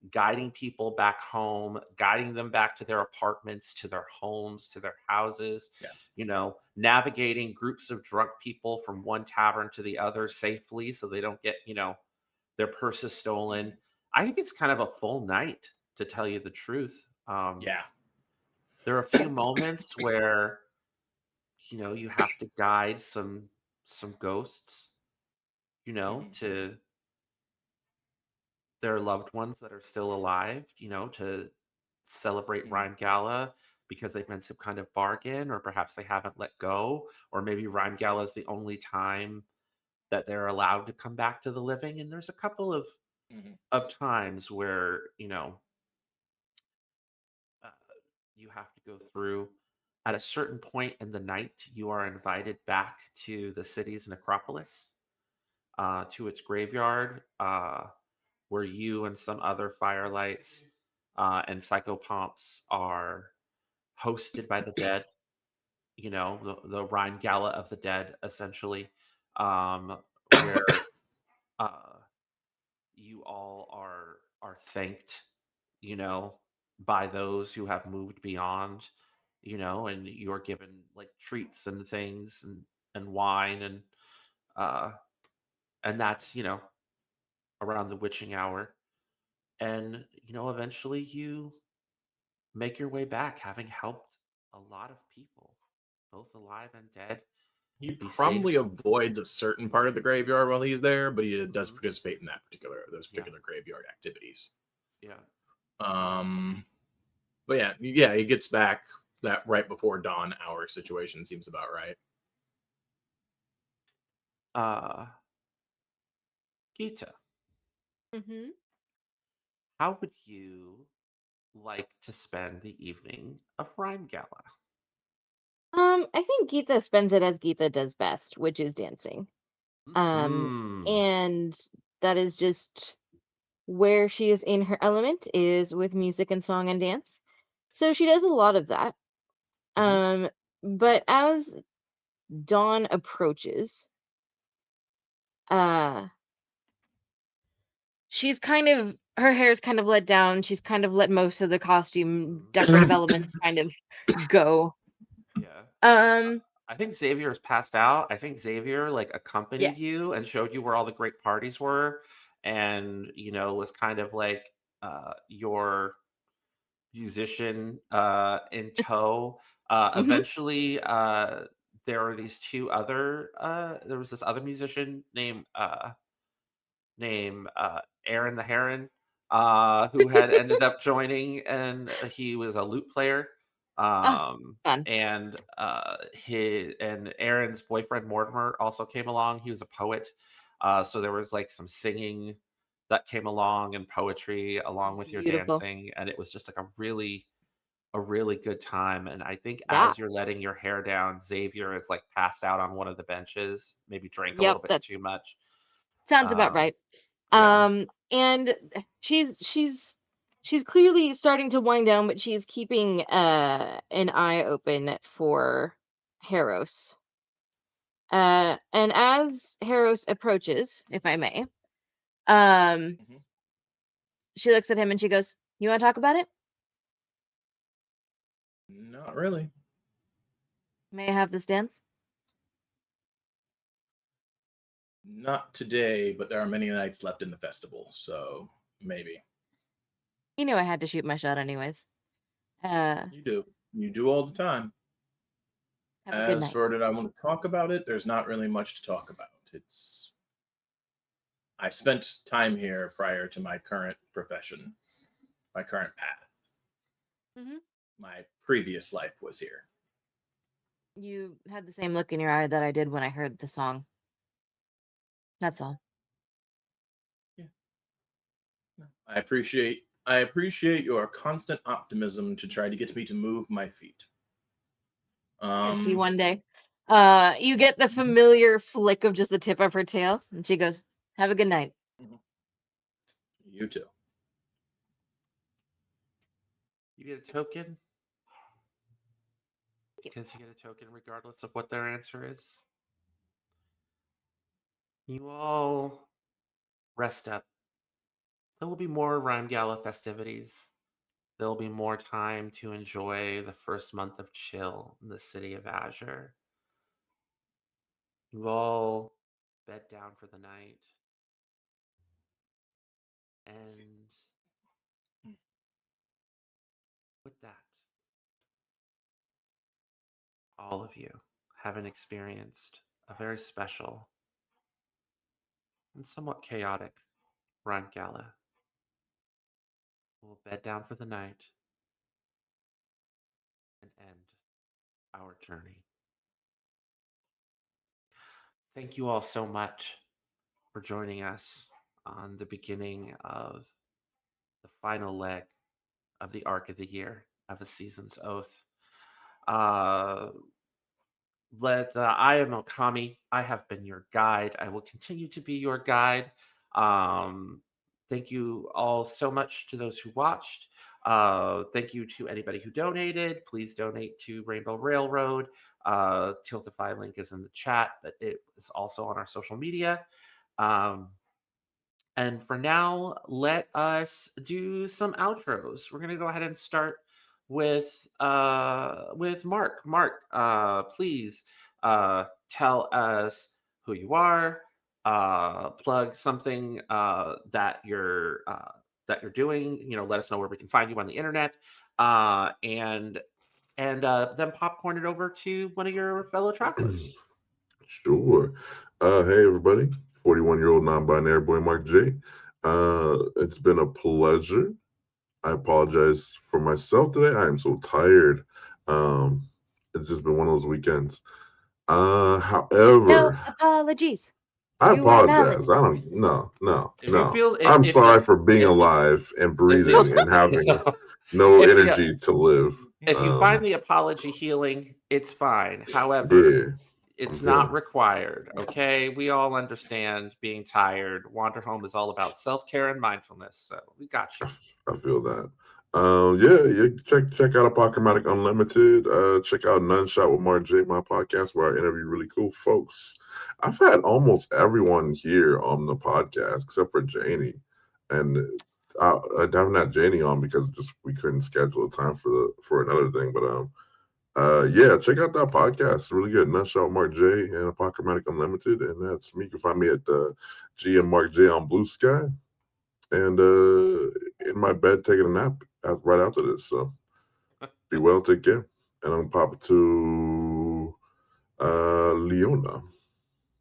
guiding people back home, guiding them back to their apartments, to their homes, to their houses. Yeah. Navigating groups of drunk people from one tavern to the other safely, so they don't get their purses stolen. I think it's kind of a full night, to tell you the truth. Yeah. There are a few moments where you have to guide some ghosts, to their loved ones that are still alive, to celebrate Rhyme Gala because they've been some kind of bargain, or perhaps they haven't let go, or maybe Rhyme Gala is the only time that they're allowed to come back to the living. And there's a couple of times where uh, you have to go through. At a certain point in the night, you are invited back to the city's necropolis, to its graveyard, where you and some other firelights and psychopomps are hosted by the dead. The Rhyme Gala of the dead, essentially, where uh, you all are thanked, you know, by those who have moved beyond, and you're given like treats and things and wine uh and that's, around the witching hour. And eventually you make your way back, having helped a lot of people, both alive and dead, He be probably safe. avoids a certain part of the graveyard while he's there, but he does Mhm. participate in those Yeah. particular graveyard activities. Yeah. But yeah, he gets back that right before dawn hour situation seems about right. uh Geeta, Hmm. how would you like to spend the evening of Rhyme Gala? I think Geeta spends it as Geeta does best, which is dancing. Um, Hmm. and that is just where she is in her element is with music and song and dance. So she does a lot of that. Mhm. Um, but as dawn approaches, uh, she's kind of her hair's kind of let down. She's kind of let most of the costume decorative elements kind of go. Yeah. Um, I think Xavier's passed out. I think Xavier like yeah. accompanied you and showed you where all the great parties were, and was kind of like your musician in tow. Mhm. Eventually, there were these two other. There was this other musician named Aaron the Heron, who had ended up joining, and he was a lute player. Oh, fun. And Aaron's boyfriend Mortimer also came along. He was a poet, so there was like some singing that came along and poetry along with your Beautiful. dancing, and it was just like a really good time. And I think Yeah. as you're letting your hair down, Xavier is like passed out on one of the benches, maybe drank a Yep, little bit that too much. sounds about Um, right. yeah. And she's clearly starting to wind down, but she's keeping an eye open for Haros. And as Haros approaches, if I may, um, Mhm. she looks at him and she goes, "You want to talk about it? Not really. May I have this dance?" Not today, but there are many nights left in the festival, so maybe. You knew I had to shoot my shot anyways. Uh, You do. You do all the time. have a good As night. for did I want to talk about it, there's not really much to talk about. It's I spent time here prior to my current profession, my current path. Hmm. My previous life was here. You had the same look in your eye that I did when I heard the song. That's all. Yeah. No. I appreciate your constant optimism to try to get me to move my feet. I'll get to you Um one day. You get the familiar flick of just the tip of her tail, and she goes, "Have a good night." mhm. You too. You get a token because you get a token regardless of what their answer is. You all rest up. There will be more Rhyme Gala festivities. There will be more time to enjoy the first month of chill in the city of Azure. You all bed down for the night. And with that, all of you having experienced a very special and somewhat chaotic Rhyme Gala, will bed down for the night and end our journey. Thank you all so much for joining us on the beginning of the final leg of the arc of the year of A Season's Oath. Uh, I am Okami. I have been your guide. I will continue to be your guide. Um, thank you all so much to those who watched. Thank you to anybody who donated. Please donate to Rainbow Railroad. Tiltify link is in the chat, but it is also on our social media. Um, and for now, let us do some outros. We're gonna go ahead and start with Mark. Mark, please tell us who you are. Plug something that you're doing. You know, let us know where we can find you on the internet. And then popcorn it over to one of your fellow travelers. Sure. Hey, everybody. 41-year-old non-binary boy Mark J. It's been a pleasure. I apologize for myself today. I am so tired. It's just been one of those weekends. No However, apologies. I You are valid. apologize. I don't. No, no, If you no. feel I'm if you sorry for being if you alive and if you breathing and having no if you energy to live. if you find the apology healing, it's fine. However, Yeah, I'm it's not feeling. required. Okay, we all understand being tired. Wanderhome is all about self-care and mindfulness, so we got you. I feel that. Yeah. Check out Apocalyptic Unlimited. Check out None Shot with Mark J, my podcast where I interview really cool folks. I've had almost everyone here on the podcast except for Janie, and I haven't had Janie on because just we couldn't schedule a time for another thing. But yeah, check out that podcast. It's really good. None Shot with Mark J and Apocalyptic Unlimited, and that's me. You can find me at G and Mark J on Blue Sky. And in my bed taking a nap right after this. So be well, take care, and I'm popping to Leona.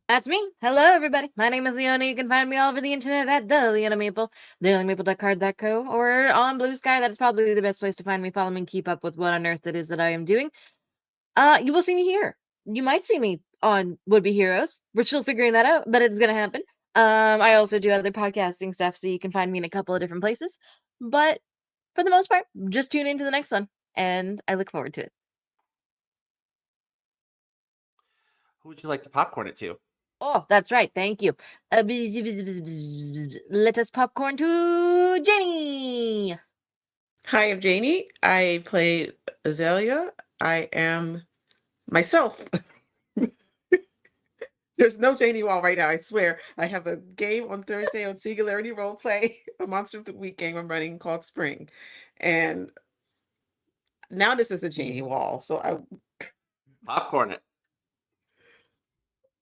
That's me. Hello, everybody. My name is Leona. You can find me all over the internet at the Leona Maple, theleonamaple.card.co, or on Blue Sky. That's probably the best place to find me. Follow me and keep up with what on earth it is that I am doing. You will see me here. You might see me on Would Be Heroes. We're still figuring that out, but it's gonna happen. I also do other podcasting stuff, so you can find me in a couple of different places. But for the most part, just tune into the next one, and I look forward to it. Who would you like to popcorn it to? Oh, that's right. Thank you. Let us popcorn to Janie. Hi, I'm Janie. I play Azalea. I am myself. There's no Janie Wall right now, I swear. I have a game on Thursday on Singularity Roleplay, a Monster of the Week game I'm running called Spring. And now this is a Janie Wall. So Popcorn it.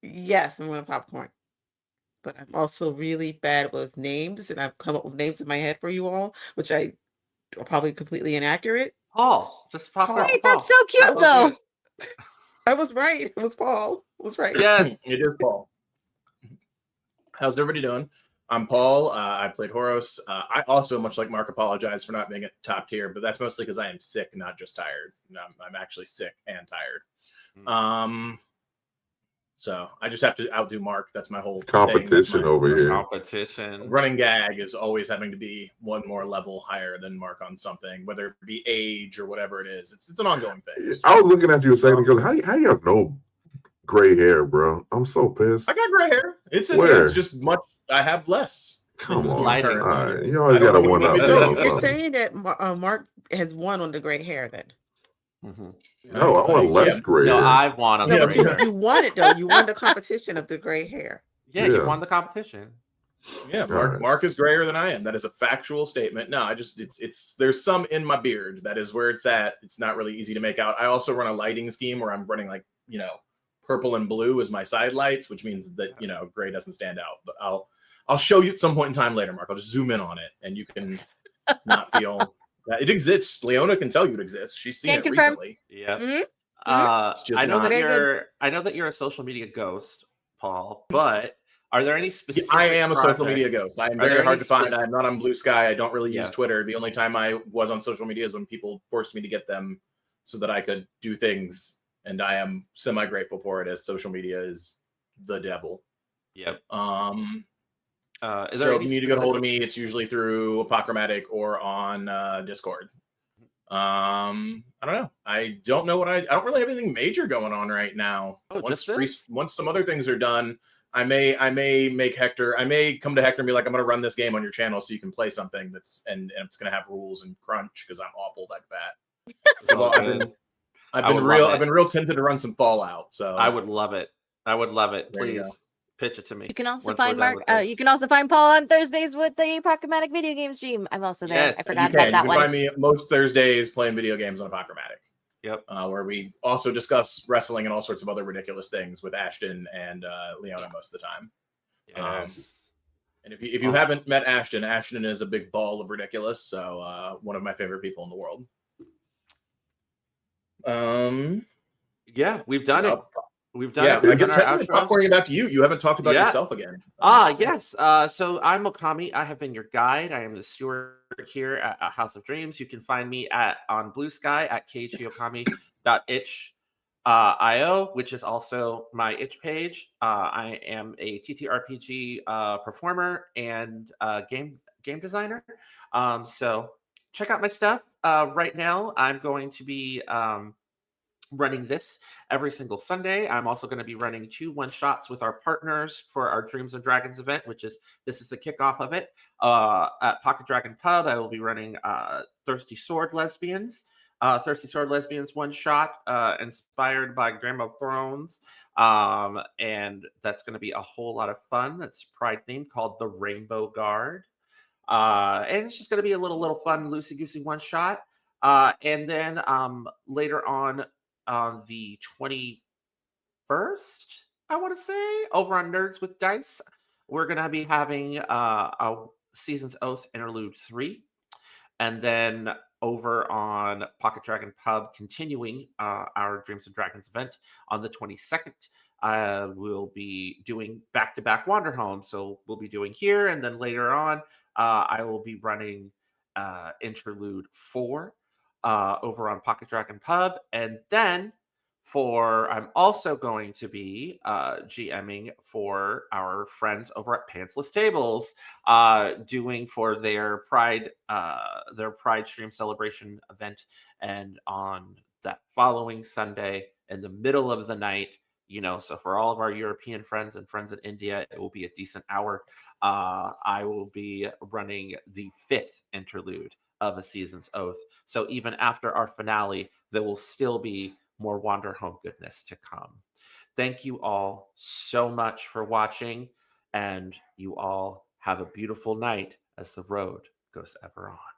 yes, I'm going to popcorn. But I'm also really bad with names, and I've come up with names in my head for you all, which are probably completely inaccurate. Paul. Just popcorn Paul. for Wait, Paul. that's so cute, I was though. good. I was right. It was Paul. I was right. Yes. It is Paul. How's everybody doing? I'm Paul. I played Horus. I also, much like Mark, apologize for not being at top tier, but that's mostly because I am sick, not just tired. I'm actually sick and tired. So I just have to outdo Mark. That's my whole Competition over here. Competition. Running gag is always having to be one more level higher than Mark on something, whether it be age or whatever it is. It's an ongoing thing. I was looking at you a second ago. How you have no gray hair, bro? I'm so pissed. I got gray hair. It's just much. I have less. Come on. Lighting. All right. You always got to one up. You're saying that Mark has won on the gray hair then? Mm-hmm. No, I want less gray No, hair. I've won on the gray hair. You won it though. You won the competition of the gray hair. Yeah, you won the competition. Yeah, Mark is grayer than I am. That is a factual statement. No, it's there's some in my beard. That is where it's at. It's not really easy to make out. I also run a lighting scheme where I'm running purple and blue as my side lights, which means that gray doesn't stand out. But I'll show you at some point in time later, Mark. I'll just zoom in on it and you can not feel that it exists. Leona can tell you it exists. She's seen it recently. Yeah. Mm-hmm. I know that you're a social media ghost, Paul, but are there any specific I am a social media ghost. I am very hard to find. I'm not on Blue Sky. I don't really use Twitter. The only time I was on social media is when people forced me to get them so that I could do things. And I am semi-grateful for it, as social media is the devil. Yep. So if you need to get a hold of me, it's usually through Apochromatic or on Discord. I don't know. I don't know I don't really have anything major going on right now. Once some other things are done, I may make Hector. I may come to Hector and be like, I'm going to run this game on your channel so you can play something and it's going to have rules and crunch because I'm awful like that. I've been real tempted to run some Fallout. So I would love it. Please pitch it to me. You can also find Mark. You can also find Paul on Thursdays with the Apochromatic video game stream. I'm also there. I forgot about that one. You can find me most Thursdays playing video games on Apochromatic. Yep. Where we also discuss wrestling and all sorts of other ridiculous things with Ashton and Leona most of the time. Yes. And if you haven't met Ashton is a big ball of ridiculous. So one of my favorite people in the world. Yeah, we've done it. We've done it. I guess popcorning back to you. You haven't talked about yourself again. Yes. So I'm Okami. I have been your guide. I am the steward here at House of Dreams. You can find me on Blue Sky at khokami.itch.io, which is also my itch page. I am a TTRPG performer and game designer. So check out my stuff. Right now, I'm going to be running this every single Sunday. I'm also going to be running 2 one-shots with our partners for our Dreams and Dragons event, this is the kickoff of it. At Pocket Dragon Pub, I will be running Thirsty Sword Lesbians. One shot inspired by Game of Thrones. And that's going to be a whole lot of fun. That's Pride themed, called the Rainbow Guard. And it's just going to be a little fun, loosey-goosey one shot. And then later on the 21st, I want to say, over on Nerds with Dice, we're going to be having a Season's Oath Interlude 3. And then over on Pocket Dragon Pub, continuing our Dreams and Dragons event on the 22nd. We'll be doing back-to-back Wanderhome. So we'll be doing here, and then later on, I will be running Interlude 4 over on Pocket Dragon Pub. And then I'm also going to be GMing for our friends over at Pantsless Tables, doing for their Pride Stream Celebration event. And on that following Sunday, in the middle of the night, so for all of our European friends and friends in India, it will be a decent hour. I will be running the 5th interlude of A Season's Oath. So even after our finale, there will still be more Wanderhome goodness to come. Thank you all so much for watching, and you all have a beautiful night as the road goes ever on.